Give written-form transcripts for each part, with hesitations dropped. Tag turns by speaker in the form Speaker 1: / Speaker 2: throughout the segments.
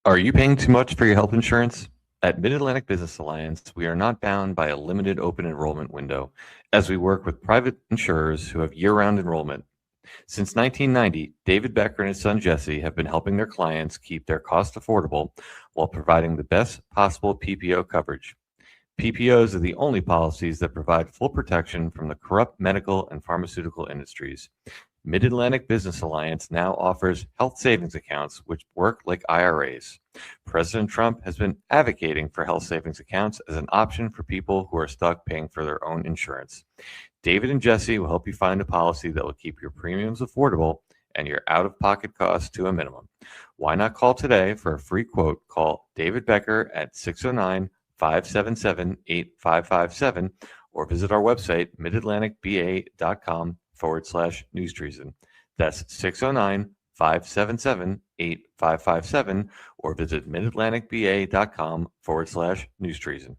Speaker 1: Are you paying too much for your health insurance? At Mid-Atlantic Business Alliance, we are not bound by a limited open enrollment window, as we work with private insurers who have year-round enrollment. Since 1990, David Becker and his son Jesse have been helping their clients keep their costs affordable while providing the best possible PPO coverage. PPOs are the only policies that provide full protection from the corrupt medical and pharmaceutical industries. Mid-Atlantic Business Alliance now offers health savings accounts which work like IRAs. President Trump has been advocating for health savings accounts as an option for people who are stuck paying for their own insurance. David and Jesse will help you find a policy that will keep your premiums affordable and your out-of-pocket costs to a minimum. Why not call today for a free quote? Call David Becker at 609-577-8557 or visit our website, midatlanticba.com/NewsTreason. That's 609-577-8557 or visit midatlanticba.com/NewsTreason.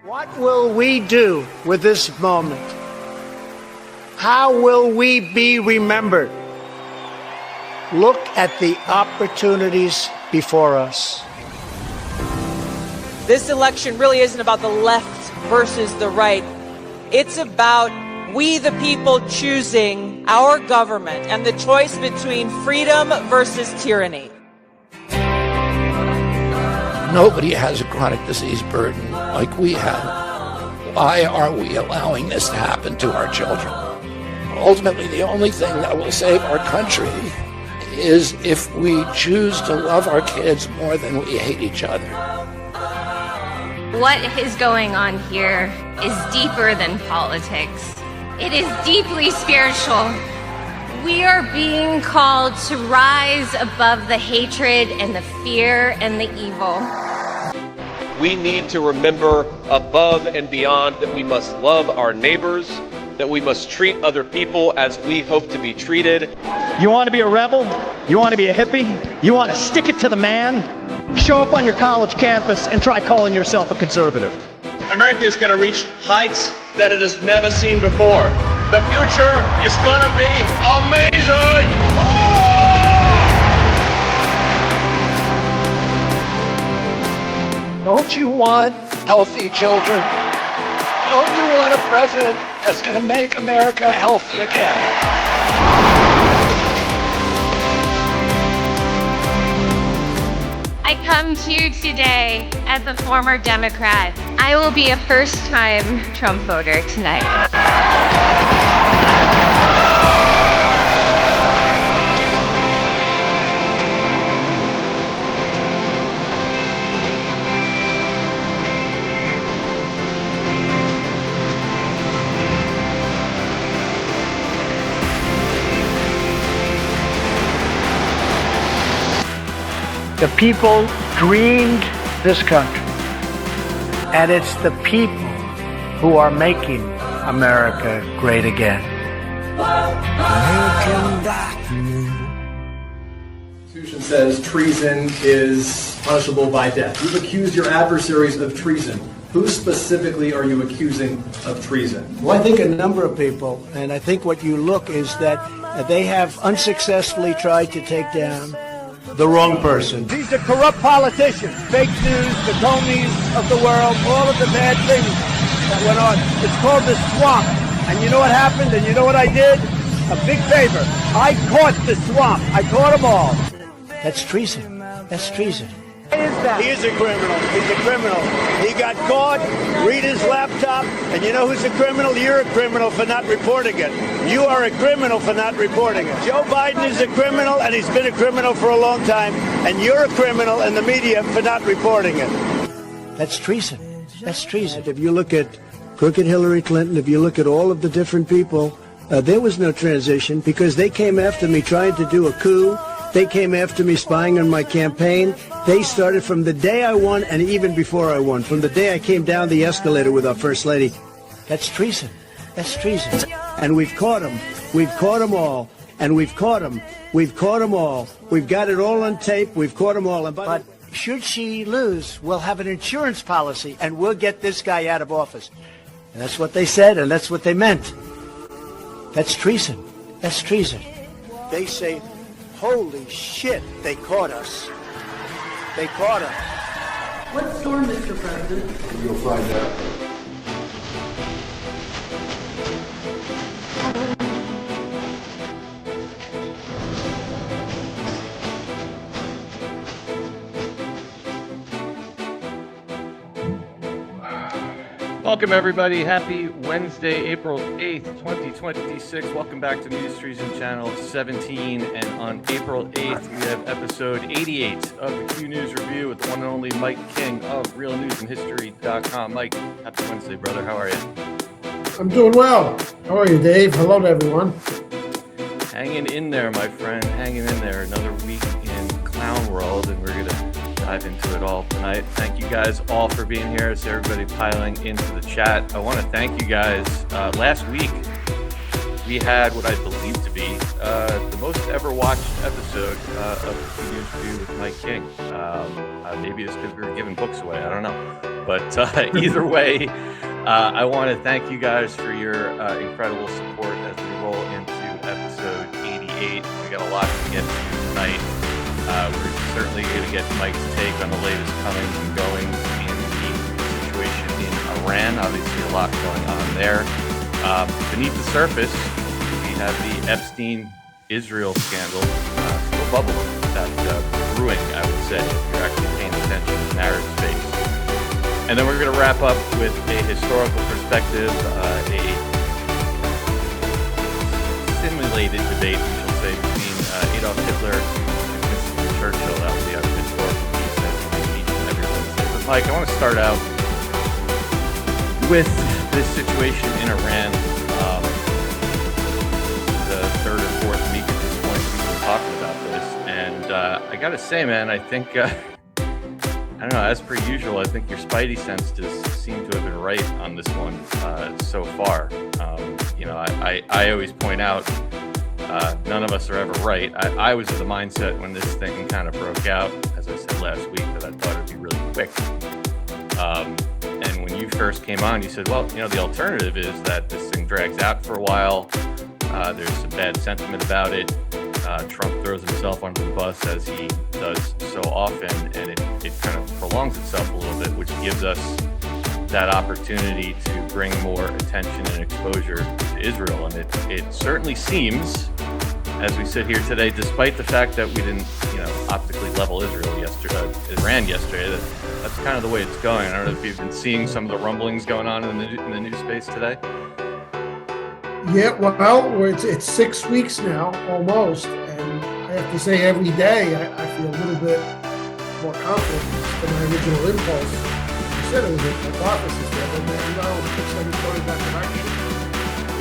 Speaker 2: What will we do with this moment? How will we be remembered? Look at the opportunities before us.
Speaker 3: This election really isn't about the left versus the right. It's about we the people choosing our government and the choice between freedom versus tyranny.
Speaker 4: Nobody has a chronic disease burden like we have. Why are we allowing this to happen to our children? Ultimately, the only thing that will save our country is if we choose to love our kids more than we hate each other.
Speaker 5: What is going on here is deeper than politics. It is deeply spiritual. We are being called to rise above the hatred and the fear and the evil.
Speaker 6: We need to remember above and beyond that we must love our neighbors, that we must treat other people as we hope to be treated.
Speaker 7: You want to be a rebel? You want to be a hippie? You want to stick it to the man? Show up on your college campus and try calling yourself a conservative.
Speaker 6: America is going to reach heights that it has never seen before. The future is going to be amazing!
Speaker 4: Don't you want healthy children? Don't you want a president that's going to make America healthy again?
Speaker 5: I come to you today as a former Democrat. I will be a first-time Trump voter tonight.
Speaker 2: The people dreamed this country, and it's the people who are making America great again.
Speaker 8: Constitution says treason is punishable by death. You've accused your adversaries of treason. Who specifically are you accusing of treason?
Speaker 2: Well, I think a number of people, and I think what you look is that they have unsuccessfully tried to take down the wrong person. These are corrupt politicians, fake news, the Comeys of the world, all of the bad things that went on. It's called the swamp. And you know what happened? And you know what I did? A big favor. I caught the swamp. I caught them all. That's treason. That's treason. He is a criminal. He's a criminal. He got caught. Read his laptop. And you know who's a criminal? You're a criminal for not reporting it. You are a criminal for not reporting it. Joe Biden is a criminal, and he's been a criminal for a long time. And you're a criminal in the media for not reporting it. That's treason. That's treason. If you look at crooked Hillary Clinton, if you look at all of the different people, there was no transition because they came after me trying to do a coup. They came after me spying on my campaign. They started from the day I won and even before I won, from the day I came down the escalator with our First Lady. That's treason. That's treason. And we've caught them. We've caught them all. And we've caught them. We've caught them all. We've got it all on tape. We've caught them all. But should she lose, we'll have an insurance policy, and we'll get this guy out of office. And that's what they said, and that's what they meant. That's treason. That's treason. They say, holy shit, they caught us. They caught us.
Speaker 9: What storm, Mr. President?
Speaker 10: You'll find out.
Speaker 1: Welcome, everybody. Happy Wednesday, April 8th, 2026. Welcome back to NewsTreason Channel 17. And on April 8th, we have episode 88 of the Q News Review with the one and only Mike King of realnewsandhistory.com. Mike, happy Wednesday, brother. How are you?
Speaker 10: I'm doing well. How are you, Dave? Hello to everyone.
Speaker 1: Hanging in there, my friend. Hanging in there. Another week in Clown World, and we're going to dive into it all tonight. Thank you guys all for being here. It's everybody piling into the chat. I want to thank you guys. Last week, we had what I believe to be the most ever watched episode of the News Review with Mike King. Maybe it's because we were giving books away. I don't know. But either way, I want to thank you guys for your incredible support as we roll into episode 88. We got a lot to get to tonight. We're certainly going to get Mike's take on the latest comings and goings in the situation in Iran. Obviously, a lot going on there. Beneath the surface, we have the Epstein-Israel scandal still bubbling. That's brewing, I would say, if you're actually paying attention to the narrative space. And then we're going to wrap up with a historical perspective, a simulated debate, we shall say, between Adolf Hitler Churchill. That will be our historical piece that we meet every Wednesday. But Mike, I want to start out with this situation in Iran. The third or fourth week at this point we've been talking about this, and I got to say, man, I think I don't know. As per usual, I think your spidey senses seem to have been right on this one so far. I always point out. None of us are ever right. I was of the mindset when this thing kind of broke out, as I said last week, that I thought it'd be really quick. And when you first came on, you said, well, the alternative is that this thing drags out for a while. There's some bad sentiment about it. Trump throws himself under the bus, as he does so often, and it kind of prolongs itself a little bit, which gives us that opportunity to bring more attention and exposure to Israel. And it certainly seems, as we sit here today, despite the fact that we didn't, optically level Iran yesterday, that's kind of the way it's going. I don't know if you've been seeing some of the rumblings going on in the news space today.
Speaker 10: Yeah, well, it's 6 weeks now, almost, and I have to say every day I feel a little bit more confident than my original impulse. It was a hypothesis there, but now it looks like it's going that direction.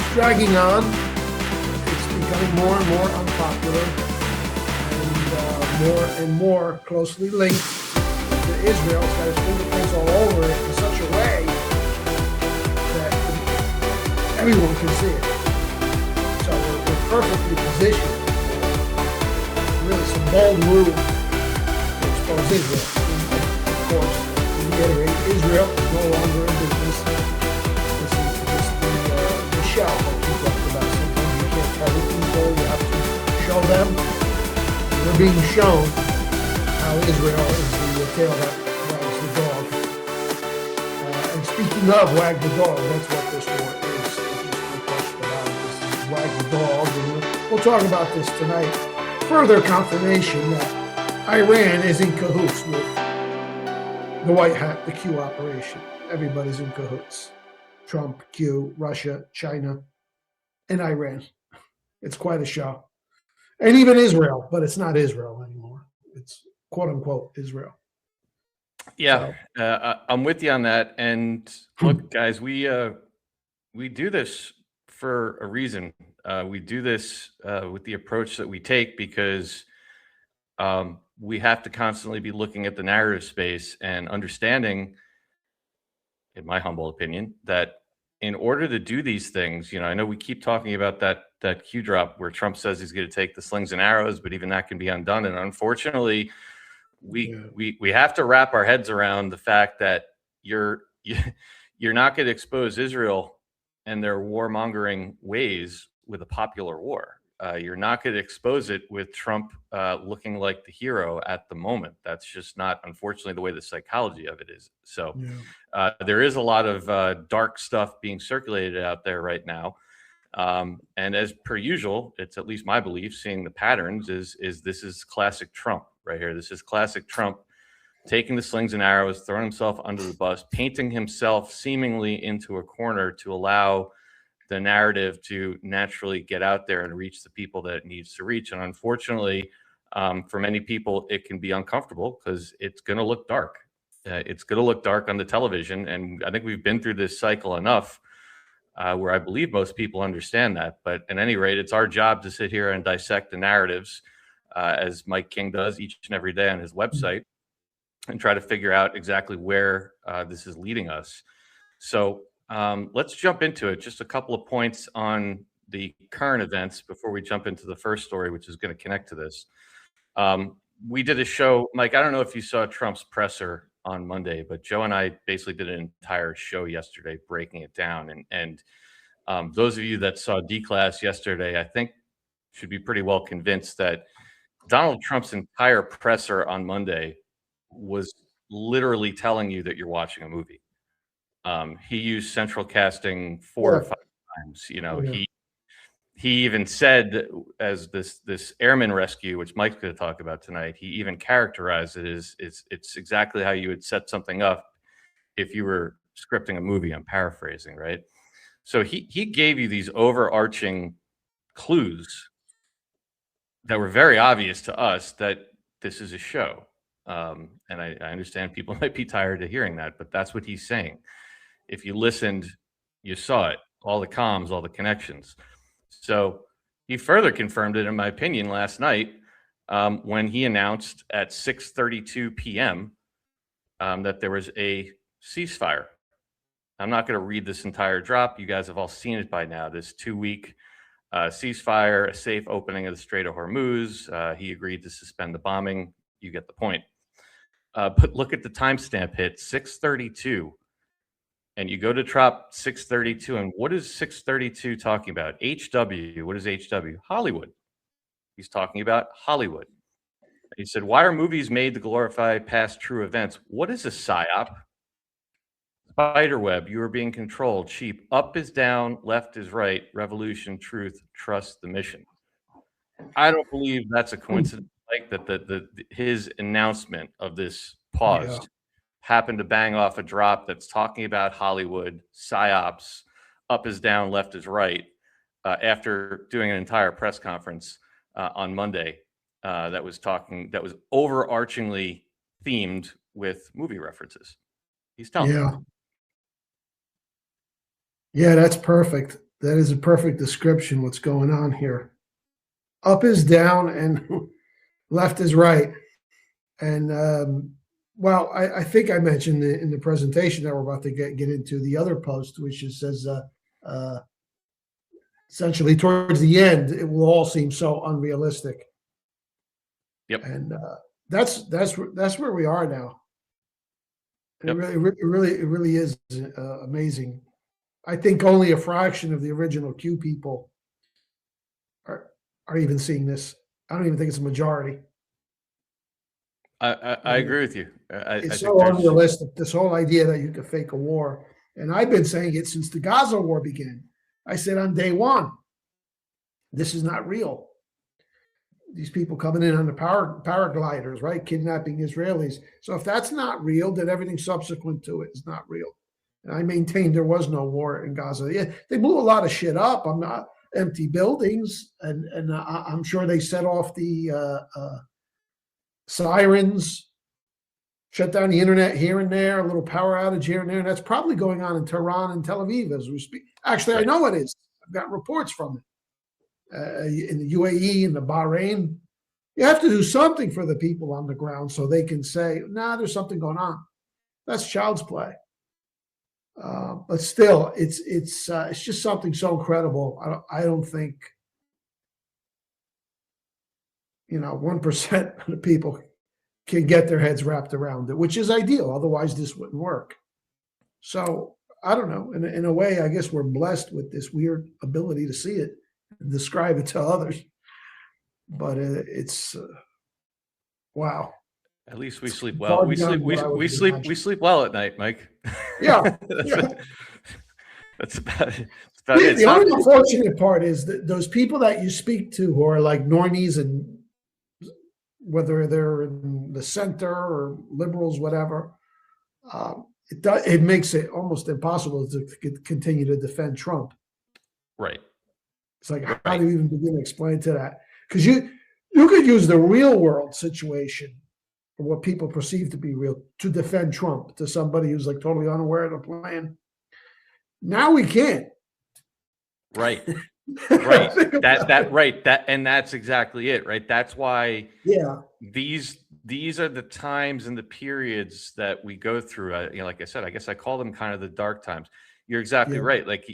Speaker 10: It's dragging on. It's becoming more and more unpopular and more closely linked to Israel. It's got its fingerprints all over it in such a way that everyone can see it. So we're perfectly positioned. Really some bold move to expose Israel. And of course, Israel is no longer in business. This is just the shell that we talked about. Sometimes you can't tell the people, you have to show them. We're being shown how Israel is the tail that wags the dog. And speaking of wag the dog, that's what this war is. There's no question about it. This is wag the dog. And we'll talk about this tonight. Further confirmation that Iran is in cahoots with the White Hat, the Q operation. Everybody's in cahoots. Trump, Q, Russia, China, and Iran. It's quite a show. And even Israel, but it's not Israel anymore. It's quote unquote Israel.
Speaker 1: Yeah, I'm with you on that. And look, guys, we do this for a reason. We do this with the approach that we take because we have to constantly be looking at the narrative space and understanding, in my humble opinion, that in order to do these things, I know we keep talking about that Q drop where Trump says he's going to take the slings and arrows, but even that can be undone. And unfortunately, we have to wrap our heads around the fact that you're not going to expose Israel and their warmongering ways with a popular war. You're not going to expose it with Trump looking like the hero at the moment. That's just not, unfortunately, the way the psychology of it is. So there is a lot of dark stuff being circulated out there right now. And as per usual, it's at least my belief, seeing the patterns is this is classic Trump right here. This is classic Trump taking the slings and arrows, throwing himself under the bus, painting himself seemingly into a corner to allow the narrative to naturally get out there and reach the people that it needs to reach. And unfortunately, for many people, it can be uncomfortable because it's going to look dark. It's going to look dark on the television. And I think we've been through this cycle enough where I believe most people understand that. But at any rate, it's our job to sit here and dissect the narratives as Mike King does each and every day on his website and try to figure out exactly where this is leading us. So let's jump into it. Just a couple of points on the current events before we jump into the first story, which is going to connect to this. We did a show, Mike, I don't know if you saw Trump's presser on Monday, but Joe and I basically did an entire show yesterday breaking it down. And those of you that saw D-Class yesterday, I think should be pretty well convinced that Donald Trump's entire presser on Monday was literally telling you that you're watching a movie. He used central casting 4 or 5 times. He even said, as this airman rescue, which Mike's going to talk about tonight, he even characterized it as it's exactly how you would set something up if you were scripting a movie. I'm paraphrasing, right? So he gave you these overarching clues that were very obvious to us that this is a show. And I understand people might be tired of hearing that, but that's what he's saying. If you listened, you saw it, all the comms, all the connections. So he further confirmed it, in my opinion, last night when he announced at 6:32 p.m. That there was a ceasefire. I'm not going to read this entire drop. You guys have all seen it by now. This 2-week ceasefire, a safe opening of the Strait of Hormuz. He agreed to suspend the bombing. You get the point. But look at the timestamp hit, 6:32. And you go to drop 6:32, and what is 6:32 talking about? HW. What is HW? Hollywood. He's talking about Hollywood. He said, why are movies made to glorify past true events? What is a psyop? Spiderweb, you are being controlled. Sheep, up is down, left is right. Revolution, truth, trust the mission. I don't believe that's a coincidence. Like that, his announcement of this pause happened to bang off a drop that's talking about Hollywood, psyops, up is down, left is right, after doing an entire press conference on Monday that was overarchingly themed with movie references. He's telling you.
Speaker 10: Yeah, that's perfect. That is a perfect description what's going on here. Up is down and left is right. And I think I mentioned in the presentation that we're about to get into the other post, which says essentially towards the end, it will all seem so unrealistic.
Speaker 1: Yep.
Speaker 10: And that's where we are now. Yep. It really is amazing. I think only a fraction of the original Q people are even seeing this. I don't even think it's a majority.
Speaker 1: I agree with you.
Speaker 10: It's so unrealistic, this whole idea that you could fake a war. And I've been saying it since the Gaza war began. I said on day one, this is not real. These people coming in on the paragliders, right? Kidnapping Israelis. So if that's not real, then everything subsequent to it is not real. And I maintain there was no war in Gaza. Yeah, they blew a lot of shit up. I'm not empty buildings. And I'm sure they set off the sirens, shut down the internet here and there, a little power outage here and there. And that's probably going on in Tehran and Tel Aviv as we speak. Actually, I know it is. I've got reports from it. In the UAE and the Bahrain. You have to do something for the people on the ground so they can say, nah, there's something going on. That's child's play. But still, it's just something so incredible. I don't think 1% of the people can get their heads wrapped around it, which is ideal. Otherwise, this wouldn't work. So I don't know. In a way, I guess we're blessed with this weird ability to see it and describe it to others. But it's wow.
Speaker 1: At least we sleep well. We sleep well at night, Mike.
Speaker 10: Yeah.
Speaker 1: That's about it.
Speaker 10: The only unfortunate part is that those people that you speak to who are like normies, and whether they're in the center or liberals, whatever, it makes it almost impossible to continue to defend Trump.
Speaker 1: Right.
Speaker 10: It's like, how do you even begin to explain to that? Because you could use the real world situation, or what people perceive to be real, to defend Trump to somebody who's like totally unaware of the plan. Now we can't.
Speaker 1: Right. Right. And that's exactly it. Right. That's why.
Speaker 10: Yeah.
Speaker 1: These are the times and the periods that we go through. Like I said, I guess I call them kind of the dark times. You're exactly right. Like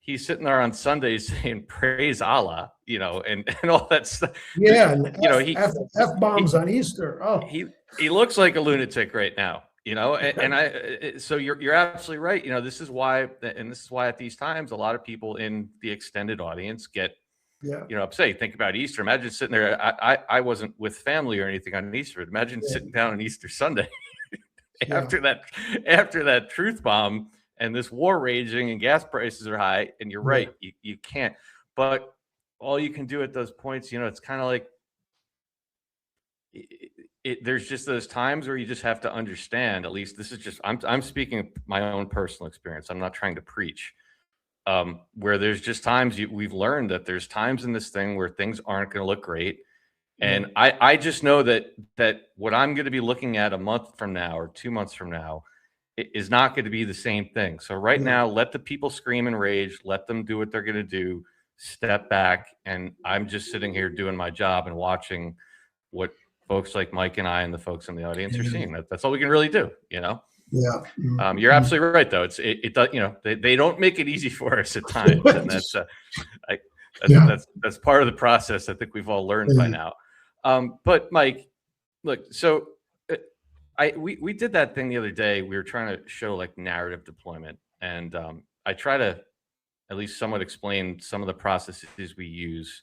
Speaker 1: he's sitting there on Sundays saying praise Allah, and all that stuff.
Speaker 10: Yeah, and F bombs on Easter. Oh,
Speaker 1: he looks like a lunatic right now, so you're absolutely right. This is why at these times a lot of people in the extended audience get upset. Think about Easter. Imagine sitting there. I wasn't with family or anything on Easter. But imagine sitting down on Easter Sunday after that truth bomb and this war raging and gas prices are high. And you're right, you can't. But all you can do at those points, it's kind of like there's just those times where you just have to understand. At least this is just I'm speaking of my own personal experience. I'm not trying to preach. Where there's just times we've learned that there's times in this thing where things aren't going to look great. And I just know that what I'm going to be looking at a month from now or 2 months from now is not going to be the same thing. So right now, let the people scream and rage, let them do what they're going to do, step back. And I'm just sitting here doing my job and watching what folks like Mike and I and the folks in the audience are seeing. That's all we can really do,
Speaker 10: Yeah.
Speaker 1: You're absolutely right, though. It does. They don't make it easy for us at times, and that's part of the process. I think we've all learned by now. But Mike, look. So we did that thing the other day. We were trying to show like narrative deployment, and I try to at least somewhat explain some of the processes we use.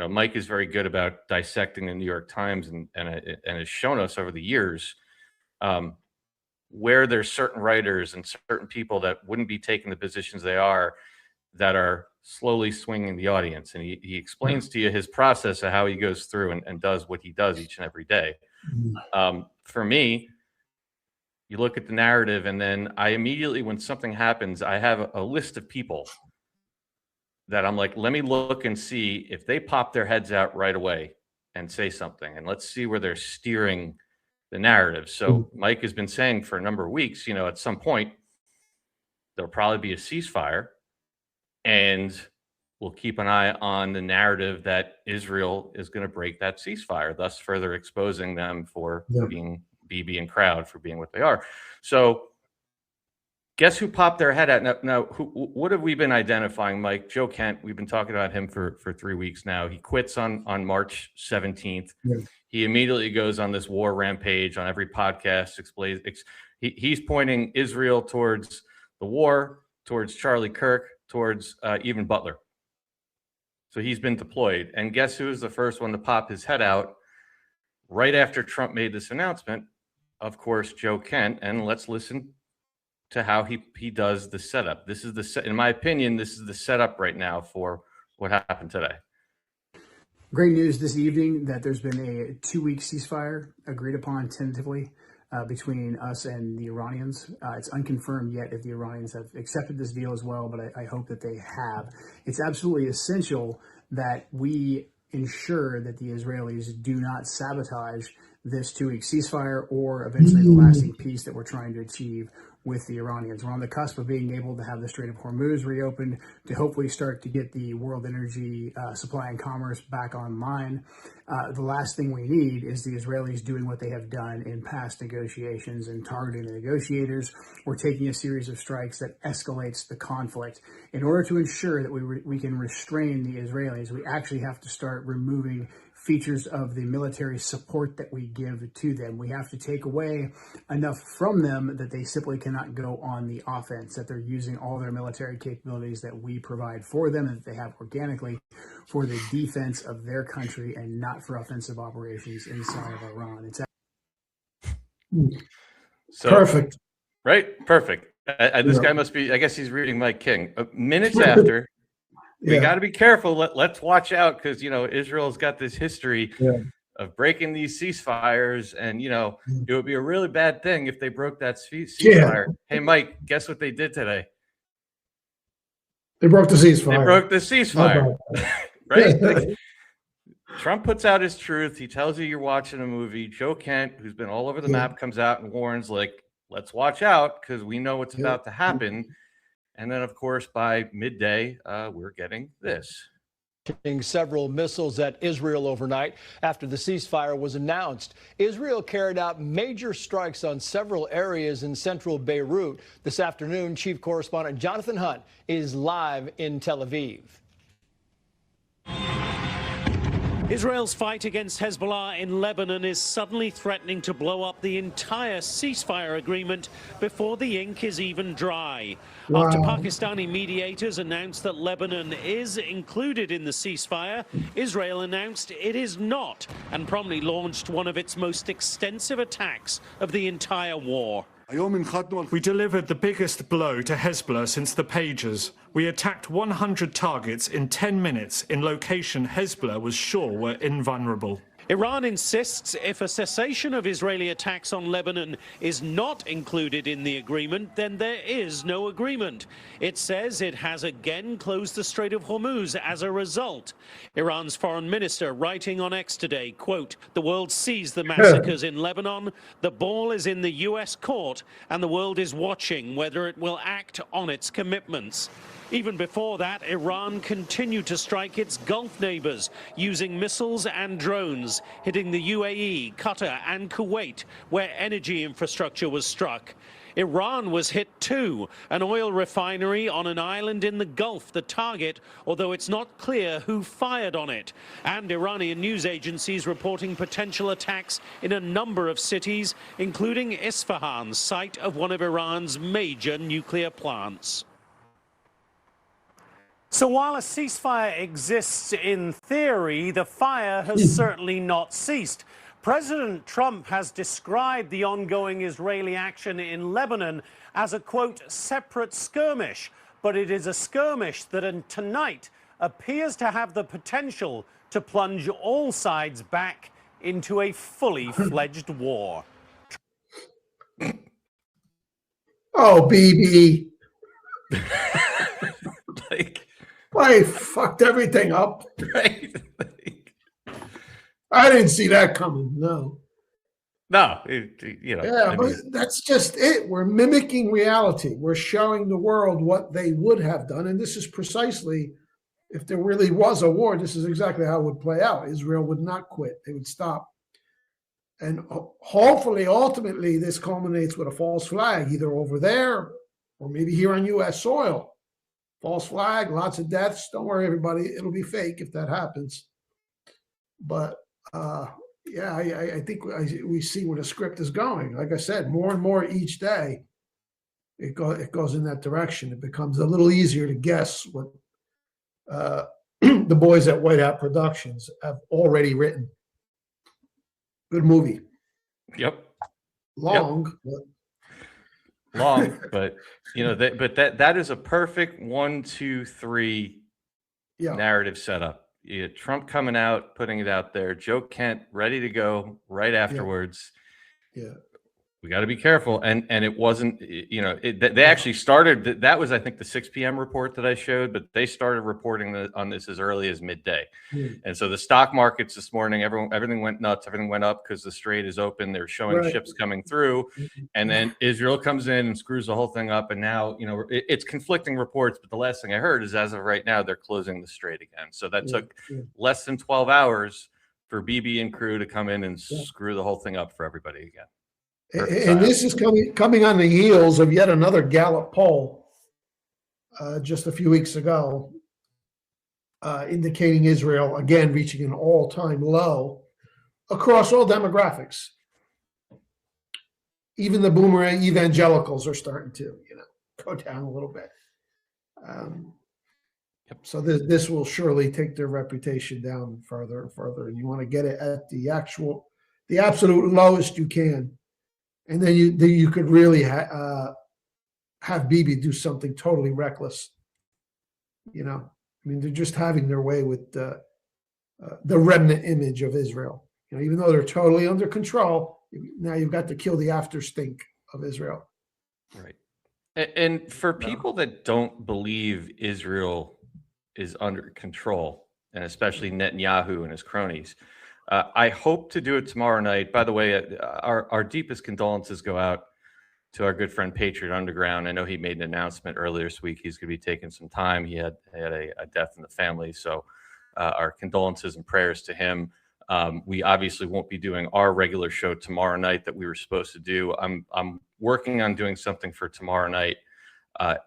Speaker 1: Mike is very good about dissecting the New York Times, and has shown us over the years. Where there's certain writers and certain people that wouldn't be taking the positions they are, that are slowly swinging the audience. And he explains to you his process of how he goes through and does what he does each and every day. For me, you look at the narrative, and then I immediately, when something happens, I have a list of people that I'm like, let me look and see if they pop their heads out right away and say something. And let's see where they're steering the narrative. So Mike has been saying for a number of weeks, at some point there'll probably be a ceasefire, and we'll keep an eye on the narrative that Israel is going to break that ceasefire, thus further exposing them for being Bibi and crowd, for being what they are. So guess who popped their head out? Now what have we been identifying, Mike? Joe Kent. We've been talking about him for 3 weeks now. He quits on March 17th. He immediately goes on this war rampage on every podcast. He's pointing Israel towards the war, towards Charlie Kirk, towards even Butler. So he's been deployed. And guess who was the first one to pop his head out right after Trump made this announcement? Of course, Joe Kent. And let's listen to how he does the setup. This is in my opinion, this is the setup right now for what happened today.
Speaker 11: Great news this evening that there's been a 2-week ceasefire agreed upon tentatively between us and the Iranians. It's unconfirmed yet if the Iranians have accepted this deal as well, but I hope that they have. It's absolutely essential that we ensure that the Israelis do not sabotage this 2-week ceasefire or eventually the lasting peace that we're trying to achieve with the Iranians. We're on the cusp of being able to have the Strait of Hormuz reopened to hopefully start to get the world energy supply and commerce back online. The last thing we need is the Israelis doing what they have done in past negotiations and targeting the negotiators or taking a series of strikes that escalates the conflict. In order to ensure that we can restrain the Israelis, we actually have to start removing features of the military support that we give to them. We have to take away enough from them that they simply cannot go on the offense, that they're using all their military capabilities that we provide for them and that they have organically for the defense of their country and not for offensive operations inside of Iran. It's
Speaker 10: perfect.
Speaker 1: Right? Perfect. This guy must be, I guess he's reading Mike King. Minutes after, we got to be careful. Let's watch out because, Israel's got this history of breaking these ceasefires. And, it would be a really bad thing if they broke that ceasefire. Hey, Mike, guess what they did today?
Speaker 10: They broke the ceasefire.
Speaker 1: They broke the ceasefire. Right? Trump puts out his truth. He tells you you're watching a movie. Joe Kent, who's been all over the map, comes out and warns, let's watch out because we know what's about to happen. And then, of course, by midday, we're getting this.
Speaker 12: Several missiles at Israel overnight after the ceasefire was announced. Israel carried out major strikes on several areas in central Beirut. This afternoon, Chief Correspondent Jonathan Hunt is live in Tel Aviv.
Speaker 13: Israel's fight against Hezbollah in Lebanon is suddenly threatening to blow up the entire ceasefire agreement before the ink is even dry.
Speaker 10: Wow.
Speaker 13: After Pakistani mediators announced that Lebanon is included in the ceasefire, Israel announced it is not and promptly launched one of its most extensive attacks of the entire war.
Speaker 14: We delivered the biggest blow to Hezbollah since the pages. We attacked 100 targets in 10 minutes in location Hezbollah was sure were invulnerable.
Speaker 13: Iran insists if a cessation of Israeli attacks on Lebanon is not included in the agreement, then there is no agreement. It says it has again closed the Strait of Hormuz as a result. Iran's foreign minister writing on X today, quote, "The world sees the massacres in Lebanon. The ball is in the U.S. court, and the world is watching whether it will act on its commitments." Even before that, Iran continued to strike its Gulf neighbors using missiles and drones, hitting the UAE, Qatar and Kuwait, where energy infrastructure was struck. Iran was hit too, an oil refinery on an island in the Gulf, the target, although it's not clear who fired on it. And Iranian news agencies reporting potential attacks in a number of cities, including Isfahan, site of one of Iran's major nuclear plants. So while a ceasefire exists in theory, the fire has certainly not ceased. President Trump has described the ongoing Israeli action in Lebanon as a, quote, separate skirmish. But it is a skirmish that tonight appears to have the potential to plunge all sides back into a fully fledged war.
Speaker 10: Oh, BB. I fucked everything up.
Speaker 1: Right.
Speaker 10: I didn't see that coming. No.
Speaker 1: No,
Speaker 10: but that's just it. We're mimicking reality. We're showing the world what they would have done. And this is precisely, if there really was a war, this is exactly how it would play out. Israel would not quit. They would stop. And hopefully, ultimately, this culminates with a false flag, either over there or maybe here on U.S. soil. False flag, lots of deaths. Don't worry, everybody. It'll be fake if that happens. But, I think we see where the script is going. Like I said, more and more each day, it goes in that direction. It becomes a little easier to guess what the boys at White Hat Productions have already written. Good movie.
Speaker 1: Yep.
Speaker 10: Long,
Speaker 1: yep. Long, but that is a perfect 1, 2, 3 narrative setup. Trump coming out, putting it out there. Joe Kent ready to go right afterwards.
Speaker 10: Yeah.
Speaker 1: we got to be careful. And it wasn't, they actually started, that was, I think, the 6 p.m. report that I showed, but they started reporting on this as early as midday. And so the stock markets this morning, everything went nuts. Everything went up because the Strait is open. They're showing ships coming through. And then Israel comes in and screws the whole thing up. And now, it's conflicting reports. But the last thing I heard is as of right now, they're closing the Strait again. So that took less than 12 hours for Bibi and crew to come in and screw the whole thing up for everybody again.
Speaker 10: And this is coming on the heels of yet another Gallup poll just a few weeks ago, indicating Israel again reaching an all-time low across all demographics. Even the boomer evangelicals are starting to, go down a little bit. So this will surely take their reputation down further and further. And you want to get it at the absolute lowest you can. And then you could really have Bibi do something totally reckless. They're just having their way with the remnant image of Israel. Even though they're totally under control, now you've got to kill the after stink of Israel.
Speaker 1: Right. And for people that don't believe Israel is under control, and especially Netanyahu and his cronies, I hope to do it tomorrow night. By the way, our deepest condolences go out to our good friend Patriot Underground. I know he made an announcement earlier this week. He's going to be taking some time. He had a death in the family. So our condolences and prayers to him. We obviously won't be doing our regular show tomorrow night that we were supposed to do. I'm working on doing something for tomorrow night.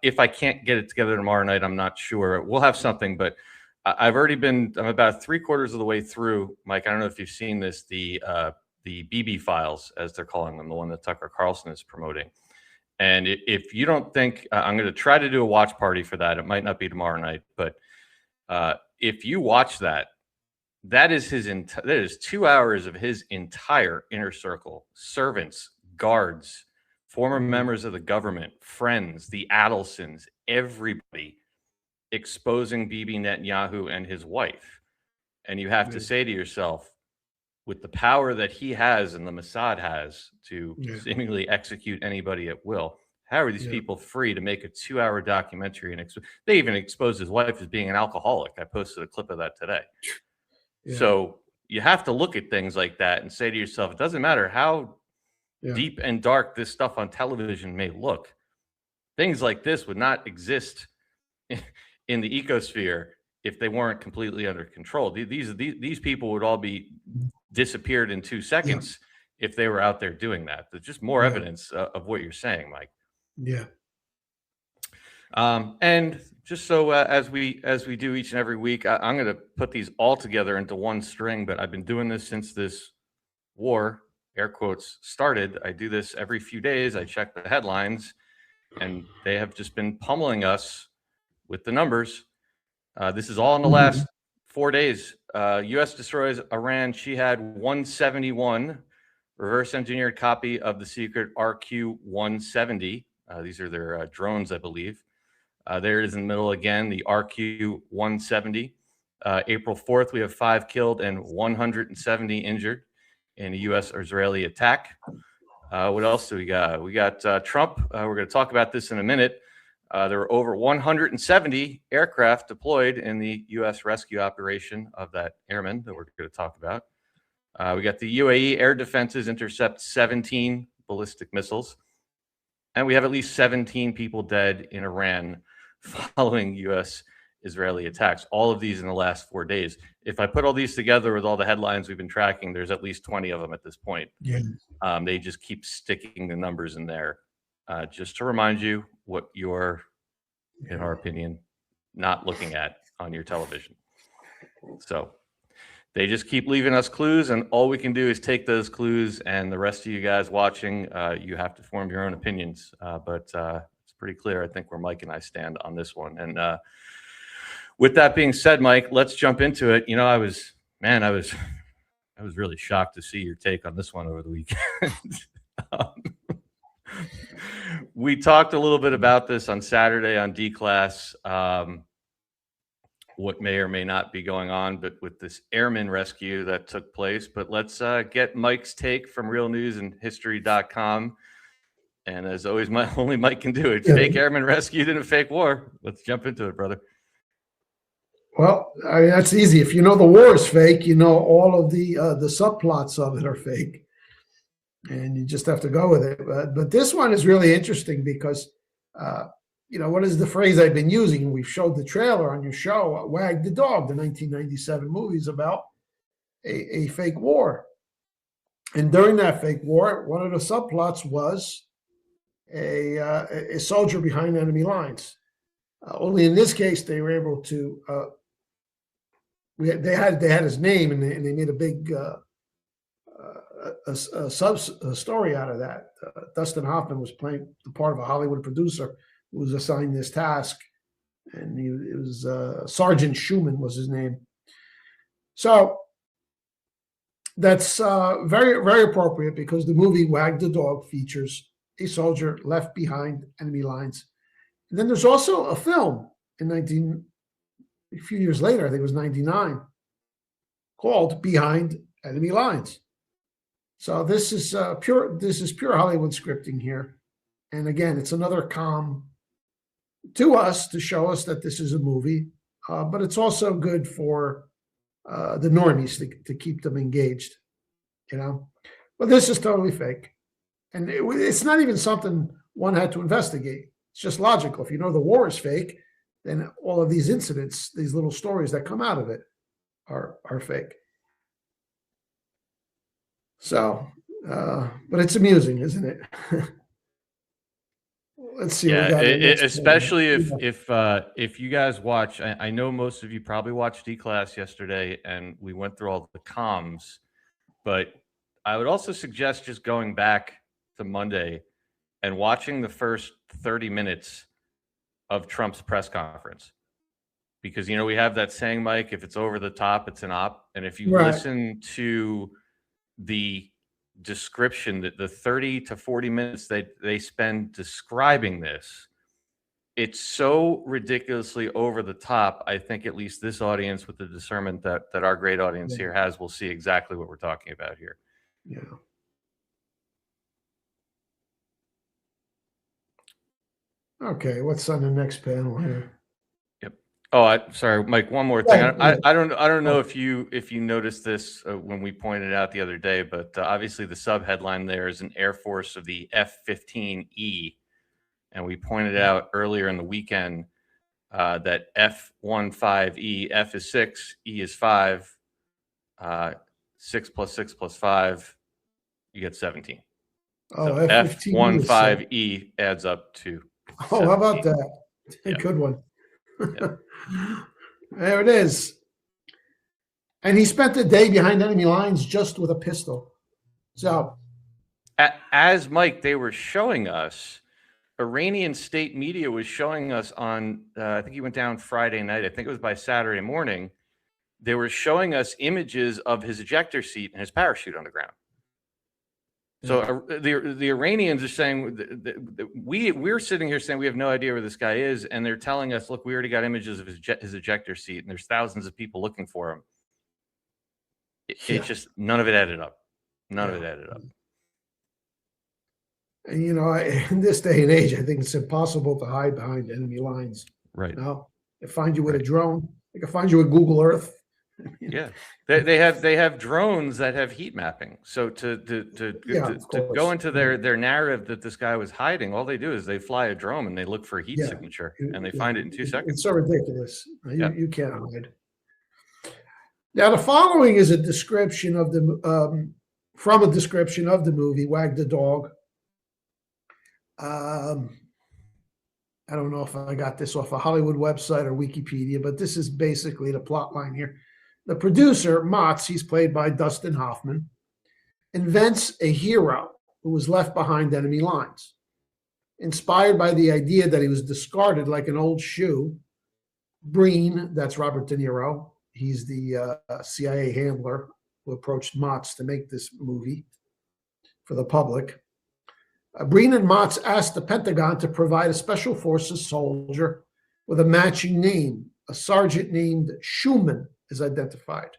Speaker 1: If I can't get it together tomorrow night, I'm not sure. We'll have something, but I'm about 3/4 of the way through, Mike. I don't know if you've seen this, the BB files, as they're calling them, the one that Tucker Carlson is promoting. And if you don't think, I'm going to try to do a watch party for that. It might not be tomorrow night, but if you watch that, that is 2 hours of his entire inner circle, servants, guards, former members of the government, friends, the Adelsons, everybody exposing Bibi Netanyahu and his wife. And you have to say to yourself, with the power that he has and the Mossad has to seemingly execute anybody at will, how are these people free to make a 2-hour documentary? And they even exposed his wife as being an alcoholic. I posted a clip of that today. So you have to look at things like that and say to yourself, it doesn't matter how deep and dark this stuff on television may look. Things like this would not exist in the ecosphere if they weren't completely under control. These people would all be disappeared in 2 seconds if they were out there doing that. There's just more evidence of what you're saying, Mike.
Speaker 10: Yeah.
Speaker 1: And just so as we do each and every week, I'm going to put these all together into one string. But I've been doing this since this war, air quotes, started. I do this every few days. I check the headlines, and they have just been pummeling us with the numbers. This is all in the last 4 days. U.S. destroys Iran Shihad 171, reverse engineered copy of the secret RQ-170. These are their drones, I believe. There it is in the middle again, the RQ-170. April 4th, we have 5 killed and 170 injured in a U.S.-Israeli attack. What else do we got? We got Trump. We're going to talk about this in a minute. There were over 170 aircraft deployed in the U.S. rescue operation of that airman that we're going to talk about. We got the UAE air defenses intercept 17 ballistic missiles. And we have at least 17 people dead in Iran following U.S.-Israeli attacks. All of these in the last 4 days. If I put all these together with all the headlines we've been tracking, there's at least 20 of them at this point. They just keep sticking the numbers in there. Just to remind you what you're, in our opinion, not looking at on your television. So they just keep leaving us clues, and all we can do is take those clues, and the rest of you guys watching, you have to form your own opinions. But it's pretty clear, I think, where Mike and I stand on this one. And with that being said, Mike, let's jump into it. I was really shocked to see your take on this one over the weekend. We talked a little bit about this on Saturday on D-Class, what may or may not be going on, but with this airman rescue that took place. But let's get Mike's take from realnewsandhistory.com. And as always, only Mike can do it.
Speaker 10: Yeah.
Speaker 1: Fake airmen rescued in a fake war. Let's jump into it, brother.
Speaker 10: Well, I mean, that's easy. If you know the war is fake, you know all of the subplots of it are fake, and you just have to go with it. But this one is really interesting because, what is the phrase I've been using? We've showed the trailer on your show, "Wag the Dog," the 1997 movie is about a fake war, and during that fake war, one of the subplots was a soldier behind enemy lines. Only in this case, they were able to. They had his name, and they made a big story out of that. Dustin Hoffman was playing the part of a Hollywood producer who was assigned this task, and it was Sergeant Schumann was his name. So that's very, very appropriate because the movie Wag the Dog features a soldier left behind enemy lines. And then there's also a film a few years later, I think it was 99, called Behind Enemy Lines. So this is pure Hollywood scripting here. And again, it's another comm to us to show us that this is a movie, but it's also good for the normies to keep them engaged, But this is totally fake. And it's not even something one had to investigate. It's just logical. If you know the war is fake, then all of these incidents, these little stories that come out of it are fake. So, but it's amusing, isn't it? Let's see.
Speaker 1: Yeah, especially if you guys watch. I know most of you probably watched D-Class yesterday, and we went through all the comms. But I would also suggest just going back to Monday and watching the first 30 minutes of Trump's press conference, because we have that saying, Mike, if it's over the top, it's an op. And if you listen to the description, that the 30 to 40 minutes they spend describing this, it's so ridiculously over the top. I think at least this audience, with the discernment that our great audience here has, will see exactly what we're talking about here.
Speaker 10: Yeah. Okay, what's on the next panel here?
Speaker 1: Yep. Oh, sorry, Mike. One more thing. I don't know if you noticed this when we pointed out the other day, but obviously the sub headline there is an Air Force of the F-15E, and we pointed out earlier in the weekend that F-15E, F is 6, E is 5, 6 plus 6 plus 5, you get 17.
Speaker 10: Oh,
Speaker 1: so F-15E adds up to.
Speaker 10: Oh, how about that? Yep. Good one. Yep. There it is. And he spent the day behind enemy lines just with a pistol. So,
Speaker 1: as Mike, they were showing us, Iranian state media was showing us on, I think he went down Friday night. I think it was by Saturday morning. They were showing us images of his ejector seat and his parachute on the ground. So the Iranians are saying that we're sitting here saying we have no idea where this guy is, and they're telling us, look, we already got images of his ejector seat, and there's thousands of people looking for him. It just, none of it added up. None of it added up.
Speaker 10: And in this day and age, I think it's impossible to hide behind enemy lines.
Speaker 1: Right.
Speaker 10: They find you with a drone. They can find you with Google Earth.
Speaker 1: Yeah, they have drones that have heat mapping. So to go into their narrative that this guy was hiding, all they do is they fly a drone and they look for a heat signature, and they find it in 2 seconds.
Speaker 10: It's so ridiculous. You can't hide. Now, the following is a description of from a description of the movie Wag the Dog. I don't know if I got this off a Hollywood website or Wikipedia, but this is basically the plot line here. The producer, Motz, he's played by Dustin Hoffman, invents a hero who was left behind enemy lines. Inspired by the idea that he was discarded like an old shoe, Breen, that's Robert De Niro, he's the CIA handler who approached Motz to make this movie for the public. Breen and Motz asked the Pentagon to provide a special forces soldier with a matching name. A sergeant named Schumann is identified,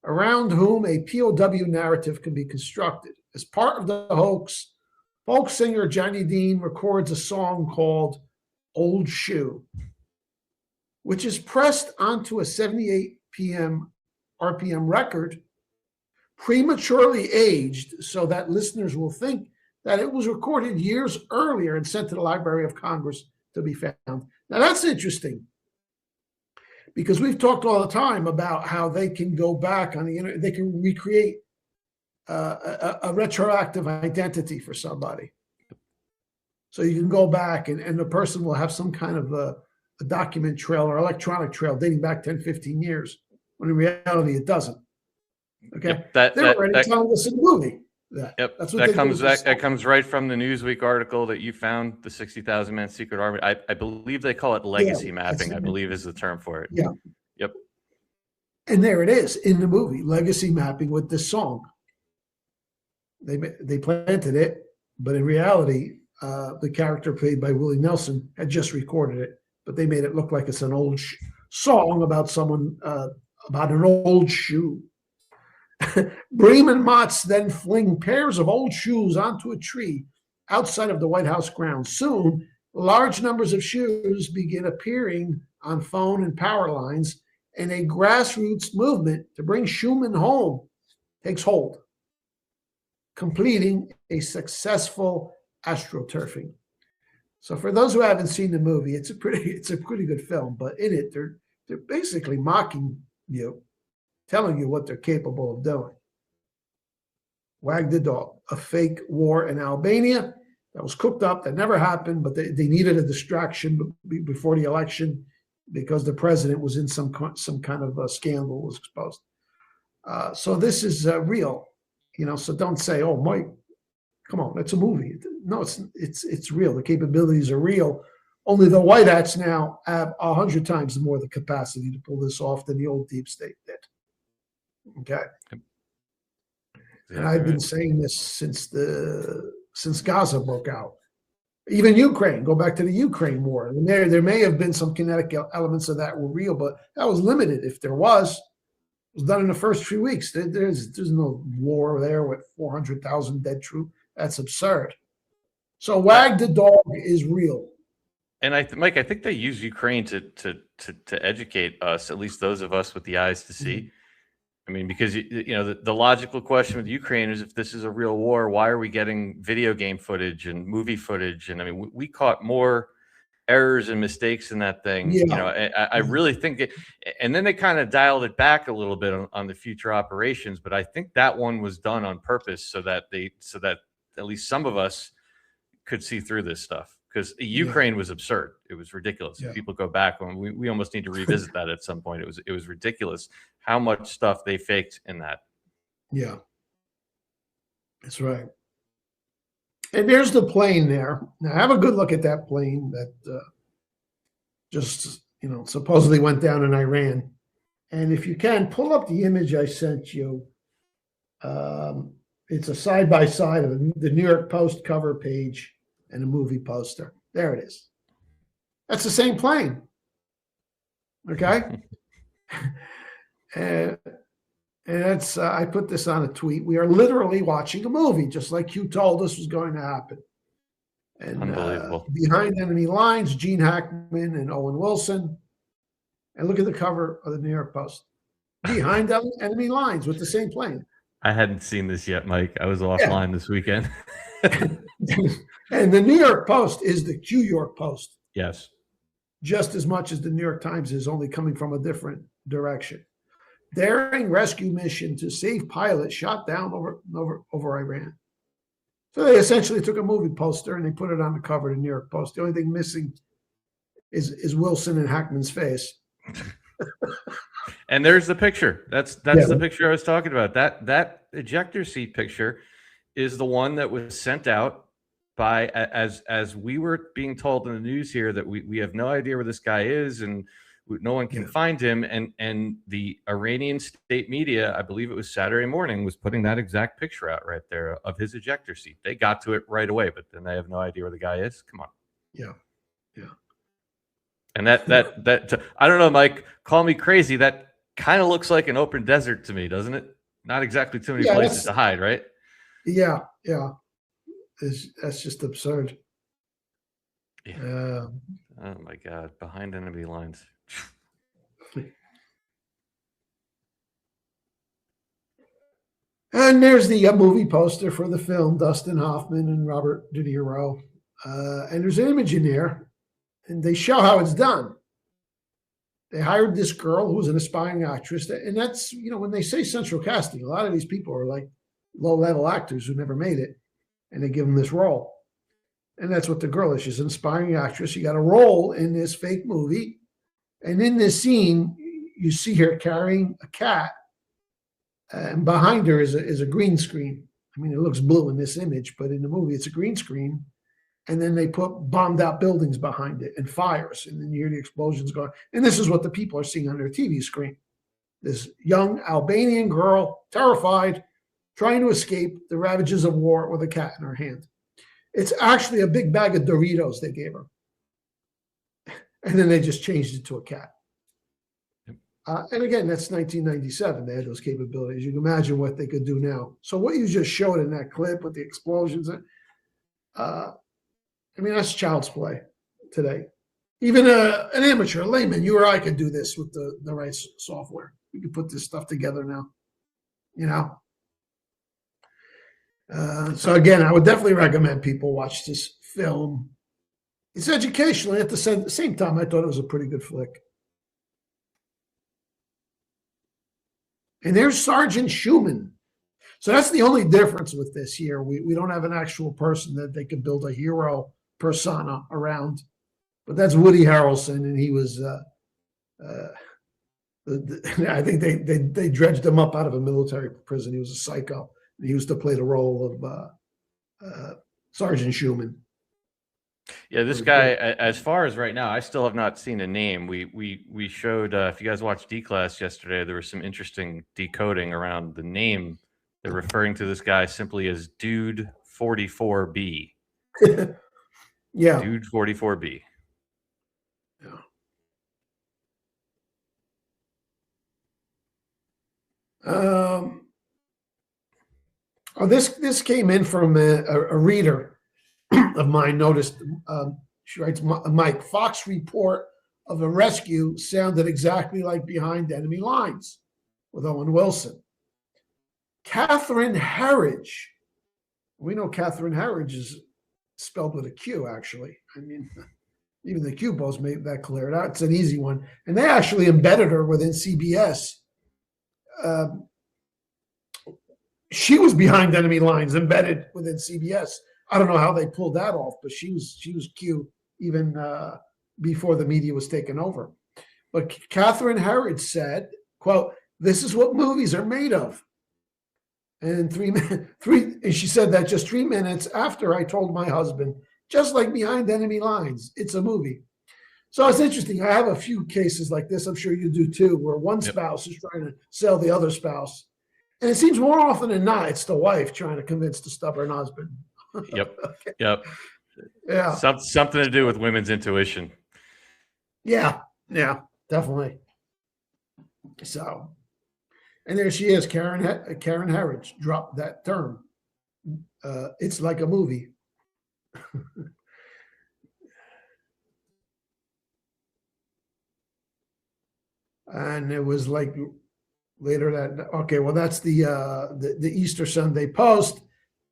Speaker 10: around whom a POW narrative can be constructed. As part of the hoax, folk singer Johnny Dean records a song called Old Shoe, which is pressed onto a 78 RPM record, prematurely aged so that listeners will think that it was recorded years earlier and sent to the Library of Congress to be found. Now that's interesting, because we've talked all the time about how they can go back on the internet, they can recreate a retroactive identity for somebody. So you can go back and the person will have some kind of a document trail or electronic trail dating back 10, 15 years, when in reality it doesn't. Okay.
Speaker 1: Yep,
Speaker 10: They're already telling us in the movie. That's what
Speaker 1: that comes right from the Newsweek article that you found, the 60,000 man secret army. I believe they call it legacy mapping, I believe is the term for it.
Speaker 10: Yeah.
Speaker 1: Yep.
Speaker 10: And there it is in the movie, legacy mapping with this song. They planted it, but in reality, the character played by Willie Nelson had just recorded it, but they made it look like it's an old song about someone, about an old shoe. Bream and Motts then fling pairs of old shoes onto a tree outside of the White House grounds. Soon, large numbers of shoes begin appearing on phone and power lines, and a grassroots movement to bring Schumann home takes hold, completing a successful astroturfing. So for those who haven't seen the movie, it's a pretty good film, but in it, they're basically mocking you, telling you what they're capable of doing. Wag the dog, a fake war in Albania that was cooked up, that never happened, but they needed a distraction before the election because the president was in some kind of a scandal was exposed. So this is real, so don't say, oh, Mike, come on, it's a movie. No, it's real. The capabilities are real. Only the White Hats now have 100 times more the capacity to pull this off than the old deep state did. Okay. And I've been saying this since Gaza broke out. Even Ukraine, go back to the Ukraine war. And there may have been some kinetic elements of that were real, but that was limited. If there was, it was done in the first few weeks. There's no war there with 400,000 dead troops. That's absurd. So Wag the dog is real.
Speaker 1: And Mike, I think they use Ukraine to educate us, at least those of us with the eyes to see. Mm-hmm. I mean, because the logical question with Ukraine is, if this is a real war, why are we getting video game footage and movie footage? And I mean, we caught more errors and mistakes in that thing.
Speaker 10: Yeah.
Speaker 1: I really think it, and then they kind of dialed it back a little bit on the future operations. But I think that one was done on purpose so that at least some of us could see through this stuff. Because Ukraine was absurd. It was ridiculous.
Speaker 10: Yeah.
Speaker 1: If people go back, we almost need to revisit that at some point. It was ridiculous how much stuff they faked in that.
Speaker 10: Yeah, that's right. And there's the plane there. Now have a good look at that plane that just supposedly went down in Iran. And if you can, pull up the image I sent you. It's a side by side of the New York Post cover page and a movie poster. There it is. That's the same plane. Okay? and that's, I put this on a tweet. We are literally watching a movie, just like you told us was going to happen. And
Speaker 1: unbelievable.
Speaker 10: Behind enemy lines, Gene Hackman and Owen Wilson. And look at the cover of the New York Post. Behind enemy lines with the same plane.
Speaker 1: I hadn't seen this yet, Mike. I was offline this weekend.
Speaker 10: And the New York Post is the Q York Post.
Speaker 1: Yes.
Speaker 10: Just as much as the New York Times is, only coming from a different direction. Daring rescue mission to save pilot shot down over Iran. So they essentially took a movie poster and they put it on the cover of the New York Post. The only thing missing is Wilson and Hackman's face.
Speaker 1: And there's the picture. That's the picture I was talking about. That ejector seat picture is the one that was sent out by, as we were being told in the news here, that we have no idea where this guy is and no one can find him. And the Iranian state media, I believe it was Saturday morning, was putting that exact picture out right there of his ejector seat. They got to it right away, but then they have no idea where the guy is. Come on.
Speaker 10: Yeah.
Speaker 1: And that I don't know, Mike, call me crazy. That kind of looks like an open desert to me, doesn't it? Not exactly too many places to hide, right?
Speaker 10: Yeah. That's just absurd.
Speaker 1: Yeah. Oh my God! Behind enemy lines.
Speaker 10: And there's the movie poster for the film, Dustin Hoffman and Robert De Niro. And there's an image in there, and they show how it's done. They hired this girl who was an aspiring actress. And that's, when they say central casting, a lot of these people are like low-level actors who never made it, and they give them this role. And that's what the girl is. She's an aspiring actress. She got a role in this fake movie. And in this scene, you see her carrying a cat. And behind her is a green screen. I mean, it looks blue in this image, but in the movie, it's a green screen. And then they put bombed out buildings behind it and fires. And then you hear the explosions going. And this is what the people are seeing on their TV screen. This young Albanian girl, terrified, trying to escape the ravages of war with a cat in her hand. It's actually a big bag of Doritos they gave her. And then they just changed it to a cat. And again, that's 1997. They had those capabilities. You can imagine what they could do now. So what you just showed in that clip with the explosions, that's child's play today. Even an amateur, a layman, you or I could do this with the right software. We could put this stuff together now. So again, I would definitely recommend people watch this film. It's educational. At the same time, I thought it was a pretty good flick. And there's Sergeant Schumann. So that's the only difference with this here. We don't have an actual person that they could build a hero persona around. But that's Woody Harrelson, and he was, I think they dredged him up out of a military prison. He was a psycho. He used to play the role of Sergeant Schumann.
Speaker 1: Yeah, this guy, as far as right now, I still have not seen a name. We showed, if you guys watched D-Class yesterday, there was some interesting decoding around the name. They're referring to this guy simply as Dude 44B.
Speaker 10: Yeah.
Speaker 1: Dude 44B.
Speaker 10: Yeah. This came in from a reader of mine. Noticed she writes, Mike, Fox report of a rescue sounded exactly like Behind Enemy Lines with Owen Wilson. Catherine Herridge. We know Catherine Herridge is spelled with a Q, actually. I mean, even the Q boss made that clear. That's an easy one. And they actually embedded her within CBS. She was Behind Enemy Lines, embedded within CBS. I don't know how they pulled that off, but she was Q even before the media was taken over. But Catherine Herridge said, quote, "This is what movies are made of." And and she said that just 3 minutes after I told my husband, just like Behind Enemy Lines, it's a movie. So it's interesting. I have a few cases like this. I'm sure you do too, where one spouse is trying to sell the other spouse. And it seems more often than not, it's the wife trying to convince the stubborn husband.
Speaker 1: Yep.
Speaker 10: Okay.
Speaker 1: Yep.
Speaker 10: Yeah.
Speaker 1: Something to do with women's intuition.
Speaker 10: Yeah. Yeah, definitely. So, and there she is, Karen Herridge dropped that term. It's like a movie. And it was like later that, okay, well, that's the Easter Sunday Post.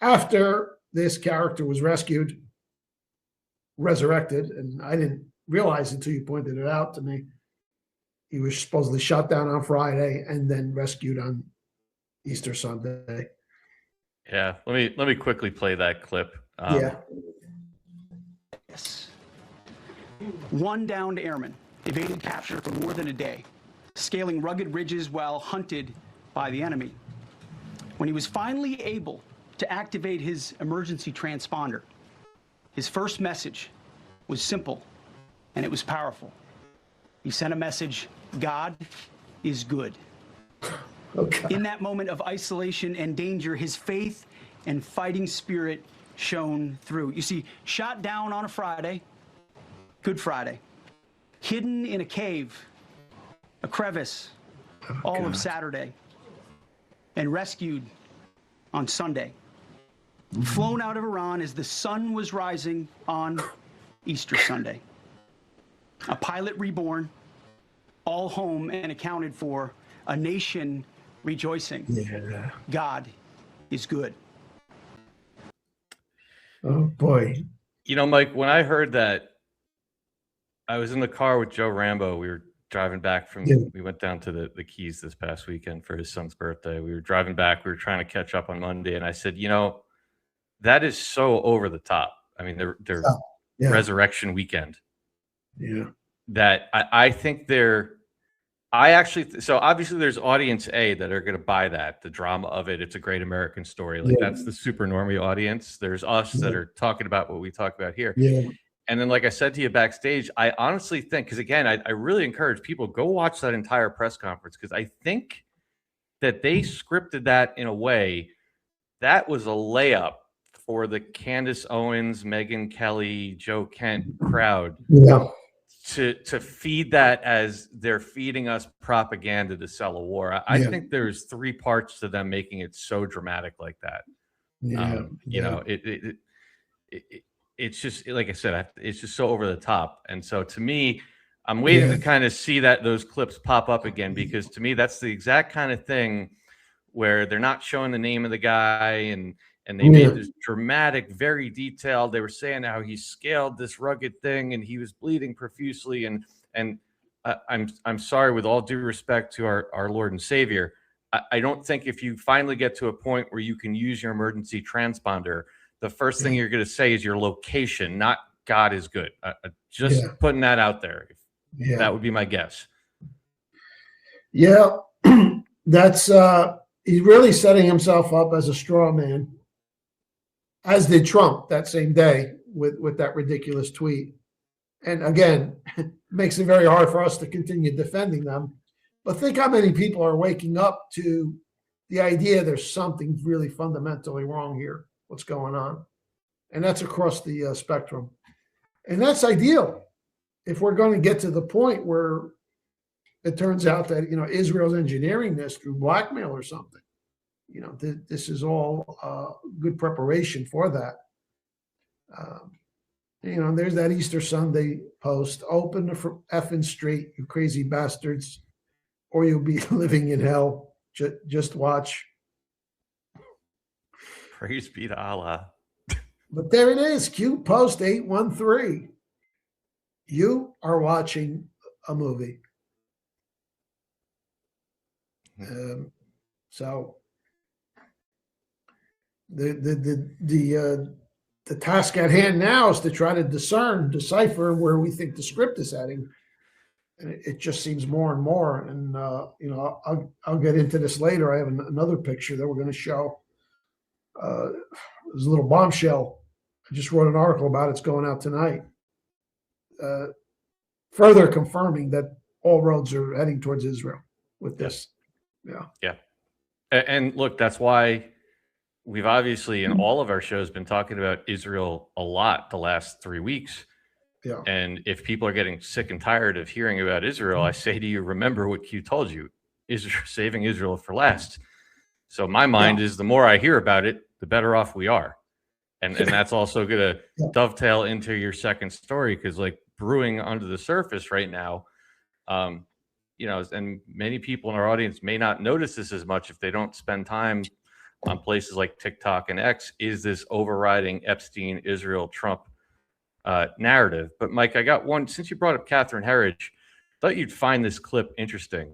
Speaker 10: After this character was resurrected, and I didn't realize until you pointed it out to me, he was supposedly shot down on Friday and then rescued on Easter Sunday.
Speaker 1: Yeah, let me quickly play that clip.
Speaker 10: Yeah.
Speaker 15: One downed airman evaded capture for more than a day, scaling rugged ridges while hunted by the enemy. When he was finally able to activate his emergency transponder, his first message was simple and it was powerful. He sent a message, God is good.
Speaker 10: Okay.
Speaker 15: In that moment of isolation and danger, his faith and fighting spirit shone through. You see, shot down on a Friday, Good Friday, hidden in a cave, a crevice, all of Saturday, and rescued on Sunday. flown out of Iran as the sun was rising on Easter Sunday. A pilot reborn, all home and accounted for, a nation rejoicing.
Speaker 2: Yeah.
Speaker 15: God is good.
Speaker 2: Oh, boy.
Speaker 1: You know, Mike, when I heard that, I was in the car with Joe Rambo. We were driving back from, we went down to the Keys this past weekend for his son's birthday. We were driving back. We were trying to catch up on Monday. And I said, you know, that is so over the top. I mean, they're resurrection weekend.
Speaker 2: Yeah.
Speaker 1: That I think so obviously there's audience A that are going to buy that, the drama of it. It's a great American story. Like that's the super normie audience. There's us that are talking about what we talk about here.
Speaker 2: Yeah.
Speaker 1: And then, like I said to you backstage, I honestly think, because again, I really encourage people, go watch that entire press conference, because I think that they scripted that in a way that was a layup for the Candace Owens, Megyn Kelly, Joe Kent crowd.
Speaker 2: Yeah.
Speaker 1: To feed that as they're feeding us propaganda to sell a war. I think there's three parts to them making it so dramatic like that.
Speaker 2: Yeah.
Speaker 1: You know, it's just, like I said, it's just so over the top. And so to me, I'm waiting to kind of see those clips pop up again, because to me, that's the exact kind of thing where they're not showing the name of the guy, and they made this dramatic, very detailed. They were saying how he scaled this rugged thing and he was bleeding profusely. And I'm sorry, with all due respect to our Lord and Savior, I don't think if you finally get to a point where you can use your emergency transponder, the first thing you're going to say is your location, not God is good. Just putting that out there. That would be my guess.
Speaker 2: Yeah, that's he's really setting himself up as a straw man, as did Trump that same day with that ridiculous tweet. And again, it makes it very hard for us to continue defending them. But think how many people are waking up to the idea there's something really fundamentally wrong here. What's going on? And that's across the spectrum. And that's ideal if we're going to get to the point where it turns out that, you know, Israel's engineering this through blackmail or something. You know, this is all good preparation for that. You know, there's that Easter Sunday post, open the effing street, you crazy bastards, or you'll be living in hell. Just watch.
Speaker 1: Praise be to Allah.
Speaker 2: But there it is, Q post 813. You are watching a movie. So the task at hand now is to try to decipher where we think the script is heading. And it just seems more and more. And you know, I'll get into this later. I have another picture that we're going to show. There's a little bombshell. I just wrote an article about it. It's going out tonight. Further confirming that all roads are heading towards Israel with this.
Speaker 1: Yeah. And look, that's why we've obviously in all of our shows been talking about Israel a lot the last 3 weeks.
Speaker 2: Yeah.
Speaker 1: And if people are getting sick and tired of hearing about Israel, I say to you, remember what Q told you, saving Israel for last. So my mind is the more I hear about it, the better off we are. And that's also going to dovetail into your second story, because like brewing under the surface right now, you know, and many people in our audience may not notice this as much if they don't spend time on places like TikTok and X, is this overriding Epstein, Israel, Trump narrative. But Mike, I got one, since you brought up Catherine Herridge, thought you'd find this clip interesting.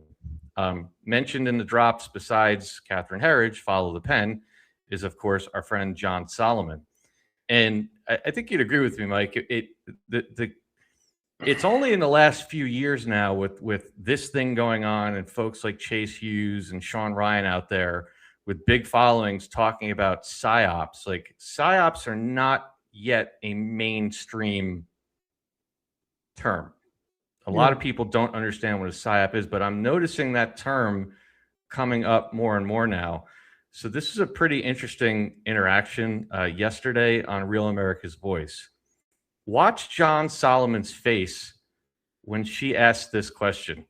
Speaker 1: Mentioned in the drops besides Catherine Herridge, follow the pen, is of course our friend John Solomon. And I think you'd agree with me, Mike. It's only in the last few years now with this thing going on and folks like Chase Hughes and Sean Ryan out there with big followings talking about PSYOPs. Like PSYOPs are not yet a mainstream term. A lot of people don't understand what a PSYOP is, but I'm noticing that term coming up more and more now. So this is a pretty interesting interaction yesterday on Real America's Voice. Watch John Solomon's face when she asked this question.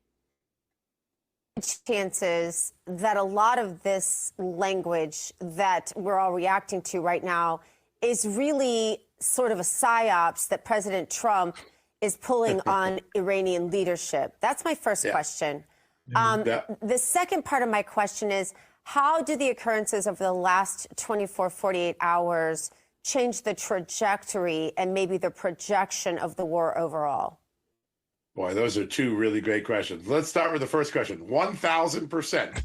Speaker 16: chances that a lot of this language that we're all reacting to right now is really sort of a psyops that President Trump is pulling on Iranian leadership? That's my first question. The second part of my question is, how do the occurrences of the last 24, 48 hours change the trajectory and maybe the projection of the war overall?
Speaker 17: Boy, those are two really great questions. Let's start with the first question. 1,000%.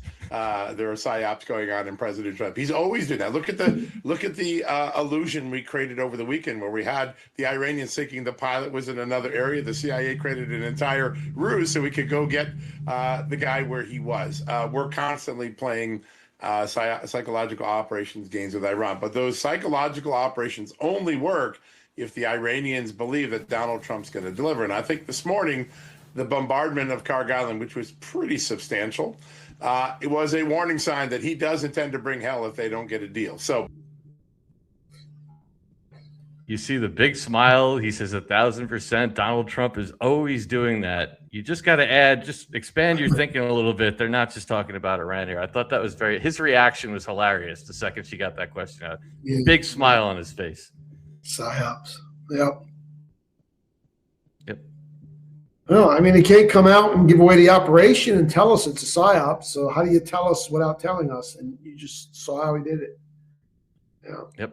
Speaker 17: There are psyops going on in President Trump. He's always doing that. Look at the illusion we created over the weekend, where we had the Iranians thinking the pilot was in another area. The CIA created an entire ruse so we could go get the guy where he was. We're constantly playing psychological operations games with Iran, but those psychological operations only work if the Iranians believe that Donald Trump's going to deliver. And I think this morning, the bombardment of Carg Island, which was pretty substantial, it was a warning sign that he does intend to bring hell if they don't get a deal. So
Speaker 1: you see the big smile. He says 1,000%. Donald Trump is always doing that. You just got to just expand your thinking a little bit. They're not just talking about Iran here. I thought that was his reaction was hilarious the second she got that question out. Yeah. Big smile on his face.
Speaker 10: Psyops. Yep.
Speaker 1: Yep.
Speaker 10: No, I mean, he can't come out and give away the operation and tell us it's a psyop. So how do you tell us without telling us? And you just saw how he did it. Yeah.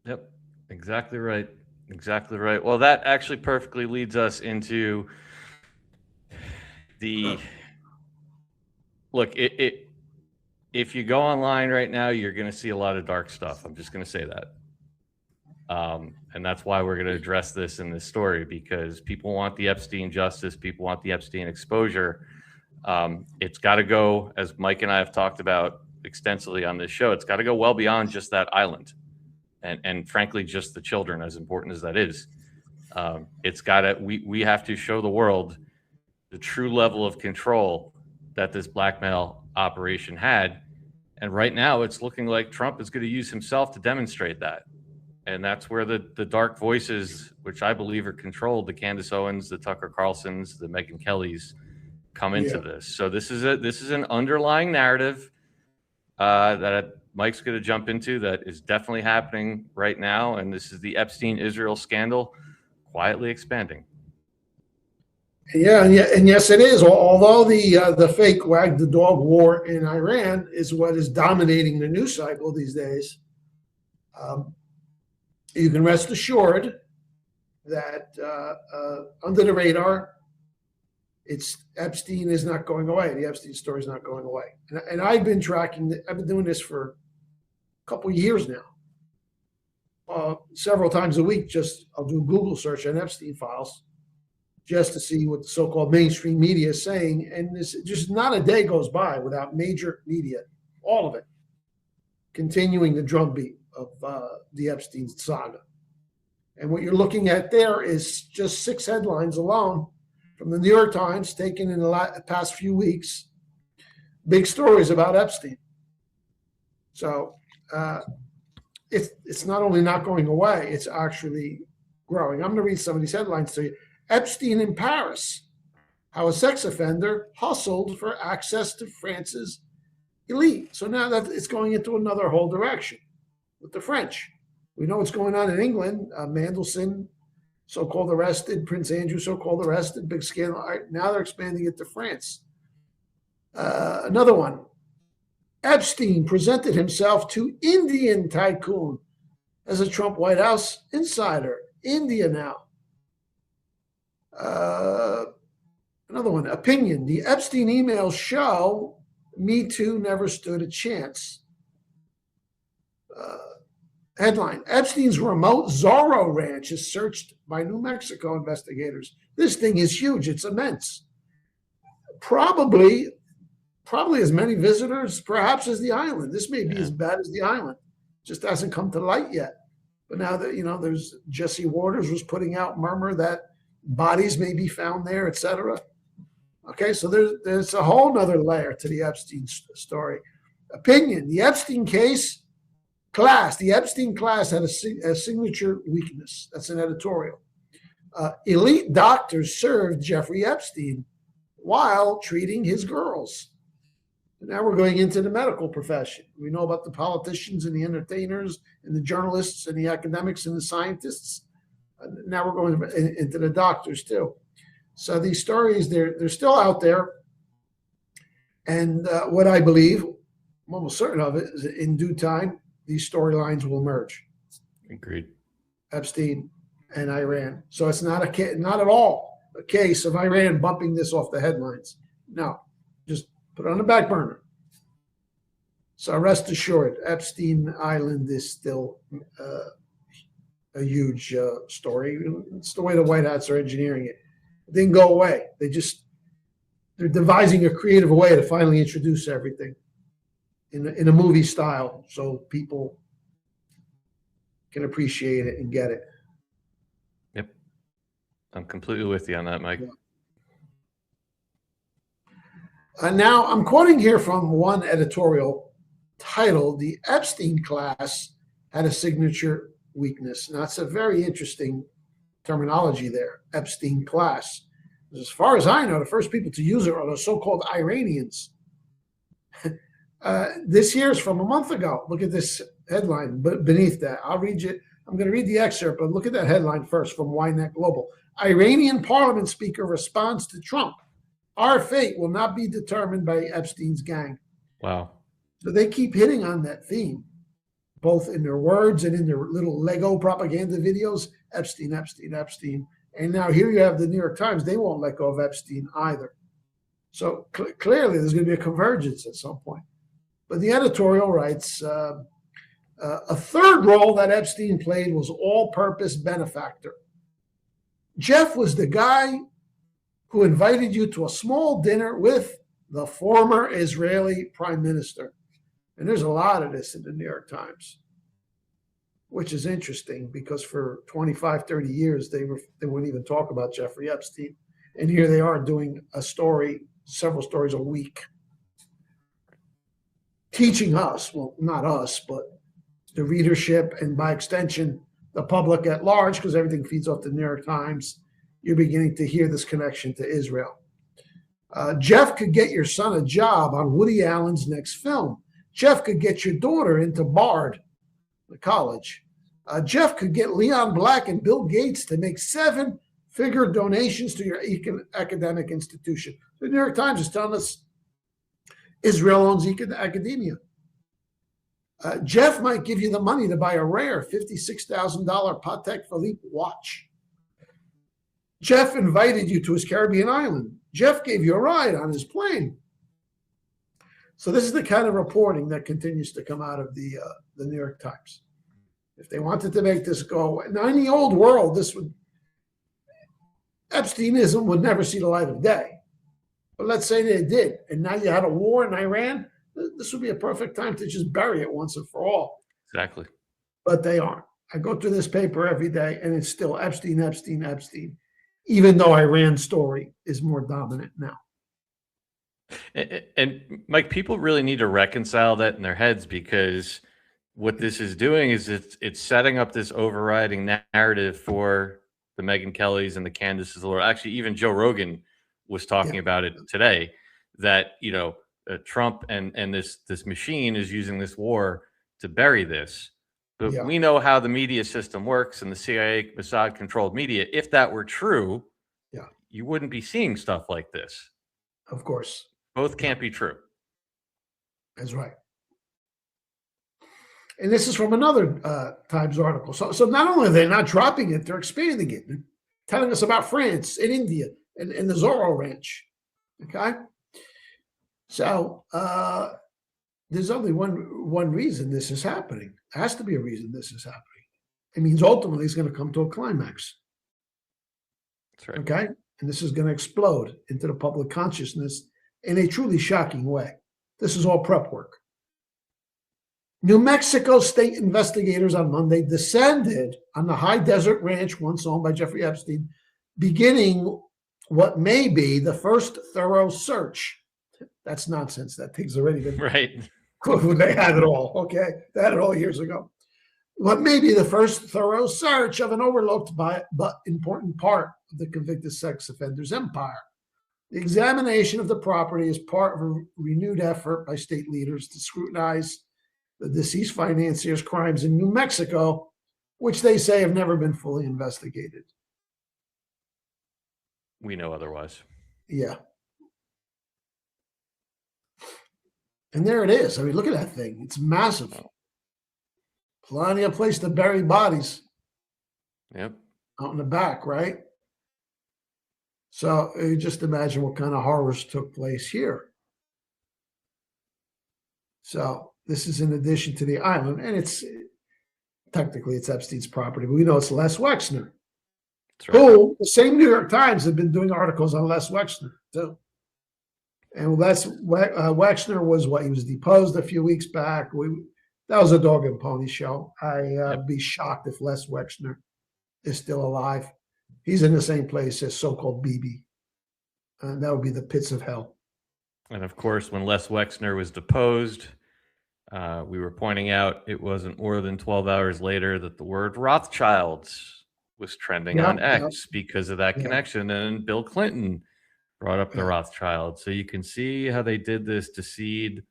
Speaker 1: Yep. Exactly right. Exactly right. Well, that actually perfectly leads us into the look. If you go online right now, you're going to see a lot of dark stuff. I'm just going to say that. And that's why we're going to address this in this story, because people want the Epstein justice. People want the Epstein exposure. It's got to go, as Mike and I have talked about extensively on this show, it's got to go well beyond just that island. And frankly, just the children, as important as that is. It's got to, we have to show the world the true level of control that this blackmail operation had. And right now it's looking like Trump is going to use himself to demonstrate that. And that's where the dark voices, which I believe are controlled, the Candace Owens, the Tucker Carlsons, the Megyn Kellys, come into this. So this is an underlying narrative that Mike's going to jump into that is definitely happening right now. And this is the Epstein-Israel scandal quietly expanding.
Speaker 10: Yeah, and yes, it is. Although the fake wag the dog war in Iran is what is dominating the news cycle these days, you can rest assured that under the radar, Epstein is not going away. The Epstein story is not going away. And I've been tracking. I've been doing this for a couple of years now. Several times a week, I'll do a Google search on Epstein files, just to see what the so-called mainstream media is saying. And this just not a day goes by without major media, all of it, continuing the drumbeat of the Epstein saga. And what you're looking at there is just 6 headlines alone from the New York Times, taken in the past few weeks, big stories about Epstein. So it's not only not going away, it's actually growing. I'm going to read some of these headlines to you. Epstein in Paris, how a sex offender hustled for access to France's elite. So now that it's going into another whole direction with the French. We know what's going on in England. Mandelson, so-called arrested. Prince Andrew, so-called arrested. Big scandal. All right, now they're expanding it to France. Another one. Epstein presented himself to Indian tycoon as a Trump White House insider. India now. Another one. Opinion. The Epstein emails show Me Too never stood a chance. Headline, Epstein's remote Zorro ranch is searched by New Mexico investigators. This thing is huge. It's immense. Probably as many visitors, perhaps, as the island. This may be as bad as the island. Just hasn't come to light yet. But now that, there's Jesse Waters was putting out murmur that bodies may be found there, etc. Okay, so there's a whole nother layer to the Epstein story. Opinion, the Epstein case class, the Epstein class had a signature weakness. That's an editorial. Elite doctors served Jeffrey Epstein
Speaker 2: while treating his girls. And now we're going into the medical profession. We know about the politicians and the entertainers and the journalists and the academics and the scientists. Now we're going into the doctors too. So these stories, they're still out there. And what I believe, I'm almost certain of it, is that in due time, these storylines will merge.
Speaker 1: Agreed.
Speaker 2: Epstein and Iran. So it's not at all a case of Iran bumping this off the headlines. No, just put it on the back burner. So rest assured, Epstein Island is still a huge story. It's the way the White Hats are engineering it. It didn't go away. They're devising a creative way to finally introduce everything in a movie style, so people can appreciate it and get it.
Speaker 1: Yep, I'm completely with you on that, Mike.
Speaker 2: Now I'm quoting here from one editorial titled "The Epstein Class Had a Signature Weakness." Now it's a very interesting terminology there, Epstein class. As far as I know, the first people to use it are the so-called Iranians. This year's from a month ago. Look at this headline beneath that. I'll read you. I'm going to read the excerpt, but look at that headline first from Ynet Global. Iranian parliament speaker responds to Trump. Our fate will not be determined by Epstein's gang.
Speaker 1: Wow.
Speaker 2: So they keep hitting on that theme, both in their words and in their little Lego propaganda videos. Epstein, Epstein, Epstein. And now here you have the New York Times. They won't let go of Epstein either. So clearly there's going to be a convergence at some point. But the editorial writes, a third role that Epstein played was all-purpose benefactor. Jeff was the guy who invited you to a small dinner with the former Israeli prime minister. And there's a lot of this in the New York Times, which is interesting because for 25, 30 years, they wouldn't even talk about Jeffrey Epstein. And here they are doing a story, several stories a week, teaching us, well, not us, but the readership and by extension, the public at large, because everything feeds off the New York Times, you're beginning to hear this connection to Israel. Jeff could get your son a job on Woody Allen's next film. Jeff could get your daughter into Bard, the college. Jeff could get Leon Black and Bill Gates to make 7-figure donations to your academic institution. The New York Times is telling us Israel owns academia. Jeff might give you the money to buy a rare $56,000 Patek Philippe watch. Jeff invited you to his Caribbean island. Jeff gave you a ride on his plane. So this is the kind of reporting that continues to come out of the New York Times. If they wanted to make this go away, now in the old world, Epsteinism would never see the light of day. But let's say they did, and now you had a war in Iran, this would be a perfect time to just bury it once and for all.
Speaker 1: Exactly.
Speaker 2: But they aren't. I go through this paper every day, and it's still Epstein, Epstein, Epstein, even though Iran's story is more dominant now.
Speaker 1: And Mike, people really need to reconcile that in their heads, because what this is doing is it's setting up this overriding narrative for the Megyn Kellys and the Candaces. Actually, even Joe Rogan was talking about it today, that, Trump and this machine is using this war to bury this. But we know how the media system works, and the CIA, Mossad controlled media. If that were true, you wouldn't be seeing stuff like this.
Speaker 2: Of course.
Speaker 1: Both can't be true.
Speaker 2: That's right. And this is from another Times article. So not only are they not dropping it, they're expanding it, telling us about France and India and the Zorro Ranch. Okay? So there's only one reason this is happening. There has to be a reason this is happening. It means ultimately it's going to come to a climax.
Speaker 1: That's right.
Speaker 2: Okay? And this is going to explode into the public consciousness in a truly shocking way. This is all prep work. New Mexico state investigators on Monday descended on the high desert ranch once owned by Jeffrey Epstein, beginning what may be the first thorough search. That's nonsense. That thing's already been
Speaker 1: right.
Speaker 2: They had it all. Okay, they had it all years ago. What may be the first thorough search of an overlooked but important part of the convicted sex offender's empire.
Speaker 10: The examination of the property is part of a renewed effort by state leaders to scrutinize the deceased financiers' crimes in New Mexico, which they say have never been fully investigated.
Speaker 1: We know otherwise.
Speaker 10: Yeah. And there it is. I mean, look at that thing. It's massive. Plenty of place to bury bodies.
Speaker 1: Yep.
Speaker 10: Out in the back, right? So you just imagine what kind of horrors took place here. So this is in addition to the island, and it's technically it's Epstein's property, but we know it's Les Wexner.
Speaker 1: That's right.
Speaker 10: Who the same New York Times have been doing articles on Les Wexner too. And Wexner was what he was deposed a few weeks back. That was a dog and pony show. I'd be shocked if Les Wexner is still alive. He's in the same place as so-called Bibi, and that would be the pits of hell.
Speaker 1: And of course, when Les Wexner was deposed, we were pointing out it wasn't more than 12 hours later that the word Rothschilds was trending on X because of that connection. And Bill Clinton brought up the Rothschilds. So you can see how they did this to seed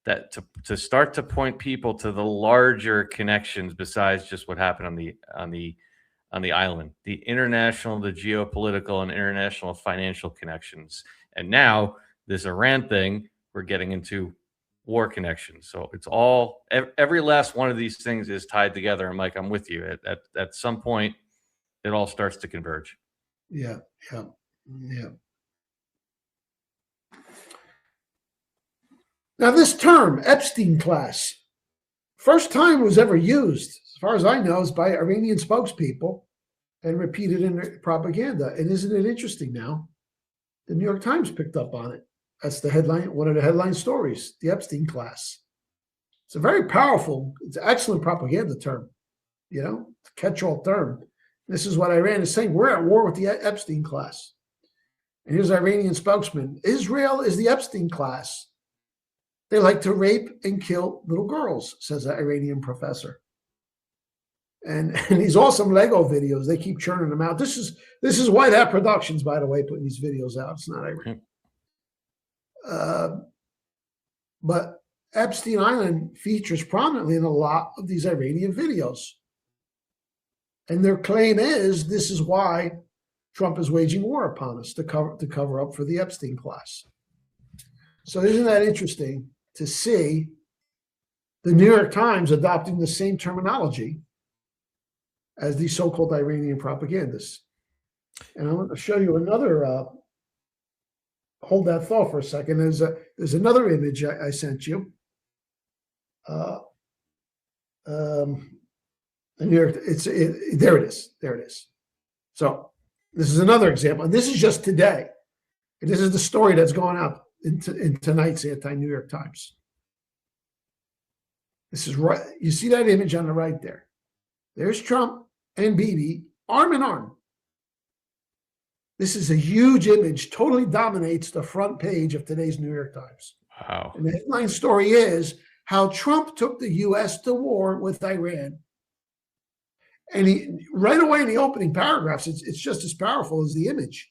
Speaker 1: that to start to point people to the larger connections besides just what happened on the island, the international, the geopolitical and international financial connections. And now this Iran thing, we're getting into war connections. So it's all, every last one of these things is tied together. And Mike, I'm with you. At some point, it all starts to converge.
Speaker 10: Yeah. Now this term, Epstein class, first time it was ever used, as far as I know, is by Iranian spokespeople and repeated in their propaganda. And isn't it interesting now? The New York Times picked up on it. That's the headline, one of the headline stories, the Epstein class. It's a very powerful, it's an excellent propaganda term, catch-all term. This is what Iran is saying. We're at war with the Epstein class. And here's Iranian spokesman. Israel is the Epstein class. They like to rape and kill little girls, says an Iranian professor. And these awesome Lego videos, they keep churning them out. This is White Hat Productions, by the way, putting these videos out. It's not Iran. But Epstein Island features prominently in a lot of these Iranian videos. And their claim is this is why Trump is waging war upon us, to cover up for the Epstein class. So isn't that interesting to see the New York Times adopting the same terminology as these so-called Iranian propagandists? And I want to show you another, hold that thought for a second. There's another image I sent you. New York, there it is. So this is another example, and this is just today. And this is the story that's going out in tonight's anti-New York Times. This is right. You see that image on the right there? There's Trump and Bibi arm in arm. This is a huge image, totally dominates the front page of today's New York Times.
Speaker 1: Wow.
Speaker 10: And the headline story is how Trump took the U.S. to war with Iran. And he, right away in the opening paragraphs, it's just as powerful as the image.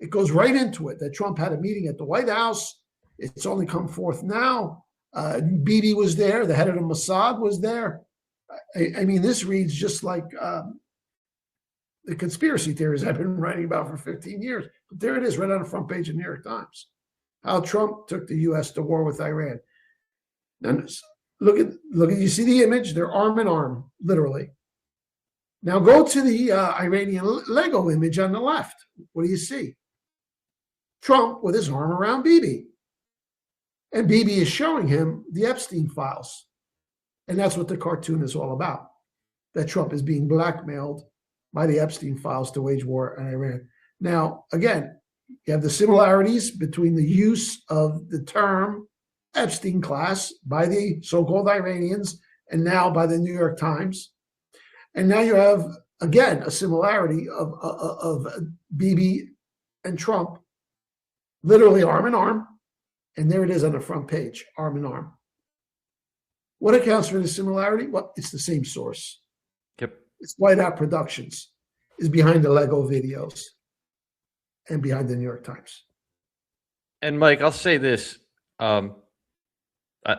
Speaker 10: It goes right into it that Trump had a meeting at the White House. It's only come forth now. Bibi was there. The head of the Mossad was there. I mean, this reads just like the conspiracy theories I've been writing about for 15 years. But there it is, right on the front page of the New York Times. How Trump took the U.S. to war with Iran. Now, look at, you see the image? They're arm in arm, literally. Now go to the Iranian Lego image on the left. What do you see? Trump with his arm around Bibi. And Bibi is showing him the Epstein files. And that's what the cartoon is all about. That Trump is being blackmailed by the Epstein files to wage war on Iran. Now, again, you have the similarities between the use of the term Epstein class by the so-called Iranians and now by the New York Times. And now you have, again, a similarity of Bibi and Trump, literally arm in arm. And there it is on the front page, arm in arm. What accounts for the similarity? Well, it's the same source.
Speaker 1: Yep.
Speaker 10: It's White Hat Productions is behind the Lego videos and behind the New York Times.
Speaker 1: And Mike, I'll say this. I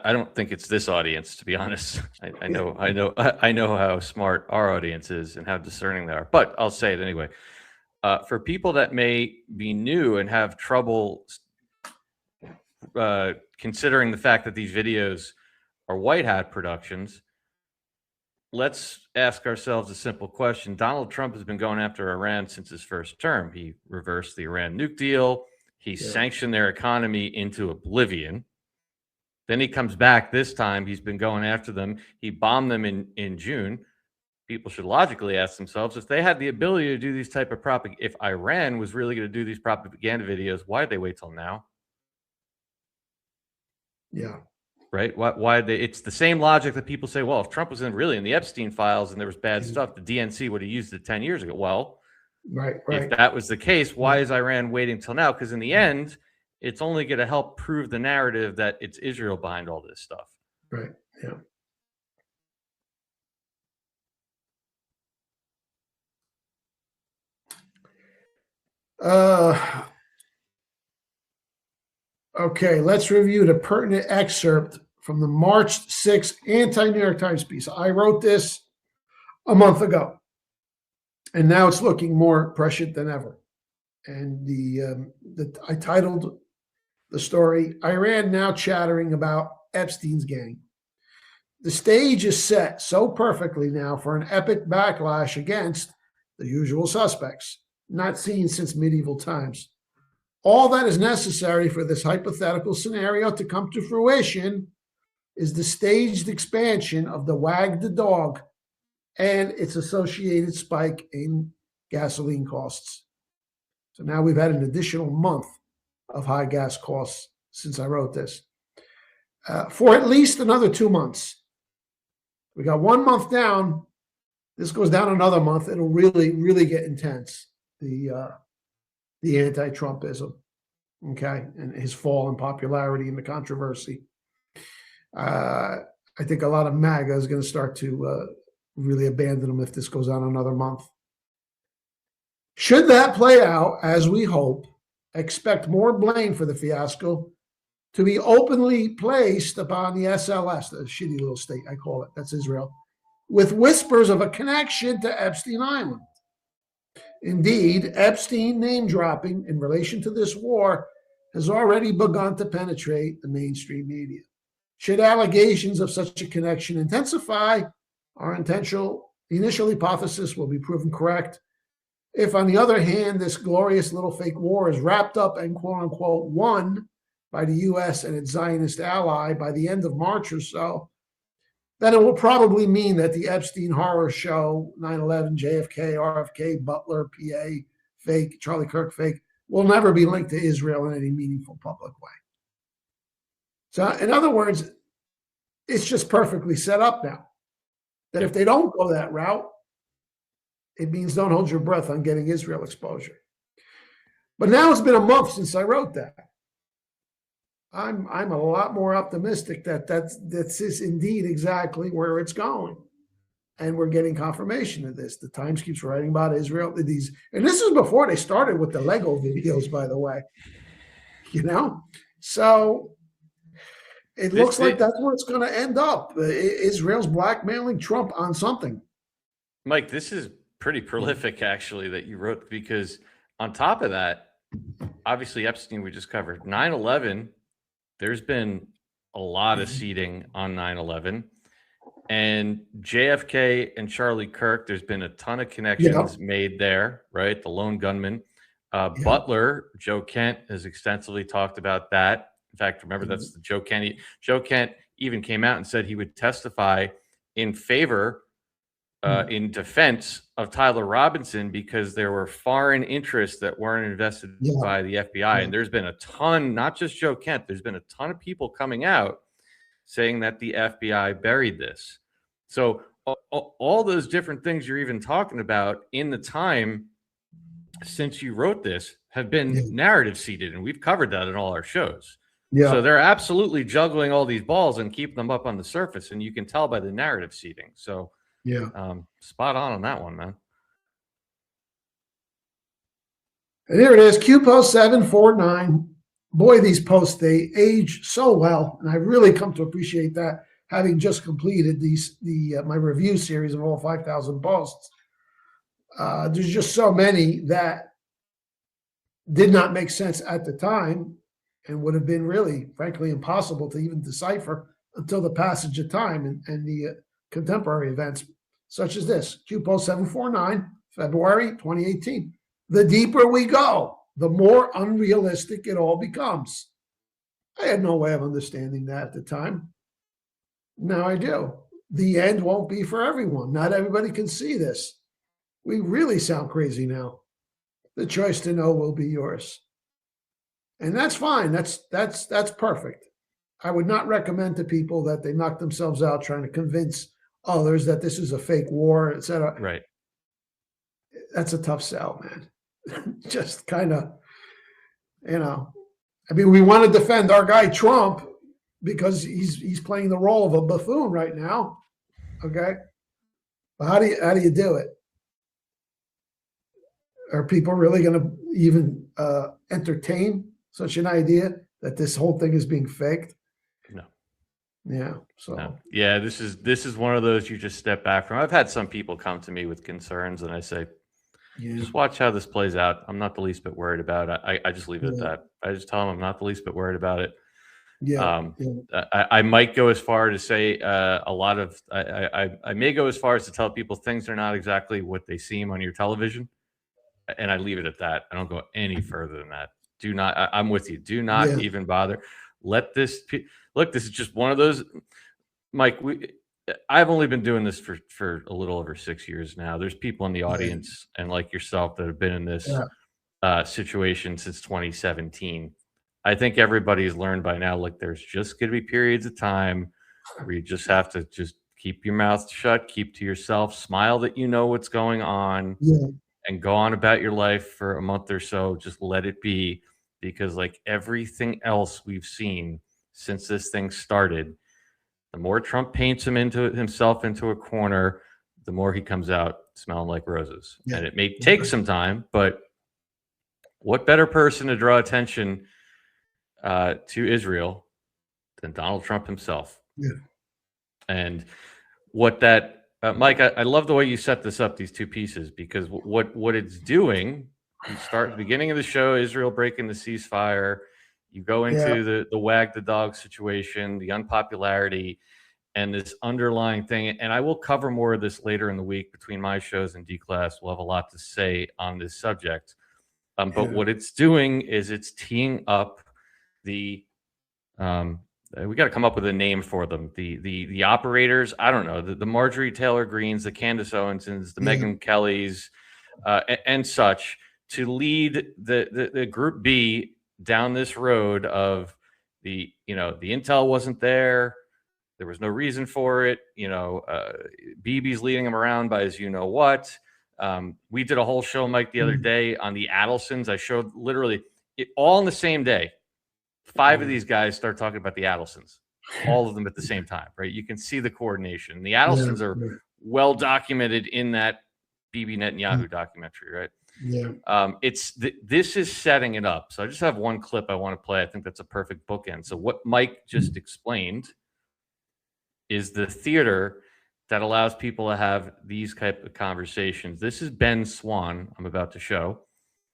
Speaker 1: don't think it's this audience, to be honest. I know how smart our audience is and how discerning they are. But I'll say it anyway. For people that may be new and have trouble considering the fact that these videos are white hat productions, let's ask ourselves a simple question. Donald Trump has been going after Iran since his first term. He reversed the Iran nuke deal. He sanctioned their economy into oblivion. Then he comes back this time. He's been going after them. He bombed them in June. People should logically ask themselves, if they had the ability to do these type of propaganda, if Iran was really going to do these propaganda videos, why did they wait till now?
Speaker 10: Yeah.
Speaker 1: Right? Why they? It's the same logic that people say, well, if Trump was really in the Epstein files and there was bad stuff, the DNC would have used it 10 years ago. Well,
Speaker 10: right.
Speaker 1: If that was the case, why is Iran waiting till now? Because in the end, it's only going to help prove the narrative that it's Israel behind all this stuff.
Speaker 10: Right. Yeah. Okay, let's review the pertinent excerpt from the March 6th anti-New York Times piece. I wrote this a month ago, and now it's looking more prescient than ever. And I titled the story, Iran Now Chattering About Epstein's Gang. The stage is set so perfectly now for an epic backlash against the usual suspects, not seen since medieval times. All that is necessary for this hypothetical scenario to come to fruition is the staged expansion of the wag the dog and its associated spike in gasoline costs. So now we've had an additional month of high gas costs since I wrote this. For at least another 2 months. We got 1 month down. This goes down another month. It'll really, really get intense. The anti-Trumpism, okay, and his fall in popularity and the controversy. I think a lot of MAGA is going to start to really abandon him if this goes on another month. Should that play out, as we hope, expect more blame for the fiasco to be openly placed upon the SLS, the shitty little state, I call it, that's Israel, with whispers of a connection to Epstein Island. Indeed, Epstein name-dropping in relation to this war has already begun to penetrate the mainstream media. Should allegations of such a connection intensify, our initial hypothesis will be proven correct. If, on the other hand, this glorious little fake war is wrapped up and quote-unquote won by the U.S. and its Zionist ally by the end of March or so, then it will probably mean that the Epstein horror show, 9/11, JFK, RFK, Butler, PA, fake, Charlie Kirk, fake, will never be linked to Israel in any meaningful public way. So, in other words, it's just perfectly set up now. That if they don't go that route, it means don't hold your breath on getting Israel exposure. But now it's been a month since I wrote that. I'm a lot more optimistic that this is indeed exactly where it's going. And we're getting confirmation of this. The Times keeps writing about Israel. And this is before they started with the Lego videos, by the way. You know? So it looks like that's where it's going to end up. Israel's blackmailing Trump on something.
Speaker 1: Mike, this is pretty prolific, actually, that you wrote, because on top of that, obviously Epstein we just covered. 9/11, there's been a lot of seeding on 9/11. And JFK and Charlie Kirk, there's been a ton of connections made there, right? The lone gunman. Butler, Joe Kent has extensively talked about that. In fact, remember, that's the Joe Kent. Joe Kent even came out and said he would testify in favor, in defense of Tyler Robinson, because there were foreign interests that weren't invested by the FBI. And there's been a ton, not just Joe Kent, there's been a ton of people coming out saying that the FBI buried this. So all those different things you're even talking about in the time since you wrote this have been narrative seeded, and we've covered that in all our shows. So they're absolutely juggling all these balls and keeping them up on the surface, and you can tell by the narrative seeding. So spot on that one, man.
Speaker 10: And here it is, QPO 749. boy, these posts, they age so well. And I really come to appreciate that, having just completed my review series of all 5,000 posts. There's just so many that did not make sense at the time and would have been really, frankly, impossible to even decipher until the passage of time and the contemporary events, such as this. Q Post 749, February 2018. The deeper we go, the more unrealistic it all becomes. I had no way of understanding that at the time. Now I do. The end won't be for everyone. Not everybody can see this. We really sound crazy now. The choice to know will be yours. And that's fine. That's perfect. I would not recommend to people that they knock themselves out trying to convince others that this is a fake war, etc.
Speaker 1: Right.
Speaker 10: That's a tough sell, man. Just kind of, I mean, we want to defend our guy Trump because he's playing the role of a buffoon right now. Okay. But how do you do it? Are people really going to even entertain such an idea that this whole thing is being faked?
Speaker 1: No.
Speaker 10: Yeah. So.
Speaker 1: No. Yeah, this is one of those you just step back from. I've had some people come to me with concerns, and I say, just watch how this plays out. I'm not the least bit worried about it. I just leave it at that. I just tell them I'm not the least bit worried about it.
Speaker 10: Yeah.
Speaker 1: I might go as far to say I may go as far as to tell people things are not exactly what they seem on your television. And I leave it at that. I don't go any further than that. Do not. I'm with you. Do not even bother. Let this look. This is just one of those, Mike. I've only been doing this for a little over 6 years now. There's people in the audience and like yourself that have been in this situation since 2017. I think everybody's learned by now. Like, there's just going to be periods of time where you just have to just keep your mouth shut, keep to yourself, smile that you know what's going on. And go on about your life for a month or so. Just let it be, because like everything else we've seen since this thing started, the more Trump paints himself into a corner, the more he comes out smelling like roses. And it may take some time, but what better person to draw attention to Israel than Donald Trump himself? And what that Mike, I love the way you set this up, these two pieces, because what it's doing, you start at the beginning of the show, Israel breaking the ceasefire, you go into the wag the dog situation, the unpopularity, and this underlying thing. And I will cover more of this later in the week between my shows and D-Class. We'll have a lot to say on this subject. But what it's doing is it's teeing up the we got to come up with a name for them. The operators, I don't know, the Marjorie Taylor Greens, the Candace Owensons, the Megyn Kellys, and such, to lead the Group B down this road of the intel wasn't there. There was no reason for it. Bibi's leading them around by his what. We did a whole show, Mike, the other day on the Adelsons. I showed literally it all in the same day. 5 of these guys start talking about the Adelsons, all of them at the same time, right? You can see the coordination. The Adelsons are well documented in that Bibi Netanyahu documentary, right? This is setting it up. So I just have one clip I want to play. I think that's a perfect bookend. So what Mike just explained is the theater that allows people to have these type of conversations. This is Ben Swann I'm about to show.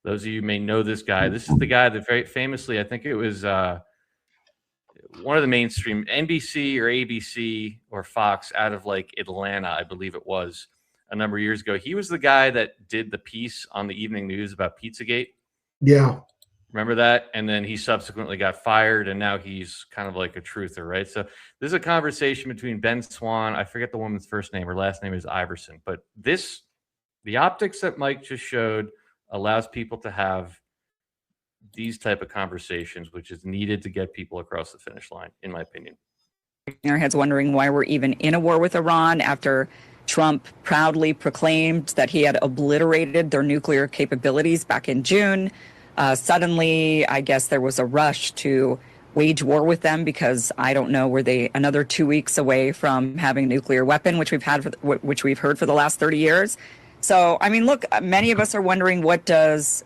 Speaker 1: Those of you may know this guy. This is the guy that very famously, I think it was one of the mainstream NBC or ABC or Fox out of like Atlanta, I believe it was, a number of years ago. He was the guy that did the piece on the evening news about Pizzagate.
Speaker 10: Yeah.
Speaker 1: Remember that? And then he subsequently got fired, and now he's kind of like a truther, right? So this is a conversation between Ben Swann. I forget the woman's first name. Her last name is Iverson. But the optics that Mike just showed allows people to have these type of conversations, which is needed to get people across the finish line, in my opinion.
Speaker 18: Our heads wondering why we're even in a war with Iran after Trump proudly proclaimed that he had obliterated their nuclear capabilities back in June. Suddenly, I guess there was a rush to wage war with them because, I don't know, were they another 2 weeks away from having a nuclear weapon, which we've heard for the last 30 years. So, I mean, look, many of us are wondering what does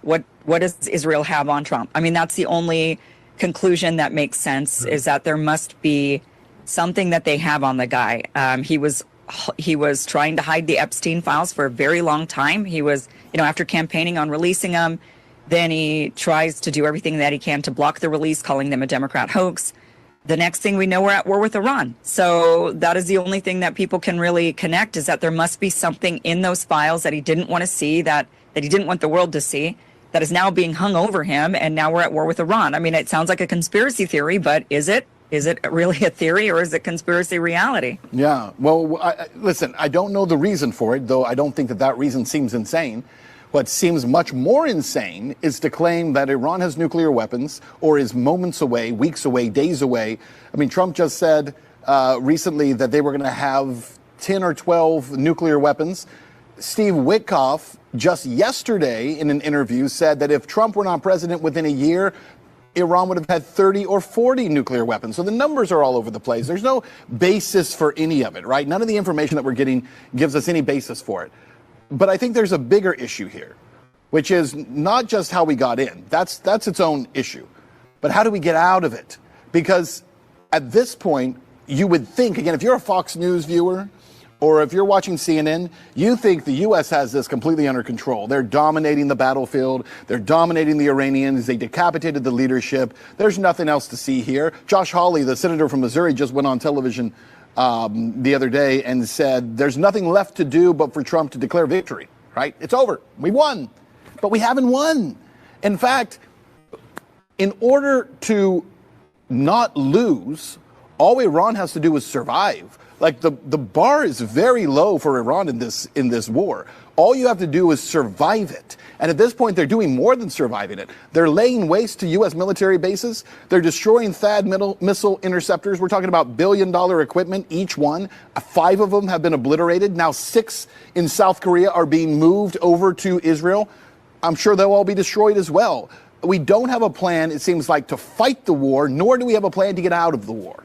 Speaker 18: Israel have on Trump? I mean, that's the only conclusion that makes sense is that there must be something that they have on the guy. He was trying to hide the Epstein files for a very long time. He was, after campaigning on releasing them, then he tries to do everything that he can to block the release, calling them a Democrat hoax. The next thing we know, we're at war with Iran. So that is the only thing that people can really connect, is that there must be something in those files that he didn't want to see, that he didn't want the world to see, that is now being hung over him, and now we're at war with Iran. I mean, it sounds like a conspiracy theory, but is it? Is it really a theory, or is it conspiracy reality?
Speaker 19: Yeah, well, listen, I don't know the reason for it, though I don't think that reason seems insane. What seems much more insane is to claim that Iran has nuclear weapons or is moments away, weeks away, days away. I mean, Trump just said recently that they were going to have 10 or 12 nuclear weapons. Steve Witkoff just yesterday in an interview said that if Trump were not president within a year, Iran would have had 30 or 40 nuclear weapons. So the numbers are all over the place. There's no basis for any of it, right? None of the information that we're getting gives us any basis for it. But I think there's a bigger issue here, which is not just how we got in. That's its own issue. But how do we get out of it? Because at this point, you would think, again, if you're a Fox News viewer or if you're watching CNN, you think the U.S. has this completely under control. They're dominating the battlefield. They're dominating the Iranians. They decapitated the leadership. There's nothing else to see here. Josh Hawley, the senator from Missouri, just went on television the other day and said there's nothing left to do but for Trump to declare victory, right? It's over. We won. But we haven't won. In fact, in order to not lose, all Iran has to do is survive. Like the bar is very low for Iran in this war. All you have to do is survive it. And at this point, they're doing more than surviving it. They're laying waste to U.S. military bases. They're destroying THAAD missile interceptors. We're talking about billion-dollar equipment, each one. 5 of them have been obliterated. Now 6 in South Korea are being moved over to Israel. I'm sure they'll all be destroyed as well. We don't have a plan, it seems like, to fight the war, nor do we have a plan to get out of the war.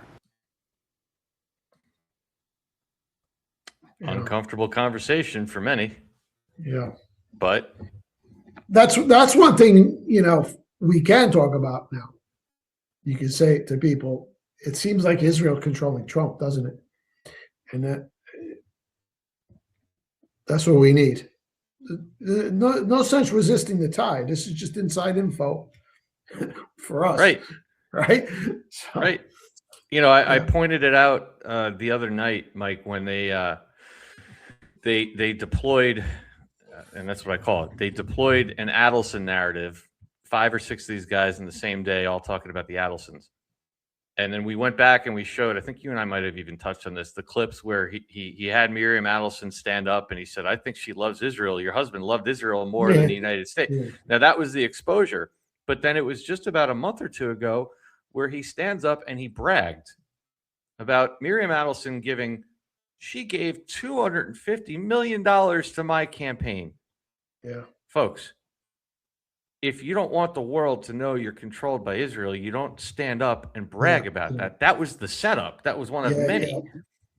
Speaker 1: Uncomfortable conversation for many.
Speaker 10: Yeah.
Speaker 1: But
Speaker 10: that's one thing, we can talk about now. You can say it to people. It seems like Israel controlling Trump, doesn't it? And that's what we need. No sense resisting the tide. This is just inside info for us.
Speaker 1: Right.
Speaker 10: Right. So,
Speaker 1: right. I pointed it out the other night, Mike, when they deployed, and that's what I call it. They deployed an Adelson narrative, 5 or 6 of these guys in the same day, all talking about the Adelsons. And then we went back and we showed, I think you and I might have even touched on this, the clips where he had Miriam Adelson stand up and he said, I think she loves Israel. Your husband loved Israel more than the United States. Yeah. Now, that was the exposure. But then it was just about a month or two ago where he stands up and he bragged about Miriam Adelson she gave $250 million to my campaign.
Speaker 10: Yeah.
Speaker 1: Folks, if you don't want the world to know you're controlled by Israel, you don't stand up and brag about that. That was the setup. That was one of many,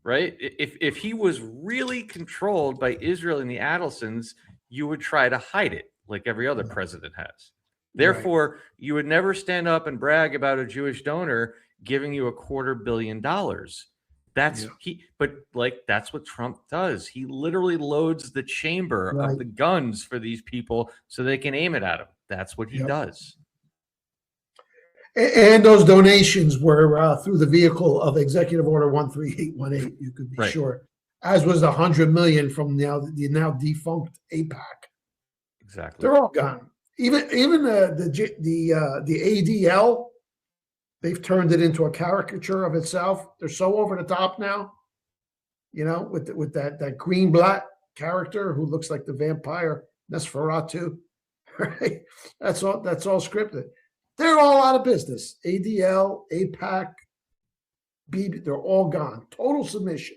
Speaker 1: right? If he was really controlled by Israel and the Adelsons, you would try to hide it like every other president has. Therefore, you would never stand up and brag about a Jewish donor giving you $250 million. That's that's what Trump does. He literally loads the chamber of the guns for these people so they can aim it at him. That's what he does.
Speaker 10: And those donations were through the vehicle of Executive Order 13818. You could be sure, as was the $100 million from the now defunct AIPAC.
Speaker 1: Exactly,
Speaker 10: they're all gone. Even the ADL. They've turned it into a caricature of itself. They're so over the top now, with that green black character who looks like the vampire Nosferatu. Right? That's all scripted. They're all out of business. ADL, AIPAC, BB, they're all gone. Total submission.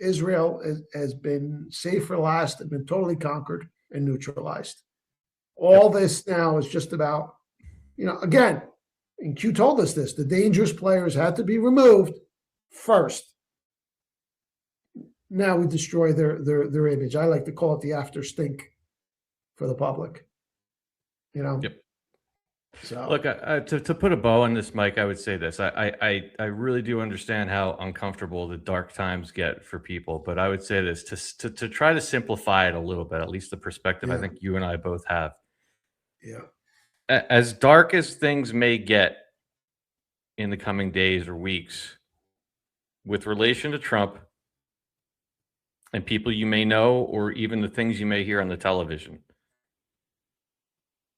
Speaker 10: Israel has been saved for last and been totally conquered and neutralized. All this now is just about, again. And Q told us this, the dangerous players had to be removed first. Now we destroy their image. I like to call it the after stink for the public.
Speaker 1: Yep.
Speaker 10: So
Speaker 1: Look, to put a bow on this, Mike, I would say this. I really do understand how uncomfortable the dark times get for people, but I would say this to try to simplify it a little bit, at least the perspective I think you and I both have.
Speaker 10: Yeah.
Speaker 1: As dark as things may get in the coming days or weeks with relation to Trump and people you may know, or even the things you may hear on the television,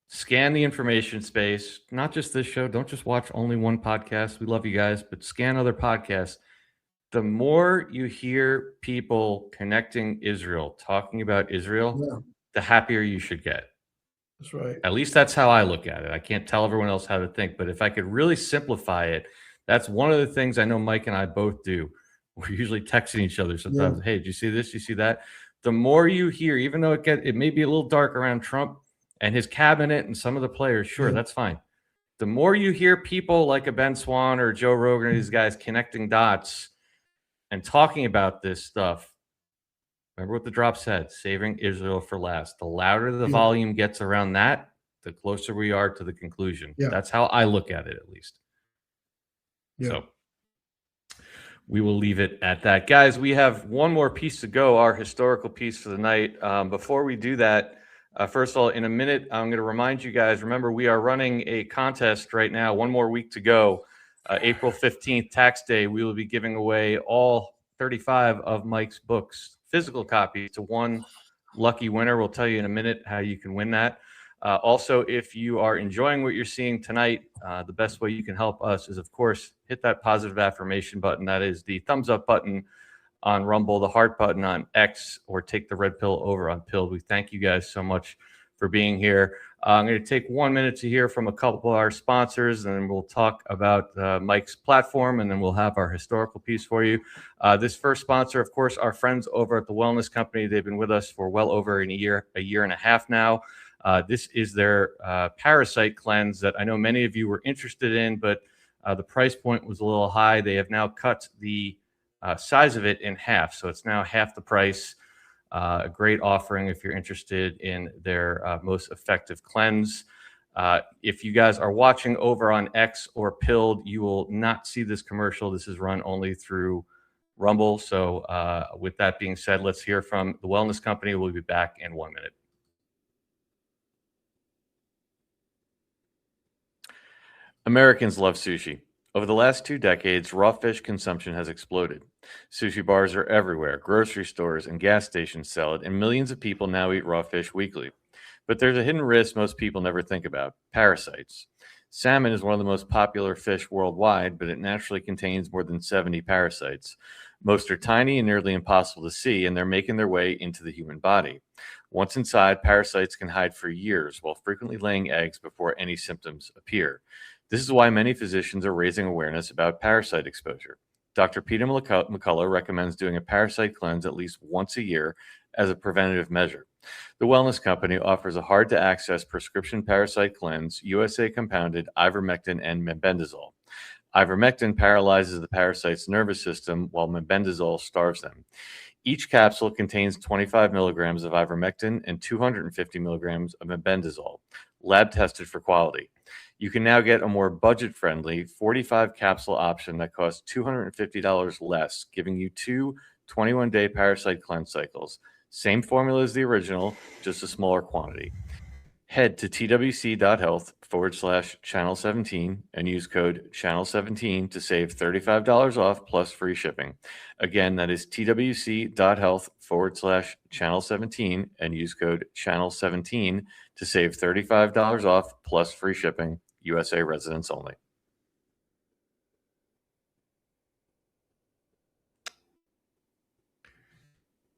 Speaker 1: scan the information space, not just this show. Don't just watch only one podcast. We love you guys, but scan other podcasts. The more you hear people connecting Israel, talking about Israel, the happier you should get.
Speaker 10: That's right.
Speaker 1: At least that's how I look at it. I can't tell everyone else how to think, but if I could really simplify it, that's one of the things I know Mike and I both do. We're usually texting each other sometimes. Hey, did you see this? Did you see that? The more you hear, even though it may be a little dark around Trump and his cabinet and some of the players, sure, that's fine. The more you hear people like a Ben Swan or Joe Rogan, these guys connecting dots and talking about this stuff, remember what the drop said, saving Israel for last. The louder the volume gets around that, the closer we are to the conclusion. That's how I look at it, at least. So we will leave it at that. Guys, we have one more piece to go, our historical piece for the night. Before we do that, first of all, in a minute, I'm going to remind you guys, remember, we are running a contest right now, one more week to go. April 15th, tax day, we will be giving away all 35 of Mike's books, physical copies, to one lucky winner. We'll tell you in a minute how you can win that. Also, if you are enjoying what you're seeing tonight, the best way you can help us is, of course, hit that positive affirmation button. That is the thumbs up button on Rumble, the heart button on X, or take the red pill over on Pilled. We thank you guys so much for being here. I'm going to take 1 minute to hear from a couple of our sponsors, and then we'll talk about Mike's platform, and then we'll have our historical piece for you. This first sponsor, of course, our friends over at the Wellness Company. They've been with us for well over a year and a half now. This is their parasite cleanse that I know many of you were interested in, but the price point was a little high. They have now cut the size of it in half, so it's now half the price. A great offering if you're interested in their most effective cleanse. If you guys are watching over on X or Pilled, you will not see this commercial. This is run only through Rumble. So with that being said, let's hear from the Wellness Company. We'll be back in 1 minute. Americans love sushi. Over the last 2 decades, raw fish consumption has exploded. Sushi bars are everywhere. Grocery stores and gas stations sell it, and millions of people now eat raw fish weekly. But there's a hidden risk most people never think about: parasites. Salmon is one of the most popular fish worldwide, but it naturally contains more than 70 parasites. Most are tiny and nearly impossible to see, and they're making their way into the human body. Once inside, parasites can hide for years, while frequently laying eggs before any symptoms appear. This is why many physicians are raising awareness about parasite exposure. Dr. Peter McCullough recommends doing a parasite cleanse at least once a year as a preventative measure. The Wellness Company offers a hard-to-access prescription parasite cleanse, USA compounded ivermectin and mebendazole. Ivermectin paralyzes the parasite's nervous system, while mebendazole starves them. Each capsule contains 25 milligrams of ivermectin and 250 milligrams of mebendazole, lab tested for quality. You can now get a more budget-friendly 45 capsule option that costs $250 less, giving you 2 21-day parasite cleanse cycles. Same formula as the original, just a smaller quantity. Head to twc.health/channel17 and use code channel17 to save $35 off plus free shipping. Again, that is twc.health/channel17 and use code channel17 to save $35 off plus free shipping. USA residents only.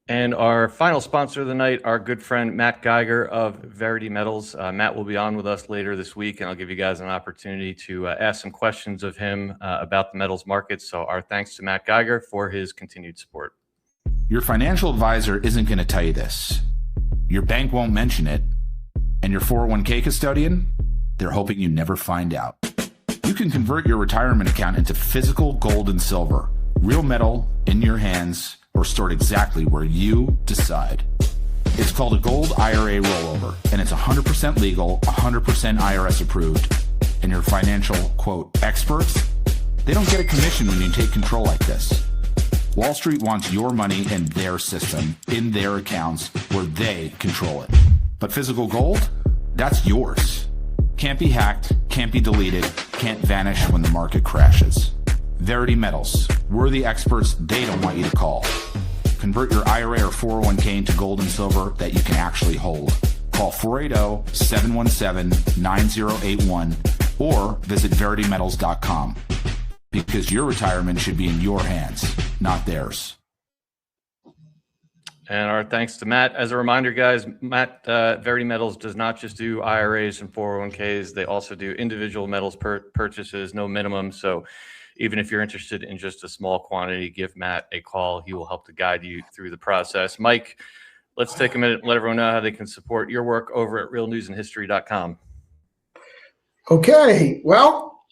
Speaker 1: And our final sponsor of the night, our good friend Matt Geiger of Verity Metals. Matt will be on with us later this week, and I'll give you guys an opportunity to ask some questions of him about the metals market. So our thanks to Matt Geiger for his continued support.
Speaker 20: Your financial advisor isn't going to tell you this. Your bank won't mention it. And your 401k custodian, they're hoping you never find out. You can convert your retirement account into physical gold and silver, real metal in your hands, or stored exactly where you decide. It's called a gold IRA rollover, and it's 100% legal, 100% IRS approved, and your financial, quote, experts, they don't get a commission when you take control like this. Wall Street wants your money in their system, in their accounts, where they control it. But physical gold? That's yours. Can't be hacked, can't be deleted, can't vanish when the market crashes. Verity Metals. We're the experts they don't want you to call. Convert your IRA or 401k into gold and silver that you can actually hold. Call 480-717-9081 or visit veritymetals.com. Because your retirement should be in your hands, not theirs.
Speaker 1: And our thanks to Matt. As a reminder, guys, Matt, Verity Metals does not just do IRAs and 401ks. They also do individual metals purchases, no minimum. So even if you're interested in just a small quantity, give Matt a call. He will help to guide you through the process. Mike, let's take a minute and let everyone know how they can support your work over at realnewsandhistory.com.
Speaker 2: Okay, well,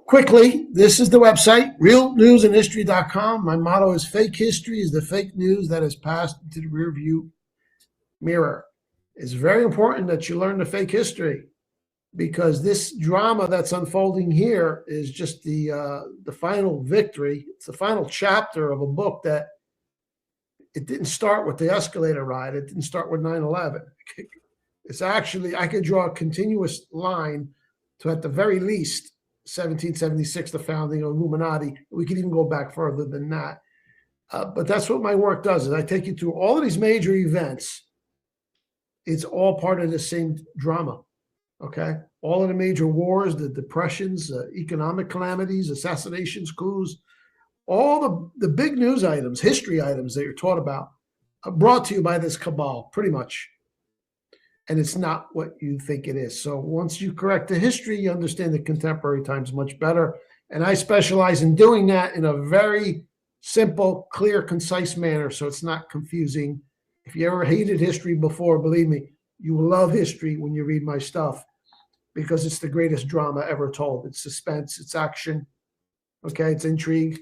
Speaker 2: quickly, this is the website, realnewsandhistory.com. My motto is fake history is the fake news that has passed into the rearview mirror. It's very important that you learn the fake history, because this drama that's unfolding here is just the final victory. It's the final chapter of a book that it didn't start with the escalator ride. It didn't start with 9/11. It's actually, I could draw a continuous line to, at the very least, 1776, the founding of Illuminati. We could even go back further than that. But that's what my work does, is I take you through all of these major events. It's all part of the same drama. Okay, all of the major wars, the depressions, economic calamities, assassinations, coups, all the big news items, history items that you're taught about, are brought to you by this cabal, pretty much. And it's not what you think it is. So once you correct the history, you understand the contemporary times much better. And I specialize in doing that in a very simple, clear, concise manner, so it's not confusing. If you ever hated history before, believe me, you will love history when you read my stuff, because it's the greatest drama ever told. It's suspense, it's action, okay, it's intrigue.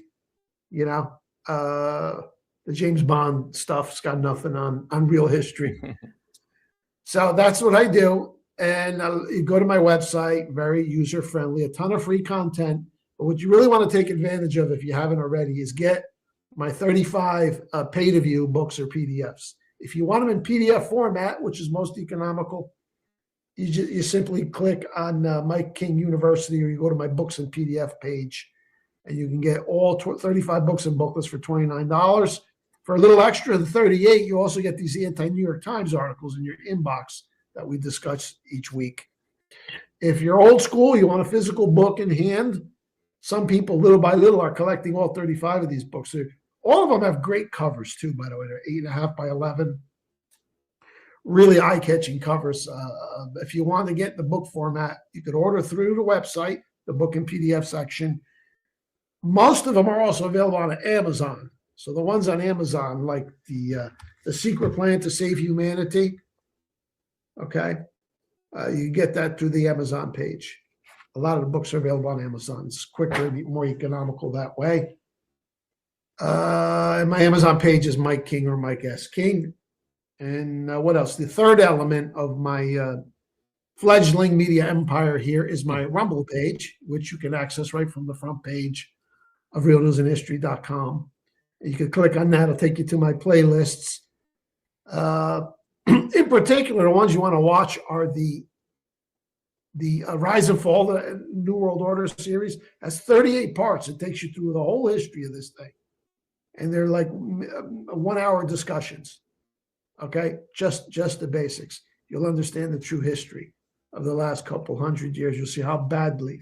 Speaker 2: You know, the James Bond stuff's got nothing on real history. So that's what I do. And you go to my website, very user-friendly, a ton of free content. But what you really want to take advantage of, if you haven't already, is get my 35 pay-to-view books or PDFs. If you want them in PDF format, which is most economical, you simply click on Mike King University, or you go to my books and PDF page, and you can get all 35 books and booklets for $29. For a little extra than $38, you also get these anti-New York Times articles in your inbox that we discuss each week. If you're old school, you want a physical book in hand. Some people, little by little, are collecting all 35 of these books. All of them have great covers, too, by the way. They're 8.5 by 11. Really eye-catching covers. If you want to get the book format, you could order through the website, the book and PDF section. Most of them are also available on Amazon. So the ones on Amazon, like the Secret Plan to Save Humanity, okay, you get that through the Amazon page. A lot of the books are available on Amazon. It's quicker, more economical that way. And my Amazon page is Mike King or Mike S. King. And what else? The third element of my fledgling media empire here is my Rumble page, which you can access right from the front page of realnewsandhistory.com. You can click on that. It'll take you to my playlists. In particular, the ones you want to watch are the Rise and Fall, the New World Order series. Has 38 parts. It takes you through the whole history of this thing. And they're like 1 hour discussions. Okay? Just the basics. You'll understand the true history of the last couple hundred years. You'll see how badly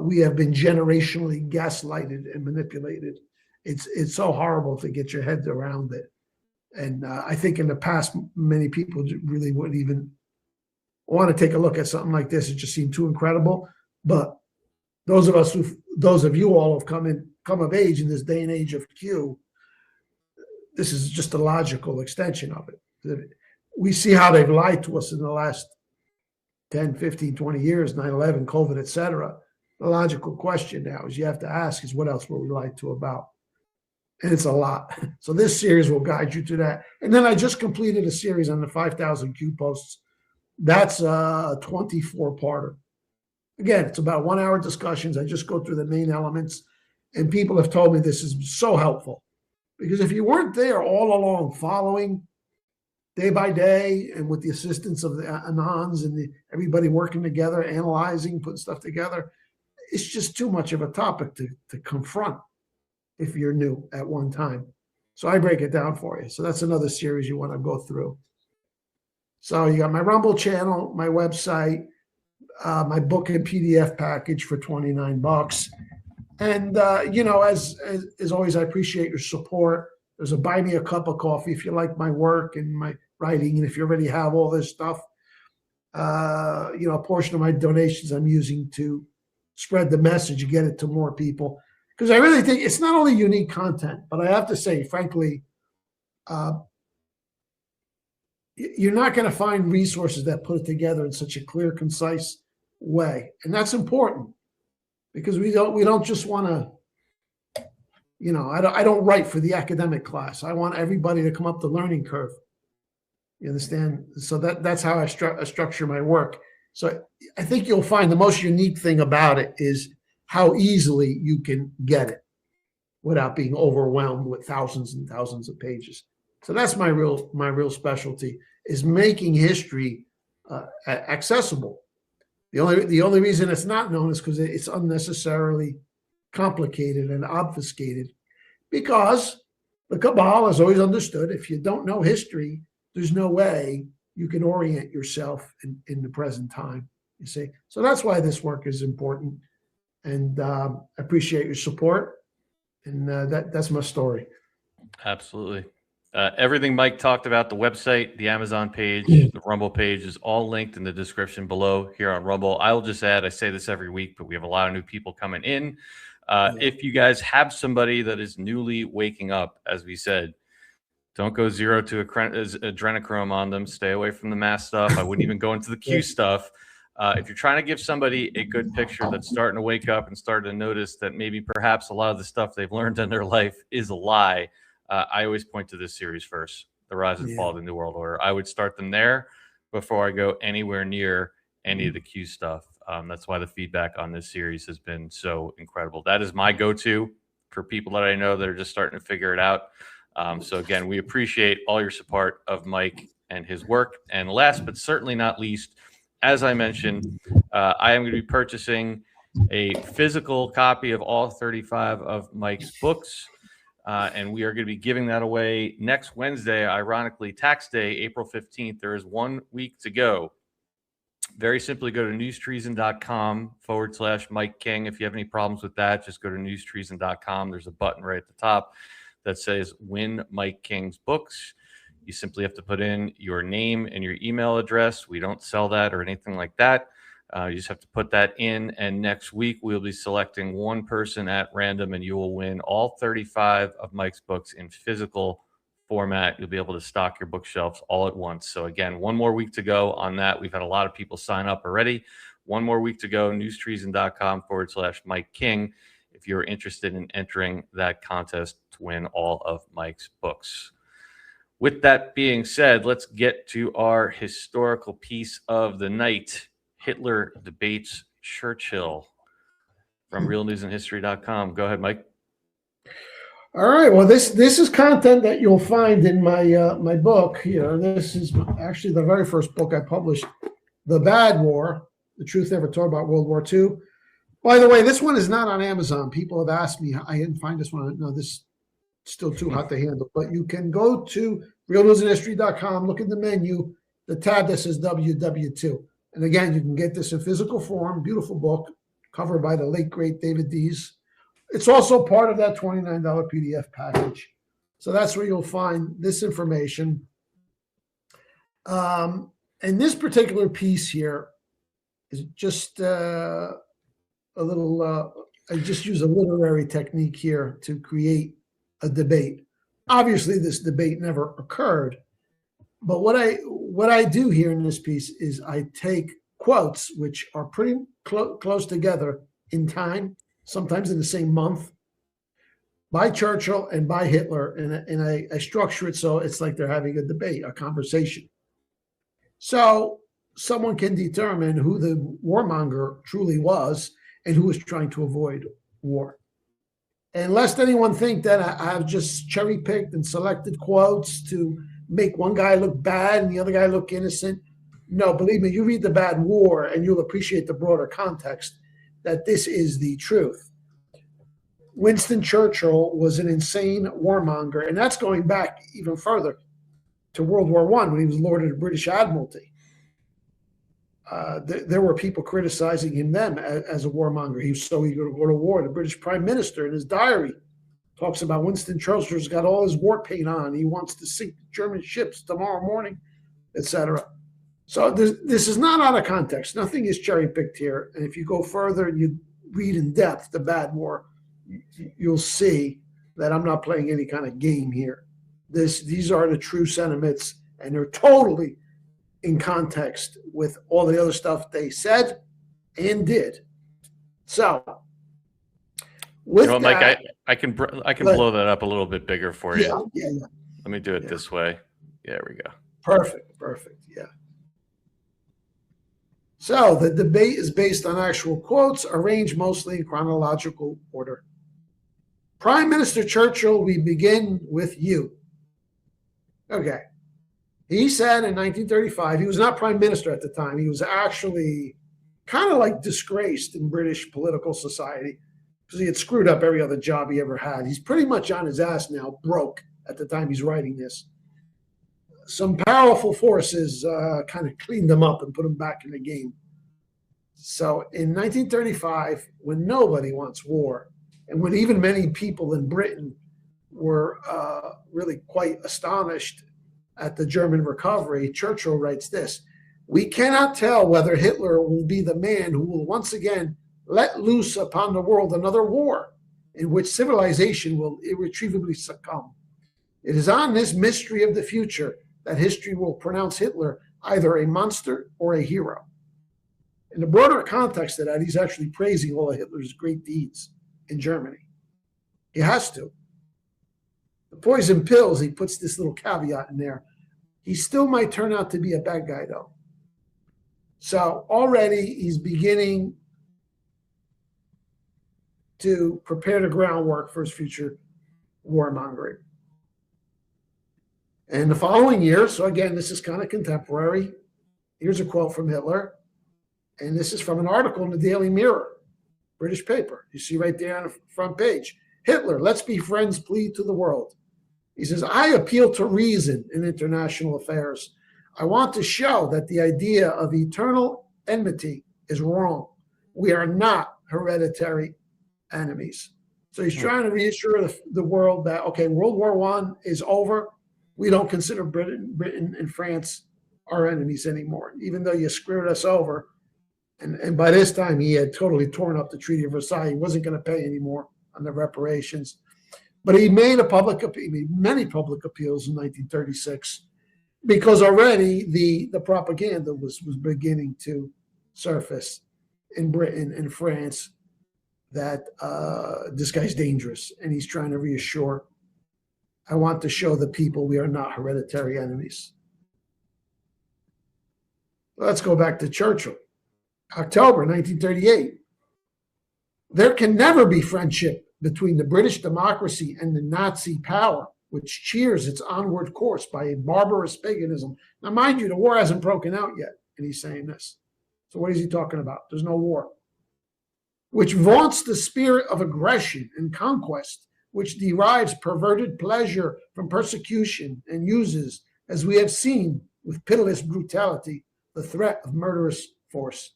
Speaker 2: we have been generationally gaslighted and manipulated. It's so horrible to get your head around it. And I think in the past, many people really wouldn't even want to take a look at something like this. It just seemed too incredible. But those of you all have come of age in this day and age of Q, this is just a logical extension of it. We see how they've lied to us in the last 10, 15, 20 years, 9/11, COVID, et cetera. The logical question now is you have to ask is what else were we lied to about? And it's a lot. So this series will guide you to that. And then I just completed a series on the 5,000 Q posts. That's a 24-parter.
Speaker 10: Again, it's about 1 hour discussions. I just go through the main elements, and people have told me this is so helpful. Because if you weren't there all along following day by day and with the assistance of the Anons and everybody working together, analyzing, putting stuff together, it's just too much of a topic to confront if you're new at one time. So I break it down for you. So that's another series you want to go through. So you got my Rumble channel, my website, my book and PDF package for $29. And, as always, I appreciate your support. There's a buy me a cup of coffee if you like my work and my writing. And if you already have all this stuff, a portion of my donations I'm using to spread the message and get it to more people. Because I really think it's not only unique content, but I have to say, frankly, you're not going to find resources that put it together in such a clear, concise way. And that's important. Because we don't just want to, I don't write for the academic class. I want everybody to come up the learning curve. You understand? So that's how I structure my work. So I think you'll find the most unique thing about it is how easily you can get it without being overwhelmed with thousands and thousands of pages. So that's my real specialty, is making history accessible. The only reason it's not known is because it's unnecessarily complicated and obfuscated, because the cabal has always understood if you don't know history, there's no way you can orient yourself in the present time, you see. So that's why this work is important, and I appreciate your support, and that's my story.
Speaker 1: Absolutely. Everything Mike talked about, the website, the Amazon page, the Rumble page, is all linked in the description below here on Rumble. I will just add, I say this every week, but we have a lot of new people coming in. If you guys have somebody that is newly waking up, as we said, don't go 0 to adrenochrome on them. Stay away from the mass stuff. I wouldn't even go into the Q stuff. If you're trying to give somebody a good picture that's starting to wake up and starting to notice that maybe perhaps a lot of the stuff they've learned in their life is a lie, I always point to this series first, The Rise and Fall of the New World Order. I would start them there before I go anywhere near any of the Q stuff. That's why the feedback on this series has been so incredible. That is my go-to for people that I know that are just starting to figure it out. So again, we appreciate all your support of Mike and his work. And last but certainly not least, as I mentioned, I am going to be purchasing a physical copy of all 35 of Mike's books. And we are going to be giving that away next Wednesday, ironically, tax day, April 15th. There is 1 week to go. Very simply, go to newstreason.com/Mike King. If you have any problems with that, just go to newstreason.com. There's a button right at the top that says Win Mike King's Books. You simply have to put in your name and your email address. We don't sell that or anything like that. You just have to put that in, and next week we'll be selecting one person at random, and you will win all 35 of Mike's books in physical format. You'll be able to stock your bookshelves all at once. So again, 1 more week to go on that. We've had a lot of people sign up already. 1 more week to go, newstreason.com/Mike King, if you're interested in entering that contest to win all of Mike's books. With that being said, let's get to our historical piece of the night. Hitler debates Churchill from realnewsandhistory.com. Go ahead, Mike.
Speaker 10: All right. Well, this is content that you'll find in my my book here. This is actually the very first book I published, The Bad War, The Truth Never Told About World War II. By the way, this one is not on Amazon. People have asked me. I didn't find this one. No, this is still too hot to handle. But you can go to realnewsandhistory.com, look in the menu, the tab that says WW2. And again, you can get this in physical form, beautiful book, covered by the late, great David Dees. It's also part of that $29 PDF package. So that's where you'll find this information. And this particular piece here is just a little, I just use a literary technique here to create a debate. Obviously, this debate never occurred. But what I do here in this piece is I take quotes which are pretty close together in time, sometimes in the same month, by Churchill and by Hitler, and I structure it so it's like they're having a debate, a conversation. So someone can determine who the warmonger truly was and who was trying to avoid war. And lest anyone think that I've just cherry-picked and selected quotes to make one guy look bad and the other guy look innocent. No, believe me, you read the bad war and you'll appreciate the broader context that this is the truth. Winston Churchill was an insane warmonger, and that's going back even further to World War I when he was Lord of the British Admiralty. There were people criticizing him then as a warmonger. He was so eager to go to war. The British Prime Minister in his diary talks about Winston Churchill's got all his war paint on. He wants to sink German ships tomorrow morning, etc. So this is not out of context. Nothing is cherry-picked here. And if you go further and you read in depth the bad war, you'll see that I'm not playing any kind of game here. These are the true sentiments, and they're totally in context with all the other stuff they said and did. So, with that,
Speaker 1: Mike, I can blow that up a little bit bigger for you.
Speaker 10: Yeah.
Speaker 1: Let me do it this way. There we go.
Speaker 10: Perfect. Yeah. So the debate is based on actual quotes, arranged mostly in chronological order. Prime Minister Churchill, we begin with you. Okay. He said in 1935, he was not prime minister at the time. He was actually kind of like disgraced in British political society because he had screwed up every other job he ever had. He's pretty much on his ass now, broke at the time he's writing this. Some powerful forces kind of cleaned him up and put him back in the game. So in 1935, when nobody wants war, and when even many people in Britain were really quite astonished at the German recovery, Churchill writes this: "We cannot tell whether Hitler will be the man who will once again let loose upon the world another war in which civilization will irretrievably succumb. It is on this mystery of the future that history will pronounce Hitler either a monster or a hero." In the broader context of that, he's actually praising all of Hitler's great deeds in Germany. He has to. The poison pills, he puts this little caveat in there. He still might turn out to be a bad guy, though. So already he's beginning to prepare the groundwork for his future warmongering. And the following year, so again, this is kind of contemporary. Here's a quote from Hitler. And this is from an article in the Daily Mirror, British paper. You see right there on the front page. Hitler, let's be friends, plead to the world. He says, "I appeal to reason in international affairs. I want to show that the idea of eternal enmity is wrong. We are not hereditary enemies." So he's trying to reassure the world that, okay, World War I is over. We don't consider Britain and France our enemies anymore, even though you screwed us over. And by this time, he had totally torn up the Treaty of Versailles. He wasn't going to pay anymore on the reparations. But he made many public appeals in 1936 because already the propaganda was beginning to surface in Britain and France that this guy's dangerous. And he's trying to reassure, I want to show the people we are not hereditary enemies. Let's go back to Churchill. October 1938. There can never be friendship between the British democracy and the Nazi power, which cheers its onward course by a barbarous paganism. Now, mind you, the war hasn't broken out yet, and he's saying this. So what is he talking about? There's no war. Which vaunts the spirit of aggression and conquest, which derives perverted pleasure from persecution and uses, as we have seen with pitiless brutality, the threat of murderous force.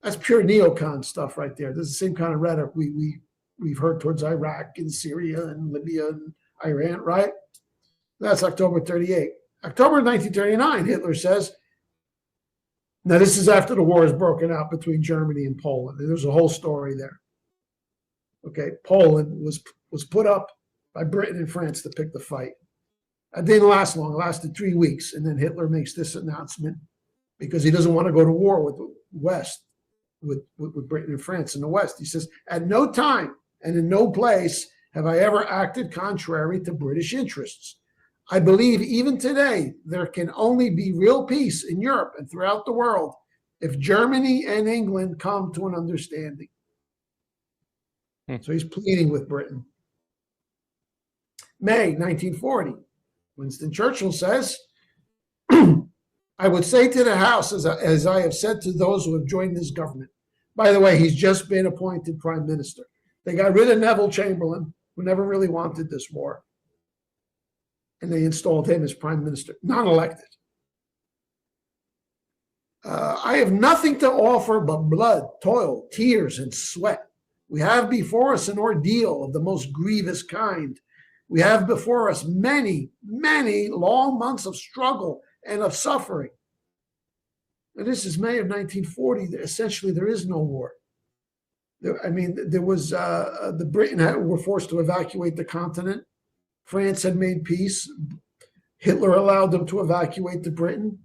Speaker 10: That's pure neocon stuff right there. This is the same kind of rhetoric we've heard towards Iraq and Syria and Libya and Iran, right? That's October 38. October 1939, Hitler says, now this is after the war has broken out between Germany and Poland. And there's a whole story there. Okay, Poland was put up by Britain and France to pick the fight. It didn't last long. It lasted 3 weeks. And then Hitler makes this announcement because he doesn't want to go to war with the West. With Britain and France in the West. He says, at no time and in no place have I ever acted contrary to British interests. I believe even today there can only be real peace in Europe and throughout the world if Germany and England come to an understanding. So he's pleading with Britain. May 1940, Winston Churchill says, I would say to the House, as I have said to those who have joined this government. By the way, he's just been appointed prime minister. They got rid of Neville Chamberlain, who never really wanted this war. And they installed him as prime minister, non-elected. I have nothing to offer but blood, toil, tears, and sweat. We have before us an ordeal of the most grievous kind. We have before us many, many long months of struggle and of suffering. And this is May of 1940. Essentially, there is no war. There was the Britain were forced to evacuate the continent. France had made peace. Hitler allowed them to evacuate to Britain.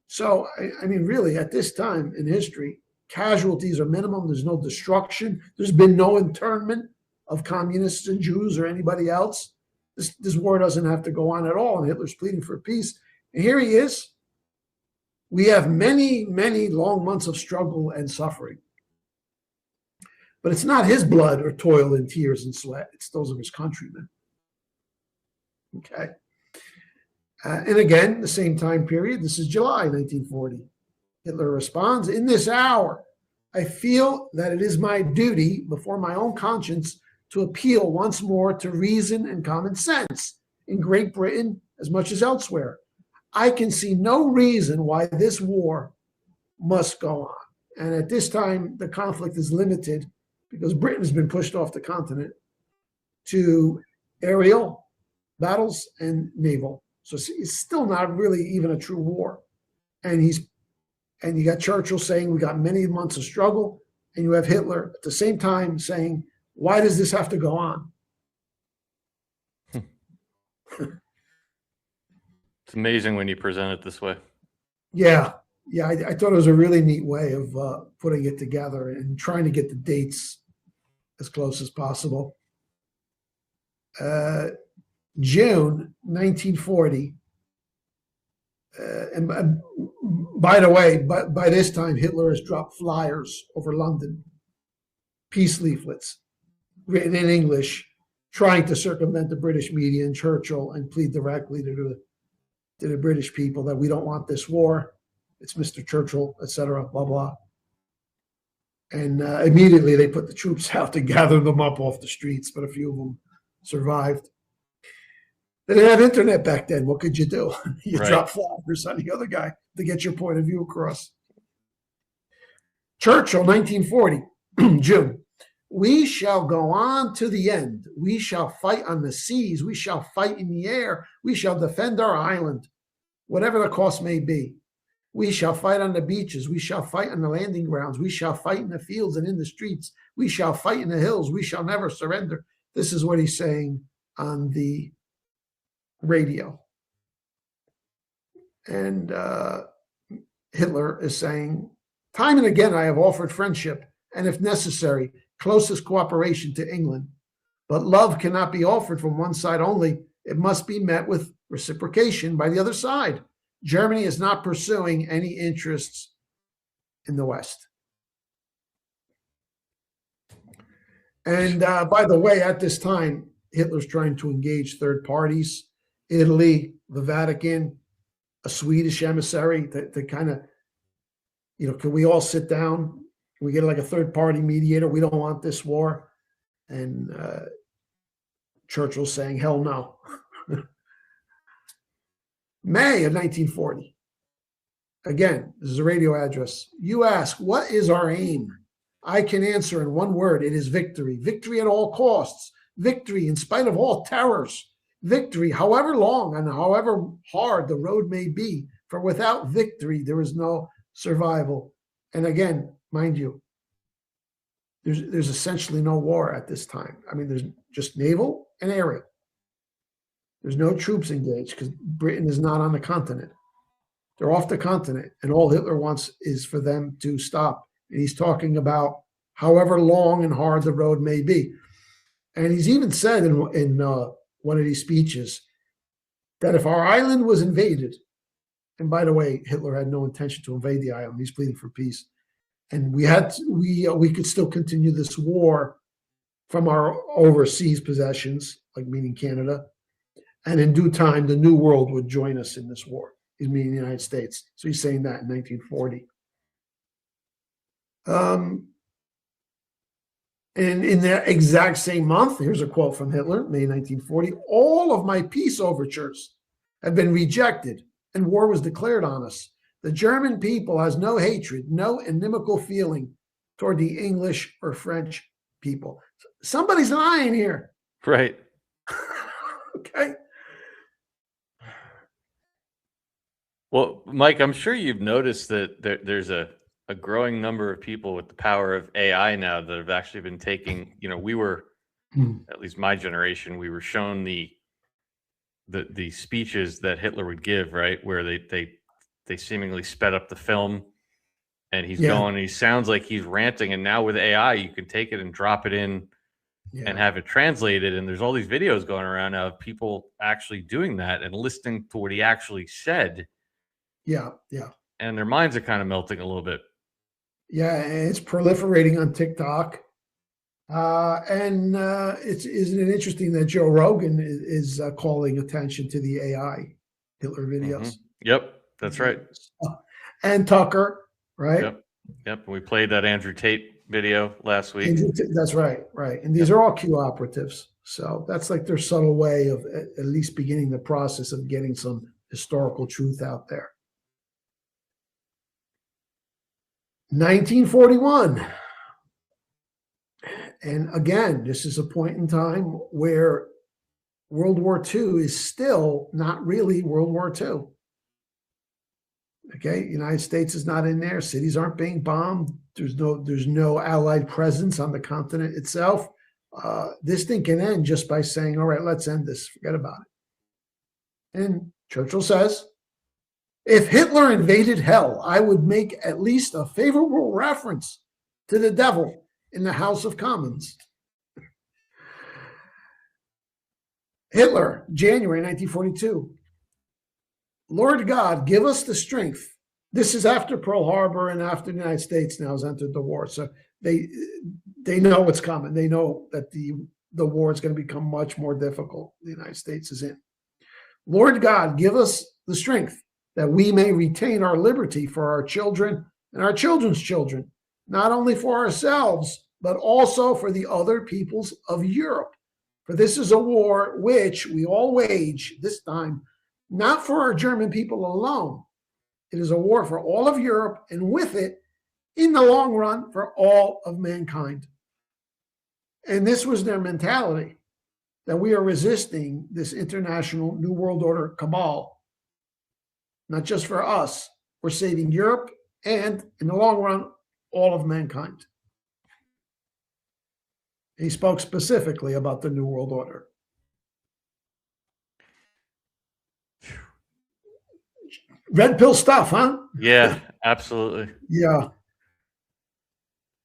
Speaker 10: So, really, at this time in history, casualties are minimum. There's no destruction. There's been no internment of communists and Jews or anybody else. This war doesn't have to go on at all, and Hitler's pleading for peace. And here he is. We have many, many long months of struggle and suffering. But it's not his blood or toil and tears and sweat. It's those of his countrymen. Okay. And again, the same time period, this is July 1940. Hitler responds, in this hour, I feel that it is my duty before my own conscience to appeal once more to reason and common sense in Great Britain as much as elsewhere. I can see no reason why this war must go on. And at this time, the conflict is limited because Britain has been pushed off the continent to aerial battles and naval. So it's still not really even a true war. And you got Churchill saying we got many months of struggle, and you have Hitler at the same time saying, why does this have to go on?
Speaker 1: It's amazing when you present it this way.
Speaker 10: Yeah. I thought it was a really neat way of putting it together and trying to get the dates as close as possible. June 1940. And by the way, by this time, Hitler has dropped flyers over London, peace leaflets written in English, trying to circumvent the British media and Churchill and plead directly to the British people that we don't want this war. It's Mr. Churchill, etc., blah, blah. And immediately they put the troops out to gather them up off the streets, but a few of them survived. They didn't have internet back then. What could you do? You drop flyers on the other guy to get your point of view across. Churchill, 1940, June. We shall go on to the end. We shall fight on the seas. We shall fight in the air. We shall defend our island, whatever the cost may be. We shall fight on the beaches. We shall fight on the landing grounds. We shall fight in the fields and in the streets. We shall fight in the hills. We shall never surrender. This is what he's saying on the radio. And Hitler is saying, time and again I have offered friendship and, if necessary, closest cooperation to England. But love cannot be offered from one side only. It must be met with reciprocation by the other side. Germany is not pursuing any interests in the West. And by the way, at this time, Hitler's trying to engage third parties, Italy, the Vatican, a Swedish emissary to kind of, can we all sit down? Can we get like a third party mediator? We don't want this war. And Churchill's saying, hell no. May of 1940. Again, this is a radio address. You ask, what is our aim? I can answer in one word. It is victory. Victory at all costs. Victory in spite of all terrors. Victory, however long and however hard the road may be. For without victory, there is no survival. And again, mind you, there's essentially no war at this time. There's just naval and aerial. There's no troops engaged because Britain is not on the continent. They're off the continent, and all Hitler wants is for them to stop. And he's talking about however long and hard the road may be. And he's even said in one of these speeches that if our island was invaded, and by the way, Hitler had no intention to invade the island. He's pleading for peace. And we could still continue this war from our overseas possessions, like meaning Canada. And in due time, the New World would join us in this war. He's meaning the United States. So he's saying that in 1940. And in that exact same month, here's a quote from Hitler, May 1940, all of my peace overtures have been rejected and war was declared on us. The German people has no hatred, no inimical feeling toward the English or French people. Somebody's lying here.
Speaker 1: Right.
Speaker 10: Okay.
Speaker 1: Well, Mike, I'm sure you've noticed that there's a growing number of people with the power of AI now that have actually been taking, we were, at least my generation, we were shown the speeches that Hitler would give, right? Where they seemingly sped up the film and he's going, and he sounds like he's ranting. And now with AI, you can take it and drop it in and have it translated. And there's all these videos going around now of people actually doing that and listening to what he actually said.
Speaker 10: Yeah.
Speaker 1: And their minds are kind of melting a little bit.
Speaker 10: Yeah, it's proliferating on TikTok. Isn't it interesting that Joe Rogan is calling attention to the AI Hitler videos?
Speaker 1: Mm-hmm. Yep, that's right.
Speaker 10: And Tucker, right?
Speaker 1: Yep. We played that Andrew Tate video last week.
Speaker 10: That's right. And these are all Q operatives. So that's like their subtle way of at least beginning the process of getting some historical truth out there. 1941. And again, this is a point in time where World War II is still not really World War II. Okay, United States is not in there. Cities aren't being bombed. There's no Allied presence on the continent itself. This thing can end just by saying, all right, let's end this. Forget about it. And Churchill says, if Hitler invaded hell, I would make at least a favorable reference to the devil in the House of Commons. Hitler, January 1942. Lord God, give us the strength. This is after Pearl Harbor and after the United States now has entered the war. So they know what's coming. They know that the war is going to become much more difficult. The United States is in. Lord God, give us the strength that we may retain our liberty for our children and our children's children, not only for ourselves, but also for the other peoples of Europe. For this is a war which we all wage this time, not for our German people alone. It is a war for all of Europe, and with it, in the long run, for all of mankind. And this was their mentality, that we are resisting this international New World Order cabal. Not just for us, we're saving Europe and, in the long run, all of mankind. He spoke specifically about the New World Order. Red pill stuff, huh?
Speaker 1: Yeah, absolutely.
Speaker 10: Yeah.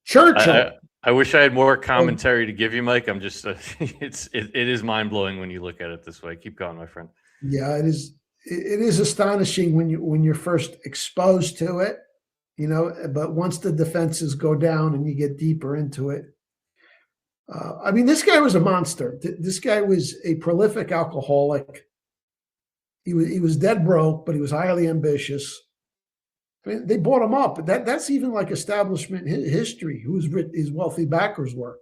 Speaker 10: Churchill.
Speaker 1: I wish I had more commentary to give you, Mike. I'm just, it is mind blowing when you look at it this way. Keep going, my friend.
Speaker 10: Yeah, it is. It is astonishing when you're first exposed to it, but once the defenses go down and you get deeper into it. This guy was a monster. This guy was a prolific alcoholic. He was dead broke, but he was highly ambitious. They bought him up. That's even like establishment history, who his wealthy backers were.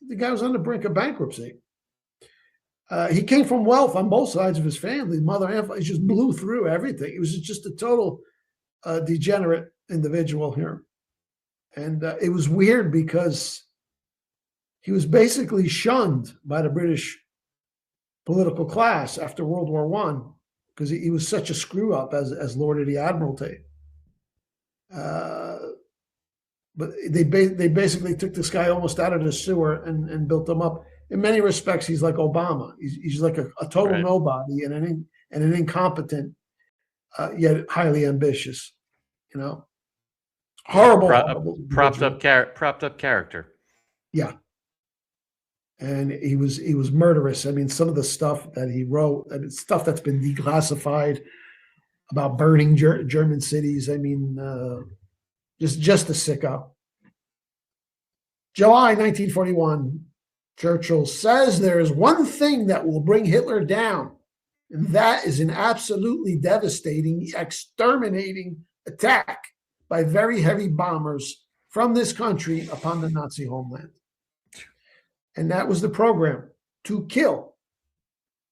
Speaker 10: The guy was on the brink of bankruptcy. He came from wealth on both sides of his family, mother and father. He just blew through everything. He was just a total degenerate individual here. And it was weird because he was basically shunned by the British political class after World War I because he was such a screw up as Lord of the Admiralty. But they basically took this guy almost out of the sewer and built him up. In many respects, he's like Obama. He's like a total nobody and an incompetent, yet highly ambitious. Horrible.
Speaker 1: Propped up character.
Speaker 10: Yeah. And he was murderous. I mean, some of the stuff that he wrote, I mean, stuff that's been declassified about burning German cities. I mean, just a sicko. July 1941, Churchill says there is one thing that will bring Hitler down, and that is an absolutely devastating, exterminating attack by very heavy bombers from this country upon the Nazi homeland. And that was the program, to kill,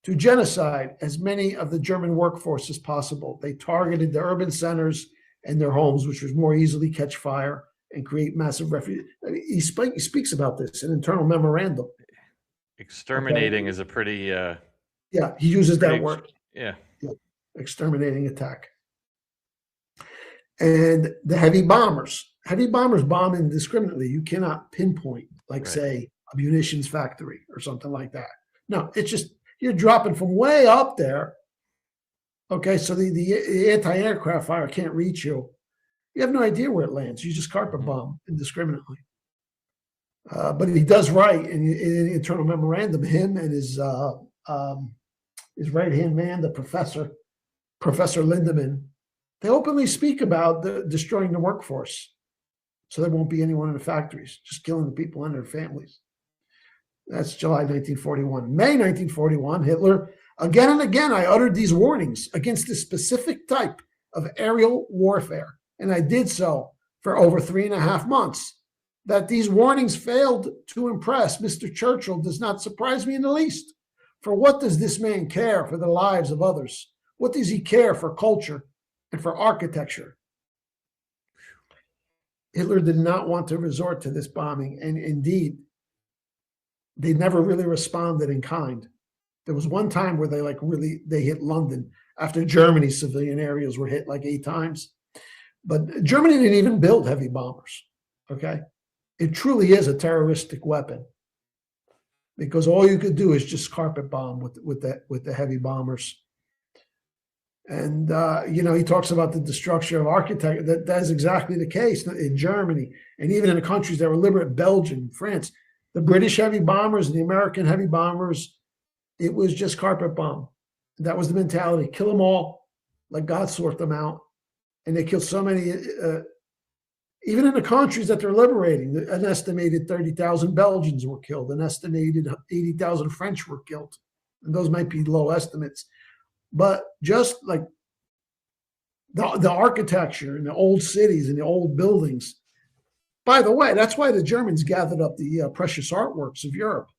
Speaker 10: to genocide as many of the German workforce as possible. They targeted the urban centers and their homes, which was more easily catch fire and create massive refuge. I mean, he speaks about this in internal memorandum.
Speaker 1: Exterminating is a pretty...
Speaker 10: yeah, he uses that word.
Speaker 1: Yeah.
Speaker 10: Exterminating attack. And the heavy bombers bomb indiscriminately. You cannot pinpoint, like, say, a munitions factory or something like that. No, it's just, you're dropping from way up there. Okay, so the anti-aircraft fire can't reach you. You have no idea where it lands. You just carpet bomb indiscriminately. But he does write in internal memorandum, him and his right-hand man, the Professor Lindemann, they openly speak about destroying the workforce. So there won't be anyone in the factories, just killing the people and their families. That's July 1941. May 1941, Hitler, again and again, I uttered these warnings against this specific type of aerial warfare. And I did so for over 3.5 months. That these warnings failed to impress Mr. Churchill does not surprise me in the least. For what does this man care for the lives of others? What does he care for culture and for architecture? Hitler did not want to resort to this bombing, and indeed, they never really responded in kind. There was one time where they hit London after Germany's civilian areas were hit like 8 times. But Germany didn't even build heavy bombers, okay? It truly is a terroristic weapon because all you could do is just carpet bomb with the heavy bombers. And, he talks about the destruction of architecture. That is exactly the case in Germany and even in the countries that were liberate, Belgium, France. The British heavy bombers and the American heavy bombers, it was just carpet bomb. That was the mentality. Kill them all, let God sort them out. And they killed so many, even in the countries that they're liberating, an estimated 30,000 Belgians were killed, an estimated 80,000 French were killed. And those might be low estimates. But just like the architecture and the old cities and the old buildings. By the way, that's why the Germans gathered up the precious artworks of Europe.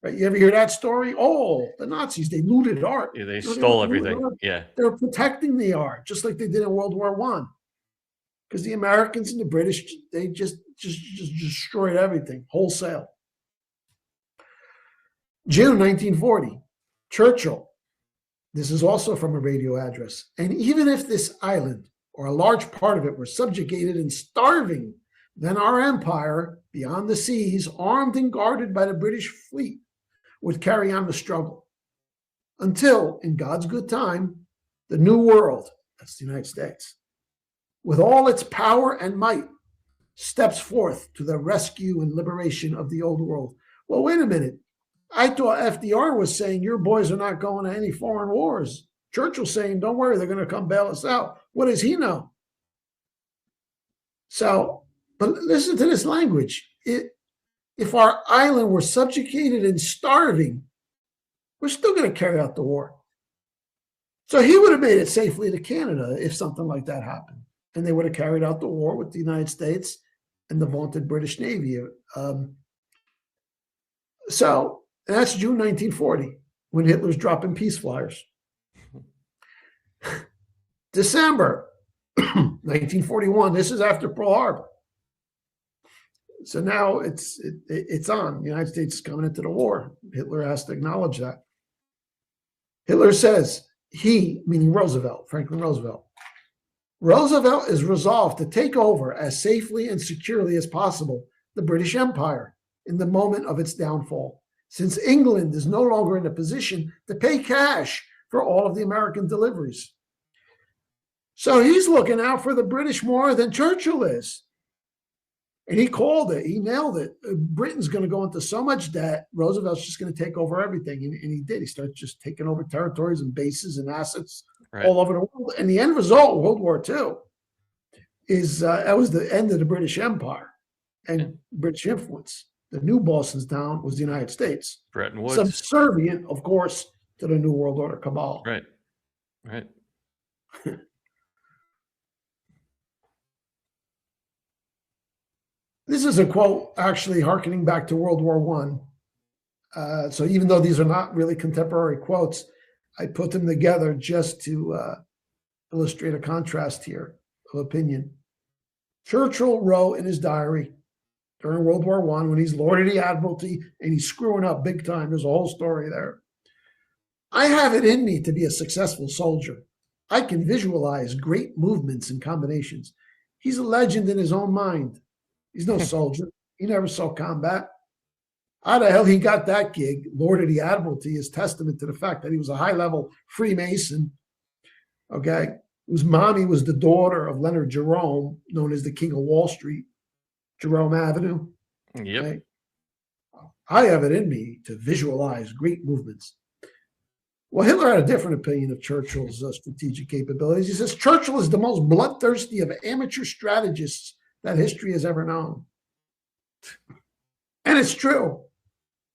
Speaker 10: Right? You ever hear that story? Oh, the Nazis, they looted art.
Speaker 1: Yeah, they stole everything. Yeah.
Speaker 10: They're protecting the art, just like they did in World War I. Because the Americans and the British, they just destroyed everything, wholesale. June 1940, Churchill. This is also from a radio address. And even if this island, or a large part of it, were subjugated and starving, then our empire, beyond the seas, armed and guarded by the British fleet, would carry on the struggle. Until, in God's good time, the new world, that's the United States, with all its power and might, steps forth to the rescue and liberation of the old world. Well, wait a minute. I thought FDR was saying your boys are not going to any foreign wars. Churchill's saying, don't worry, they're going to come bail us out. What does he know? So, but listen to this language. If our island were subjugated and starving, we're still going to carry out the war. So he would have made it safely to Canada if something like that happened. And they would have carried out the war with the United States and the vaunted British Navy. So that's June 1940, when Hitler's dropping peace flyers. December 1941, this is after Pearl Harbor. So now it's on. The United States is coming into the war. Hitler has to acknowledge that. Hitler says, he, meaning Roosevelt, Franklin Roosevelt, Roosevelt is resolved to take over as safely and securely as possible the British Empire in the moment of its downfall, since England is no longer in a position to pay cash for all of the American deliveries. So he's looking out for the British more than Churchill is. And he called it. He nailed it. Britain's going to go into so much debt. Roosevelt's just going to take over everything. And he did. He started just taking over territories and bases and assets all over the world. And the end result of World War II is that was the end of the British Empire and British influence. The new Boston's town was the United States.
Speaker 1: Bretton Woods.
Speaker 10: Subservient, of course, to the New World Order cabal.
Speaker 1: Right. Right.
Speaker 10: This is a quote actually hearkening back to World War I. So even though these are not really contemporary quotes, I put them together just to illustrate a contrast here of opinion. Churchill wrote in his diary during World War I when he's Lord of the Admiralty and he's screwing up big time. There's a whole story there. I have it in me to be a successful soldier. I can visualize great movements and combinations. He's a legend in his own mind. He's no soldier. He never saw combat. How the hell he got that gig, Lord of the Admiralty, is testament to the fact that he was a high-level Freemason, okay, whose mommy was the daughter of Leonard Jerome, known as the King of Wall Street, Jerome Avenue.
Speaker 1: Yep.
Speaker 10: Okay? I have it in me to visualize great movements. Well, Hitler had a different opinion of Churchill's strategic capabilities. He says, Churchill is the most bloodthirsty of amateur strategists that history has ever known. And it's true.